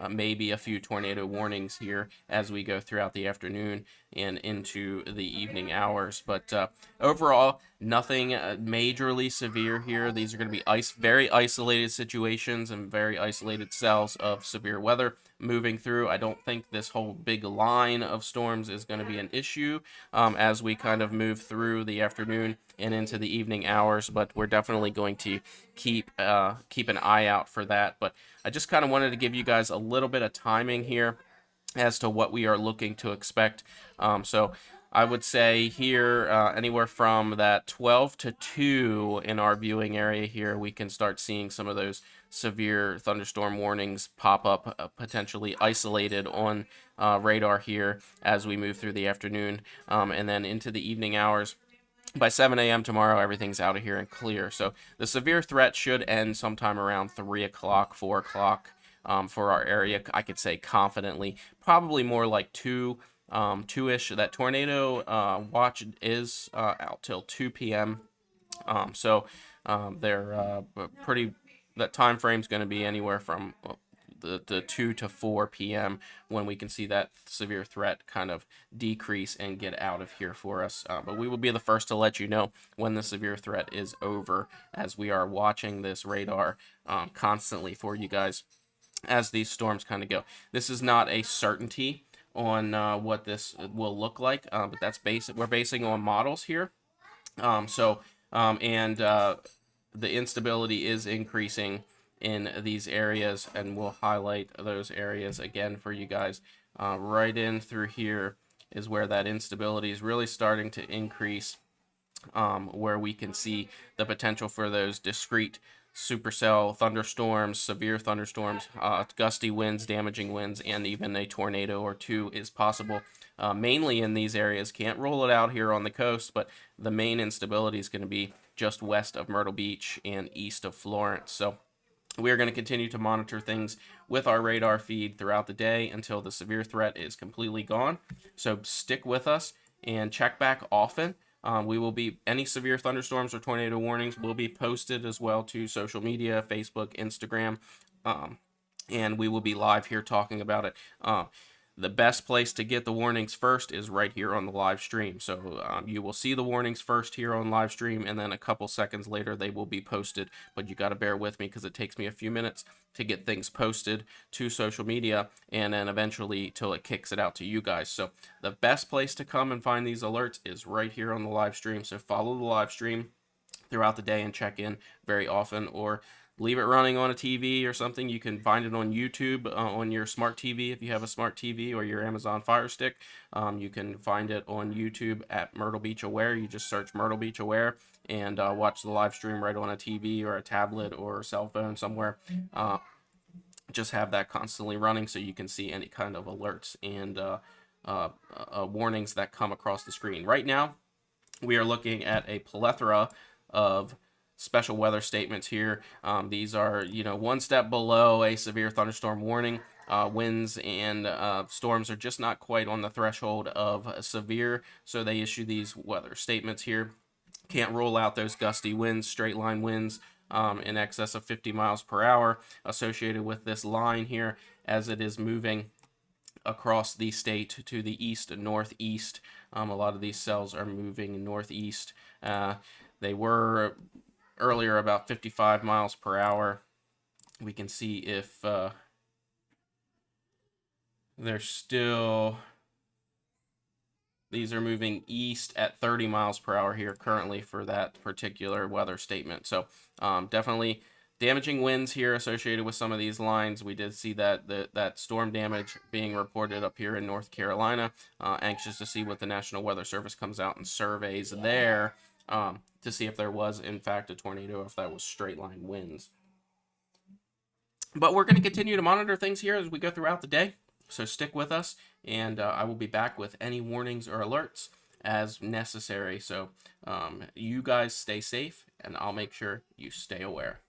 maybe a few tornado warnings here as we go throughout the afternoon and into the evening hours. But overall, nothing majorly severe here. These are going to be very isolated situations and very isolated cells of severe weather moving through. I don't think this whole big line of storms is going to be an issue as we kind of move through the afternoon and into the evening hours, but we're definitely going to keep an eye out for that. But I just kind of wanted to give you guys a little bit of timing here as to what we are looking to expect. So I would say here anywhere from that 12 to 2 in our viewing area here, we can start seeing some of those severe thunderstorm warnings pop up, potentially isolated on radar here as we move through the afternoon and then into the evening hours. By 7 a.m. tomorrow, everything's out of here and clear. So the severe threat should end sometime around 3 o'clock, 4 o'clock for our area. I could say confidently, probably more like 2-ish. That tornado watch is out till 2 p.m. So they're pretty. That time frame is going to be anywhere from the 2 to 4 p.m. when we can see that severe threat kind of decrease and get out of here for us. But we will be the first to let you know when the severe threat is over, as we are watching this radar constantly for you guys as these storms kind of go. This is not a certainty on what this will look like, but that's we're basing on models here. The instability is increasing in these areas, and we'll highlight those areas again for you guys. Right in through here is where that instability is really starting to increase, where we can see the potential for those discrete supercell thunderstorms, severe thunderstorms, gusty winds, damaging winds, and even a tornado or two is possible. Mainly in these areas. Can't rule it out here on the coast, but the main instability is going to be just west of Myrtle Beach and east of Florence. So we are going to continue to monitor things with our radar feed throughout the day until the severe threat is completely gone. So stick with us and check back often. Any severe thunderstorms or tornado warnings will be posted as well to social media, Facebook, Instagram, and we will be live here talking about it. The best place to get the warnings first is right here on the live stream. So you will see the warnings first here on live stream, and then a couple seconds later they will be posted. But you got to bear with me because it takes me a few minutes to get things posted to social media, and then eventually till it kicks it out to you guys. So the best place to come and find these alerts is right here on the live stream. So follow the live stream throughout the day and check in very often, or leave it running on a TV or something. You can find it on YouTube on your smart TV if you have a smart TV, or your Amazon Fire Stick. You can find it on YouTube at Myrtle Beach Aware. You just search Myrtle Beach Aware and watch the live stream right on a TV or a tablet or a cell phone somewhere. Just have that constantly running so you can see any kind of alerts and warnings that come across the screen. Right now, we are looking at a plethora of special weather statements here. These are, one step below a severe thunderstorm warning. Winds and storms are just not quite on the threshold of severe, so they issue these weather statements here. Can't rule out those gusty winds, straight line winds in excess of 50 miles per hour associated with this line here as it is moving across the state to the east and northeast. A lot of these cells are moving northeast. They were earlier about 55 miles per hour. We can see if they're still, these are moving east at 30 miles per hour here currently for that particular weather statement. So definitely damaging winds here associated with some of these lines. We did see that storm damage being reported up here in North Carolina. Anxious to see what the National Weather Service comes out and surveys there. to see if there was, in fact, a tornado, if that was straight line winds. But we're going to continue to monitor things here as we go throughout the day. So stick with us, and I will be back with any warnings or alerts as necessary. So you guys stay safe, and I'll make sure you stay aware.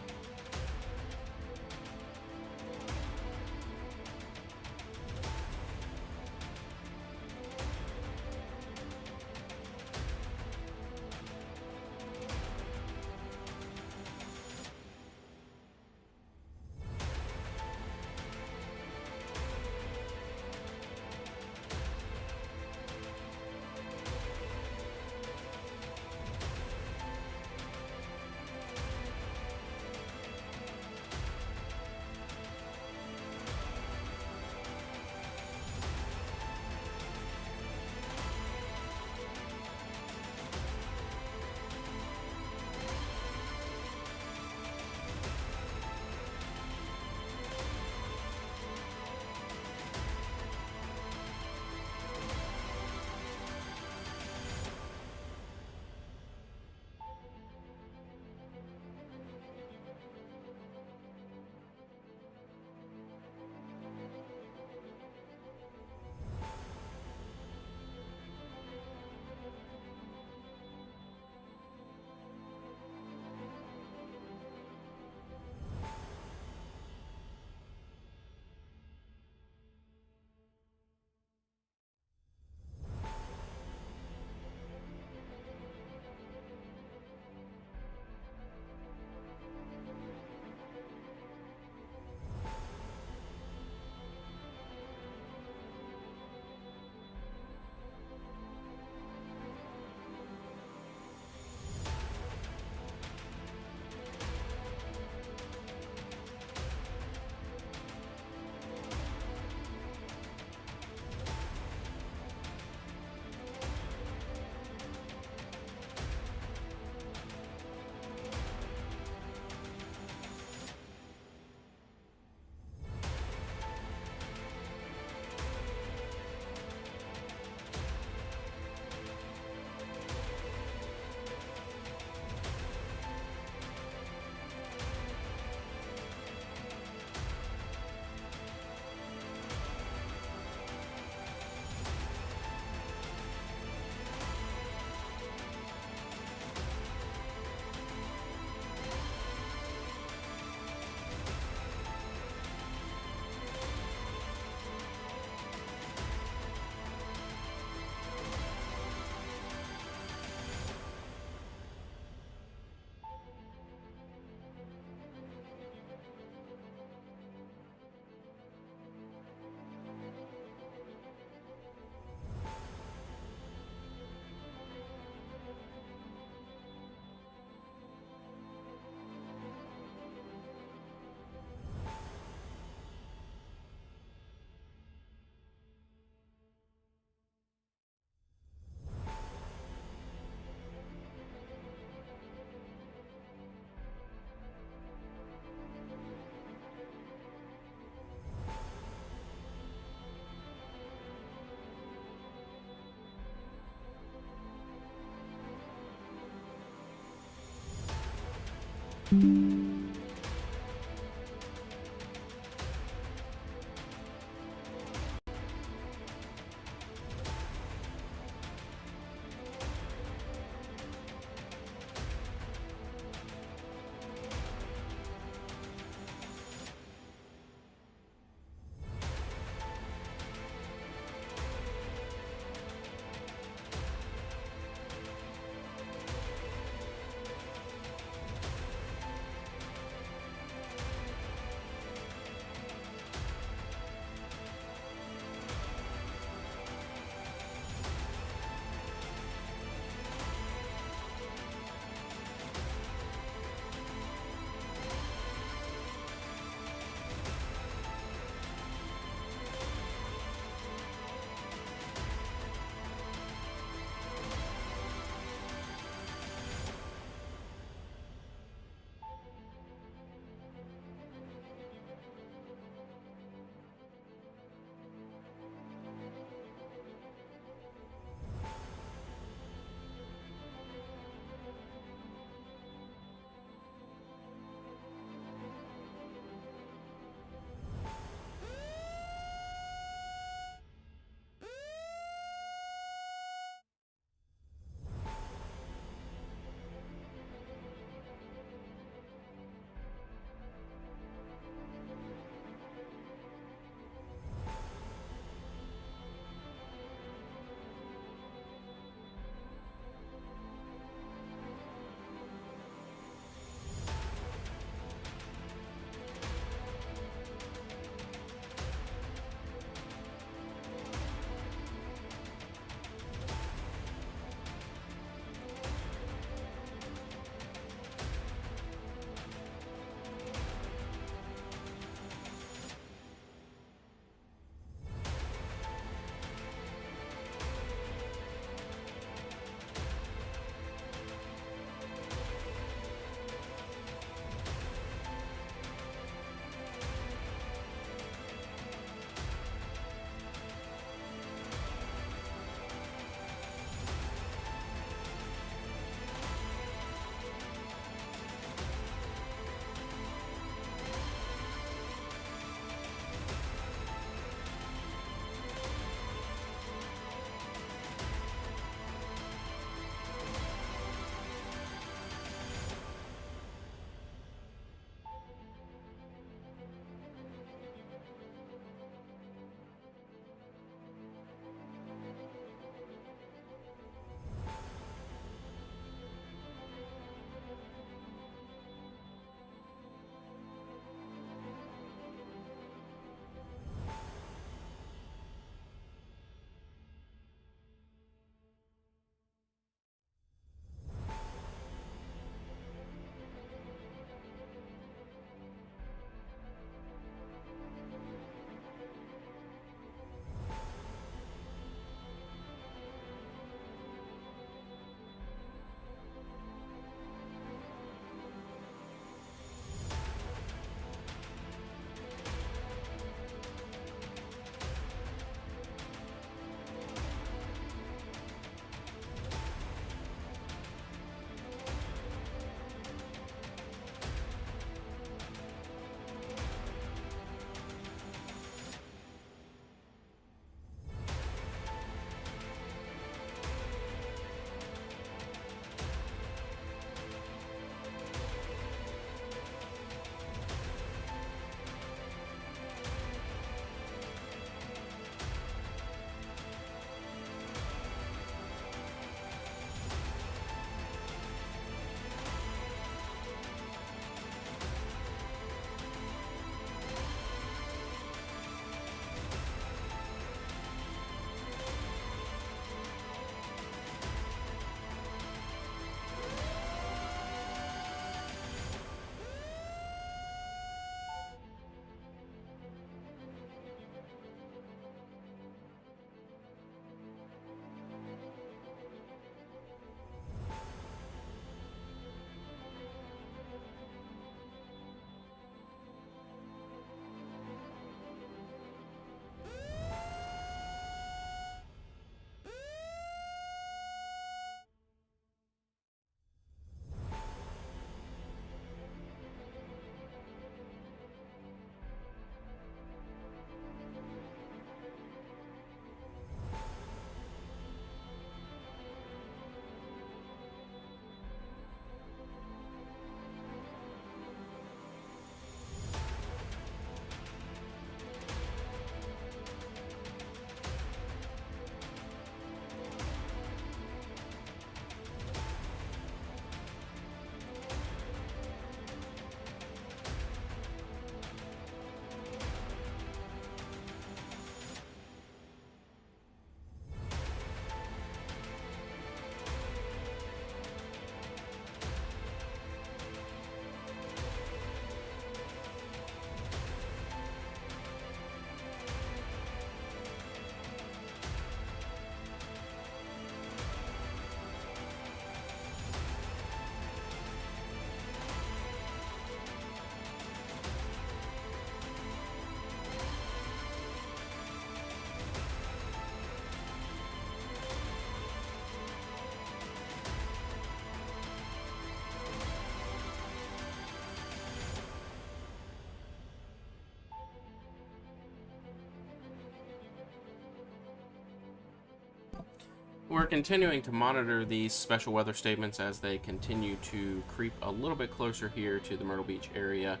We're continuing to monitor these special weather statements as they continue to creep a little bit closer here to the Myrtle Beach area.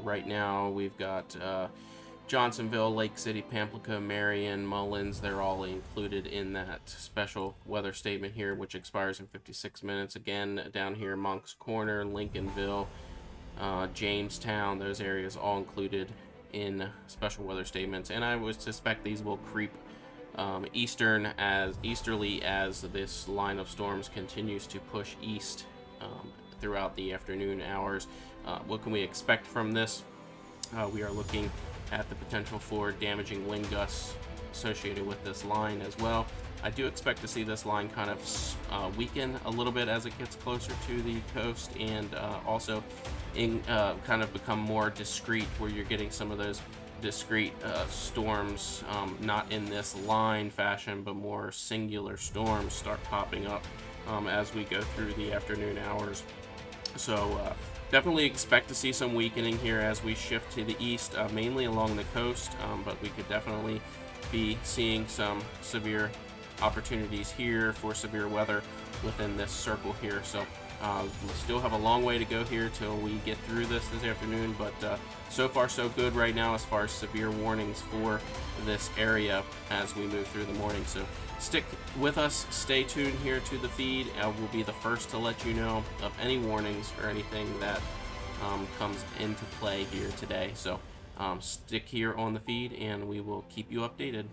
Right now, we've got Johnsonville, Lake City, Pamplico, Marion, Mullins. They're all included in that special weather statement here, which expires in 56 minutes. Again, down here, Moncks Corner, Lincolnville, Jamestown, those areas all included in special weather statements. And I would suspect these will creep easterly as this line of storms continues to push east throughout the afternoon hours. What can we expect from this? We are looking at the potential for damaging wind gusts associated with this line as well. I do expect to see this line kind of weaken a little bit as it gets closer to the coast, and also kind of become more discrete, where you're getting some of those discrete storms, not in this line fashion, but more singular storms start popping up as we go through the afternoon hours. So definitely expect to see some weakening here as we shift to the east, mainly along the coast, but we could definitely be seeing some severe opportunities here for severe weather within this circle here. So we still have a long way to go here till we get through this afternoon, but so far so good right now as far as severe warnings for this area as we move through the morning. So stick with us, stay tuned here to the feed. We'll be the first to let you know of any warnings or anything that comes into play here today. So stick here on the feed and we will keep you updated.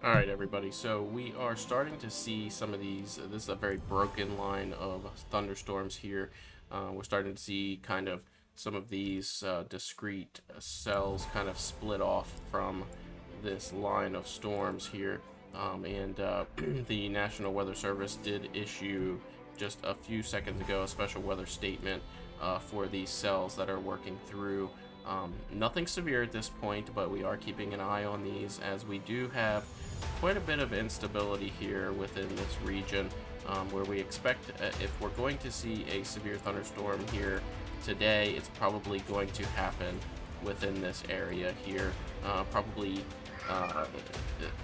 All right, everybody. So we are starting to see some of these. This is a very broken line of thunderstorms here. We're starting to see kind of some of these discrete cells kind of split off from this line of storms here. And the National Weather Service did issue just a few seconds ago a special weather statement for these cells that are working through. Nothing severe at this point, but we are keeping an eye on these as we do have quite a bit of instability here within this region, where we expect if we're going to see a severe thunderstorm here today, it's probably going to happen within this area here, probably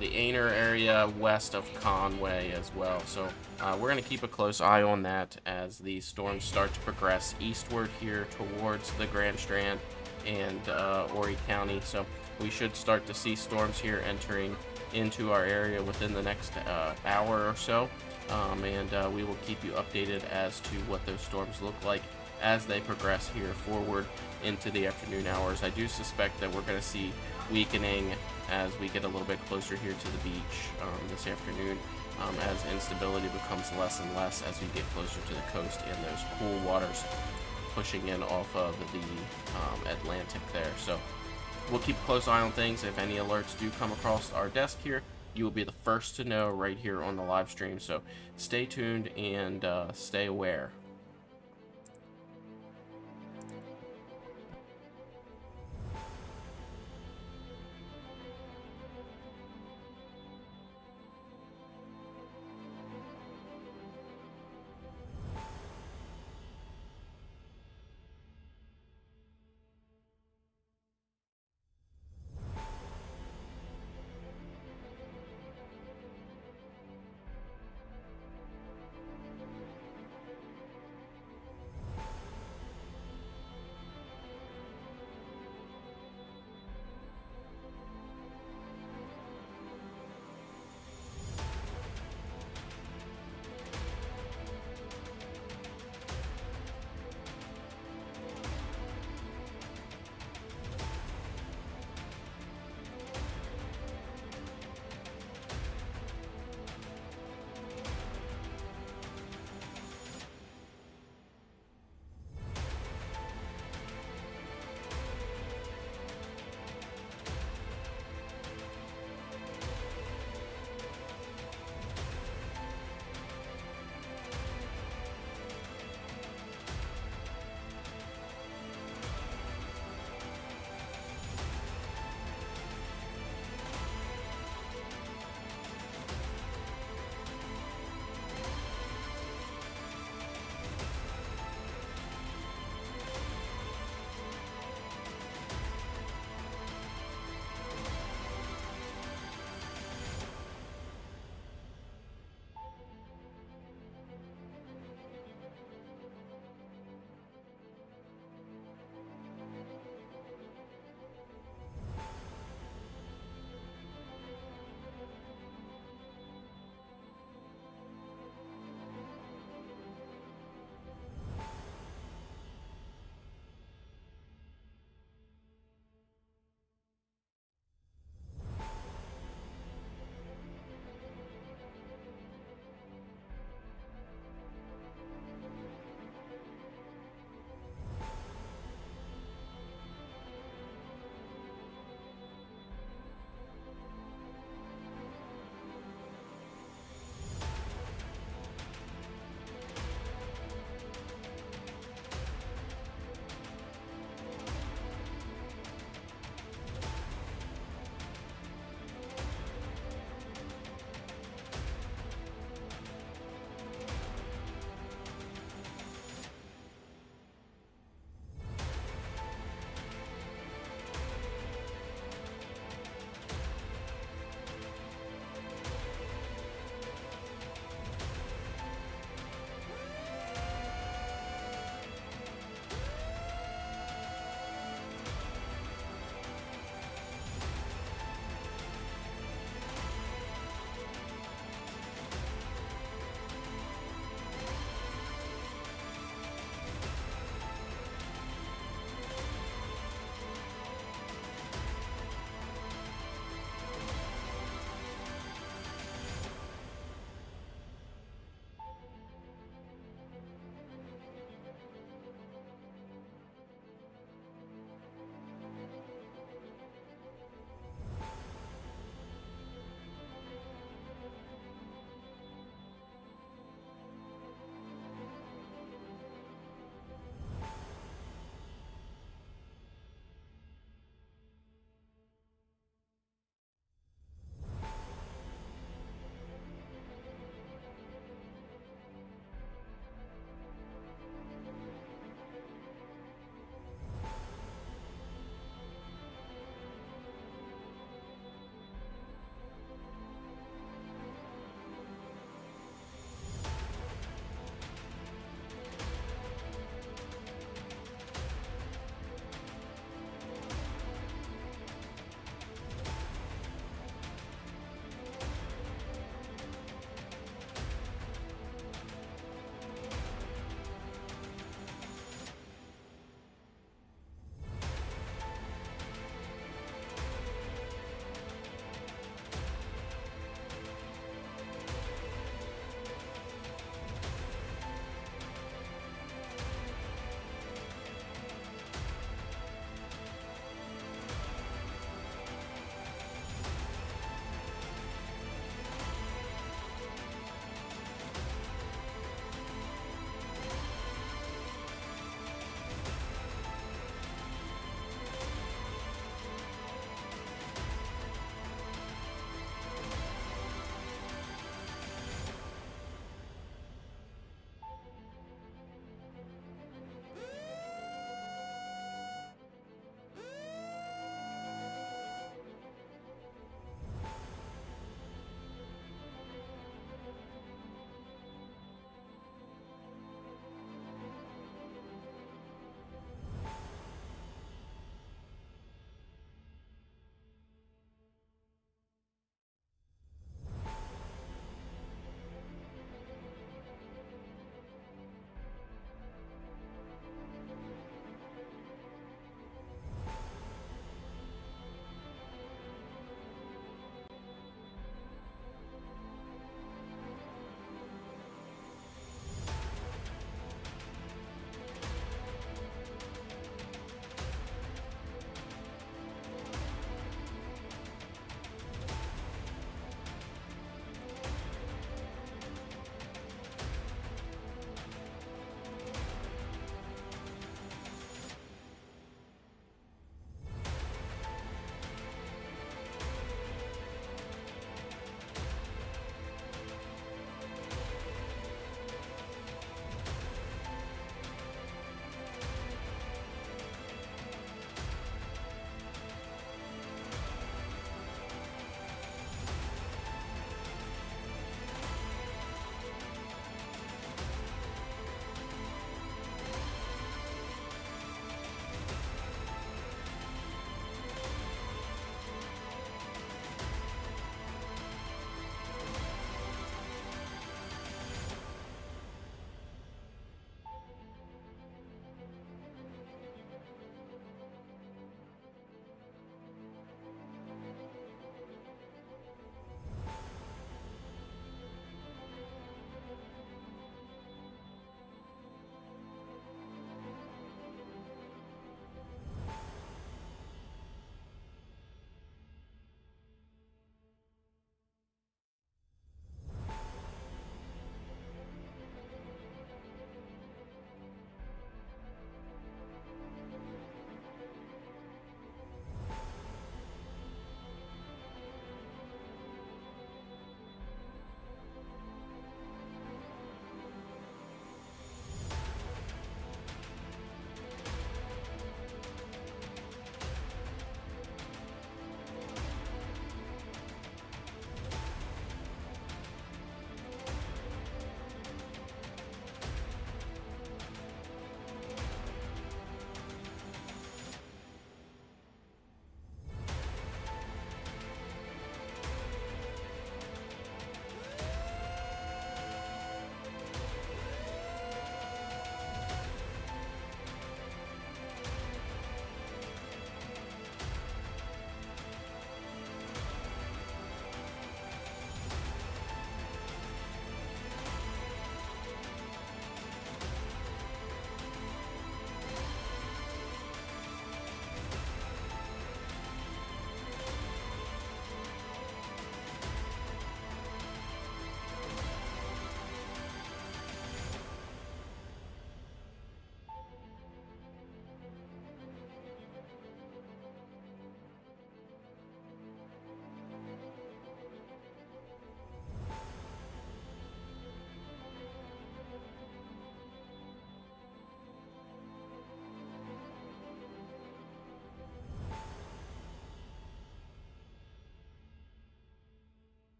the Aner area west of Conway as well. So we're going to keep a close eye on that as these storms start to progress eastward here towards the Grand Strand and Horry County. So we should start to see storms here entering into our area within the next hour or so, and we will keep you updated as to what those storms look like as they progress here forward into the afternoon hours. I do suspect that we're going to see weakening as we get a little bit closer here to the beach this afternoon, as instability becomes less and less as we get closer to the coast and those cool waters pushing in off of the Atlantic there. So we'll keep a close eye on things. If any alerts do come across our desk here, you will be the first to know right here on the live stream. So stay tuned and stay aware.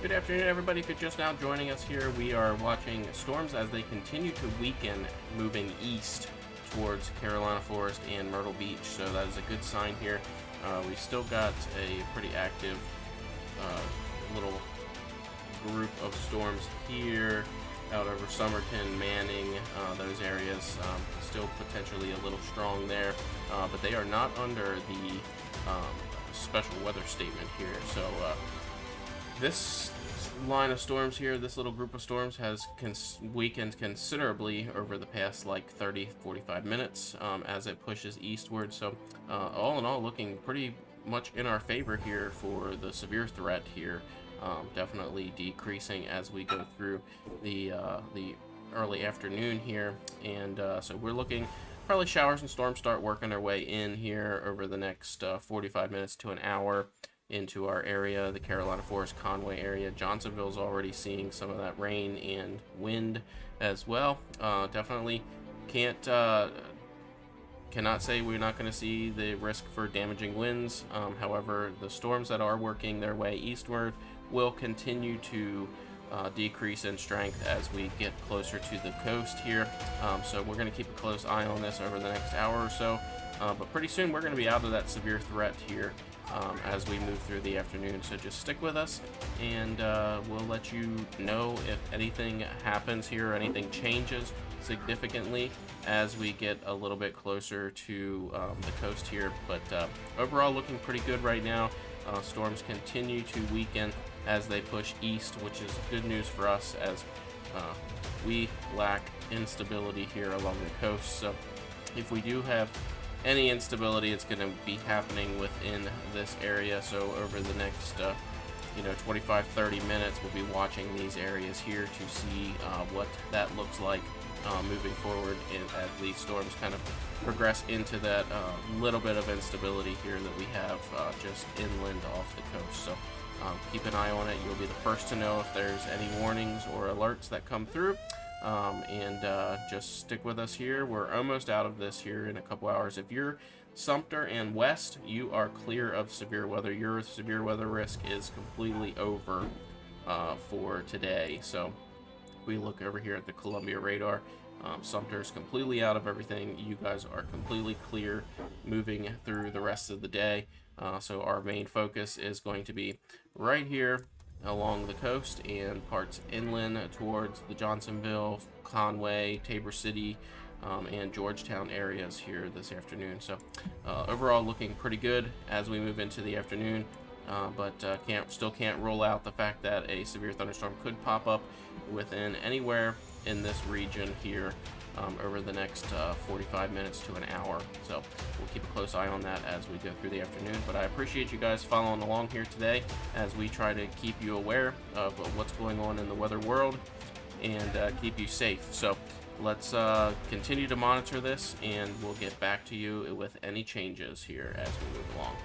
Good afternoon, everybody. If you're just now joining us here, we are watching storms as they continue to weaken, moving east towards Carolina Forest and Myrtle Beach. So that is a good sign here. We still got a pretty active little group of storms here out over Somerton, Manning, those areas. Still potentially a little strong there, but they are not under the special weather statement here. So this line of storms here, this little group of storms has weakened considerably over the past like 30-45 minutes as it pushes eastward. So all in all, looking pretty much in our favor here for the severe threat here. Definitely decreasing as we go through the early afternoon here, and so we're looking probably showers and storms start working their way in here over the next 45 minutes to an hour into our area, the Carolina Forest, Conway area. Johnsonville's already seeing some of that rain and wind as well. Definitely cannot say we're not going to see the risk for damaging winds. However, the storms that are working their way eastward will continue to decrease in strength as we get closer to the coast here. So we're going to keep a close eye on this over the next hour or so. But pretty soon we're going to be out of that severe threat here as we move through the afternoon. So just stick with us, and we'll let you know if anything happens here or anything changes significantly as we get a little bit closer to the coast here. But overall looking pretty good right now. Storms continue to weaken as they push east, which is good news for us as we lack instability here along the coast. So if we do have any instability, it's going to be happening within this area. So over the next 25-30 minutes, we'll be watching these areas here to see what that looks like moving forward as these storms kind of progress into that little bit of instability here that we have just inland off the coast. So keep an eye on it. You'll be the first to know if there's any warnings or alerts that come through. And just stick with us here. We're almost out of this here in a couple hours. If you're Sumter and west, you are clear of severe weather. Your severe weather risk is completely over for today. So we look over here at the Columbia radar. Sumter's completely out of everything. You guys are completely clear moving through the rest of the day. So our main focus is going to be right here along the coast and parts inland towards the Johnsonville, Conway, Tabor City, and Georgetown areas here this afternoon. So overall looking pretty good as we move into the afternoon, but still can't rule out the fact that a severe thunderstorm could pop up within anywhere in this region here over the next 45 minutes to an hour. So we'll keep a close eye on that as we go through the afternoon. But I appreciate you guys following along here today as we try to keep you aware of what's going on in the weather world and keep you safe. So let's continue to monitor this, and we'll get back to you with any changes here as we move along.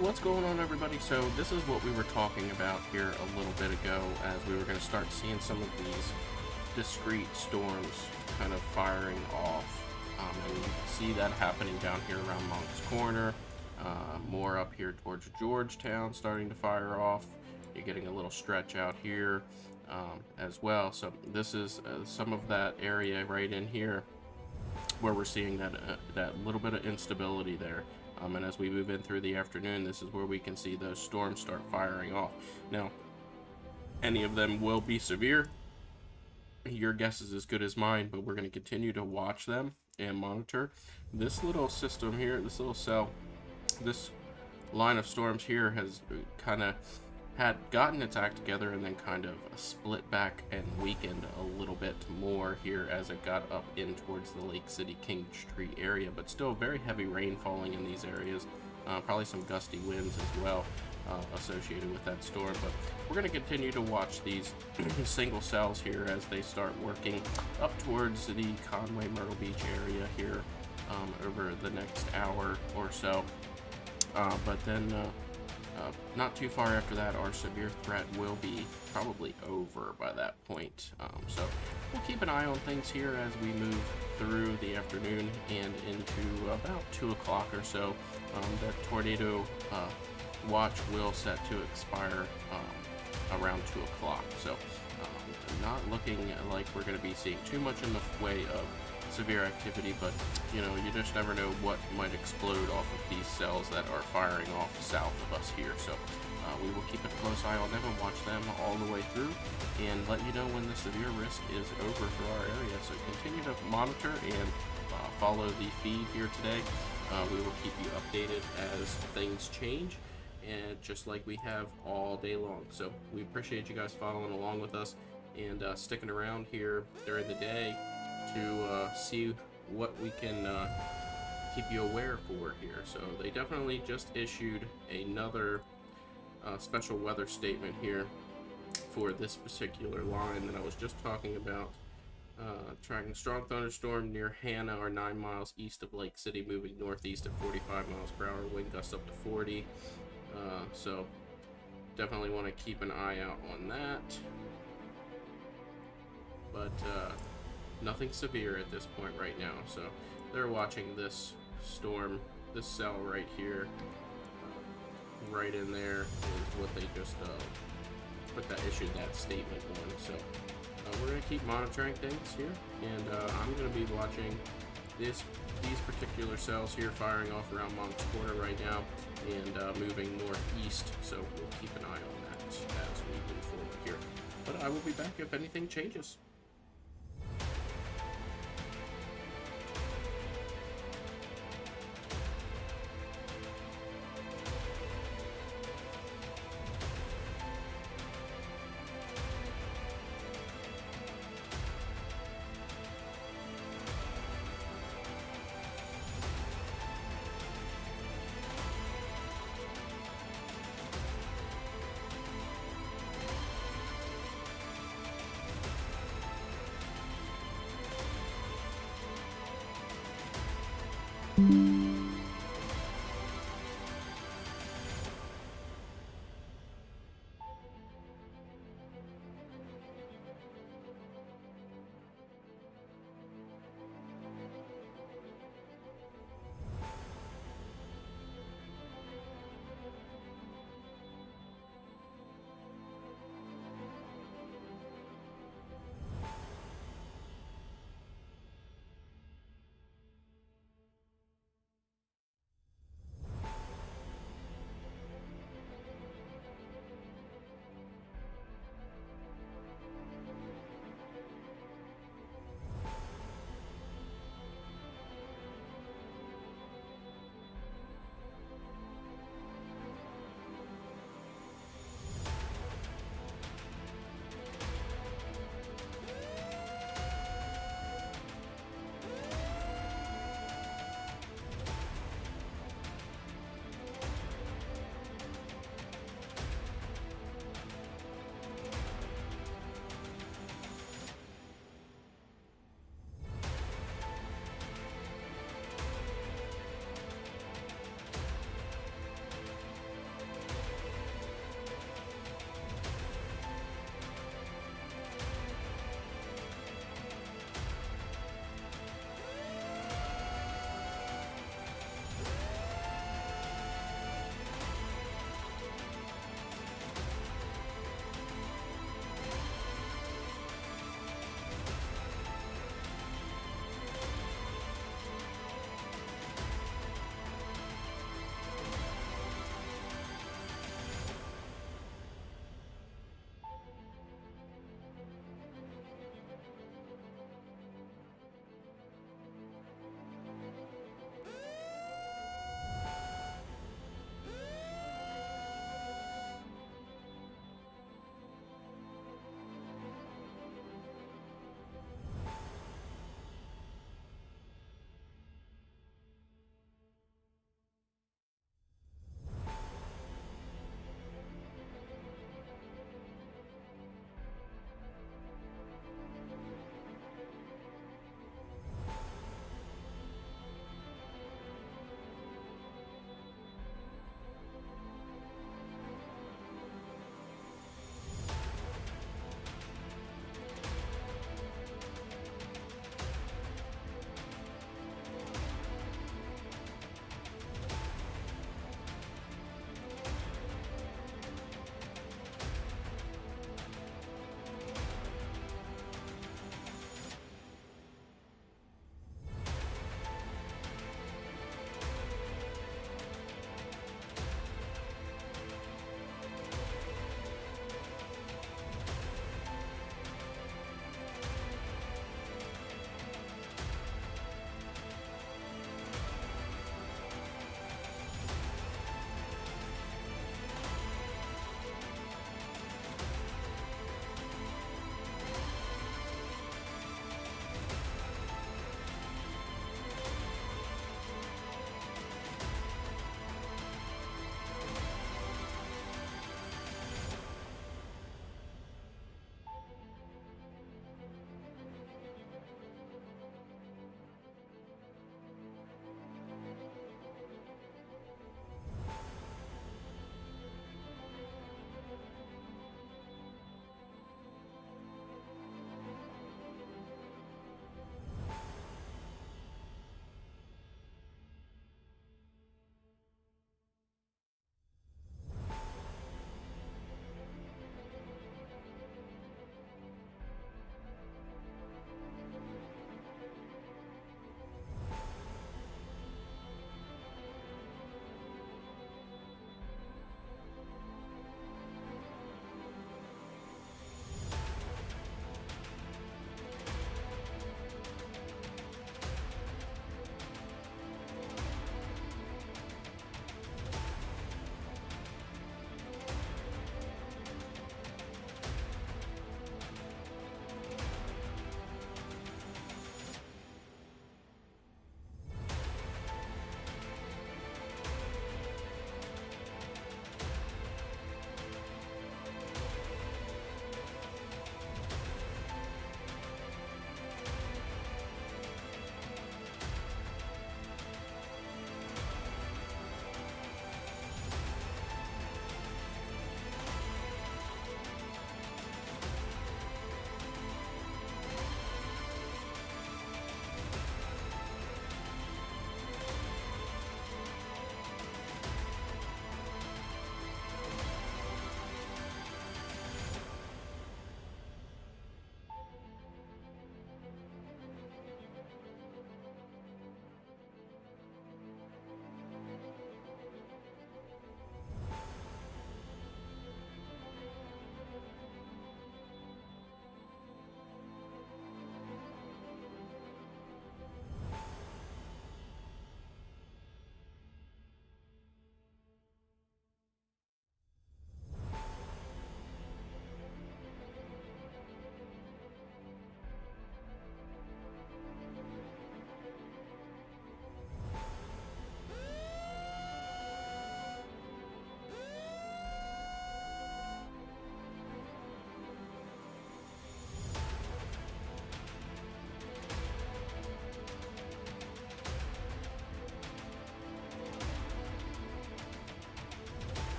What's going on, everybody? So this is what we were talking about here a little bit ago, as we were going to start seeing some of these discrete storms kind of firing off. And you can see that happening down here around Moncks Corner, more up here towards Georgetown starting to fire off. You're getting a little stretch out here as well. So this is some of that area right in here where we're seeing that little bit of instability there. And as we move in through the afternoon, this is where we can see those storms start firing off. Now, any of them will be severe. Your guess is as good as mine, but we're going to continue to watch them and monitor. This little system here, this little cell, this line of storms here has kind of had gotten its act together and then kind of split back and weakened a little bit more here as it got up in towards the Lake City Kingstree area, but still very heavy rain falling in these areas, probably some gusty winds as well associated with that storm. But we're going to continue to watch these single cells here as they start working up towards the Conway Myrtle Beach area here over the next hour or so, but then not too far after that, our severe threat will be probably over by that point. So we'll keep an eye on things here as we move through the afternoon and into about 2 o'clock or so. The tornado watch will set to expire around 2 o'clock. So not looking like we're going to be seeing too much in the way of severe activity, but you know, you just never know what might explode off of these cells that are firing off south of us here. So we will keep a close eye on them and watch them all the way through and let you know when the severe risk is over for our area. So continue to monitor and follow the feed here today. We will keep you updated as things change, and just like we have all day long. So we appreciate you guys following along with us and sticking around here during the day to see what we can keep you aware for here. So they definitely just issued another special weather statement here for this particular line that I was just talking about. Tracking strong thunderstorm near Hannah or 9 miles east of Lake City, moving northeast at 45 miles per hour, wind gusts up to 40. So definitely want to keep an eye out on that. But nothing severe at this point right now. So they're watching this storm, this cell right here, right in there is what they just issued that statement on. So we're going to keep monitoring things here, and I'm going to be watching these particular cells here firing off around Moncks Corner right now and moving northeast. So we'll keep an eye on that as we move forward here. But I will be back if anything changes. Thank you.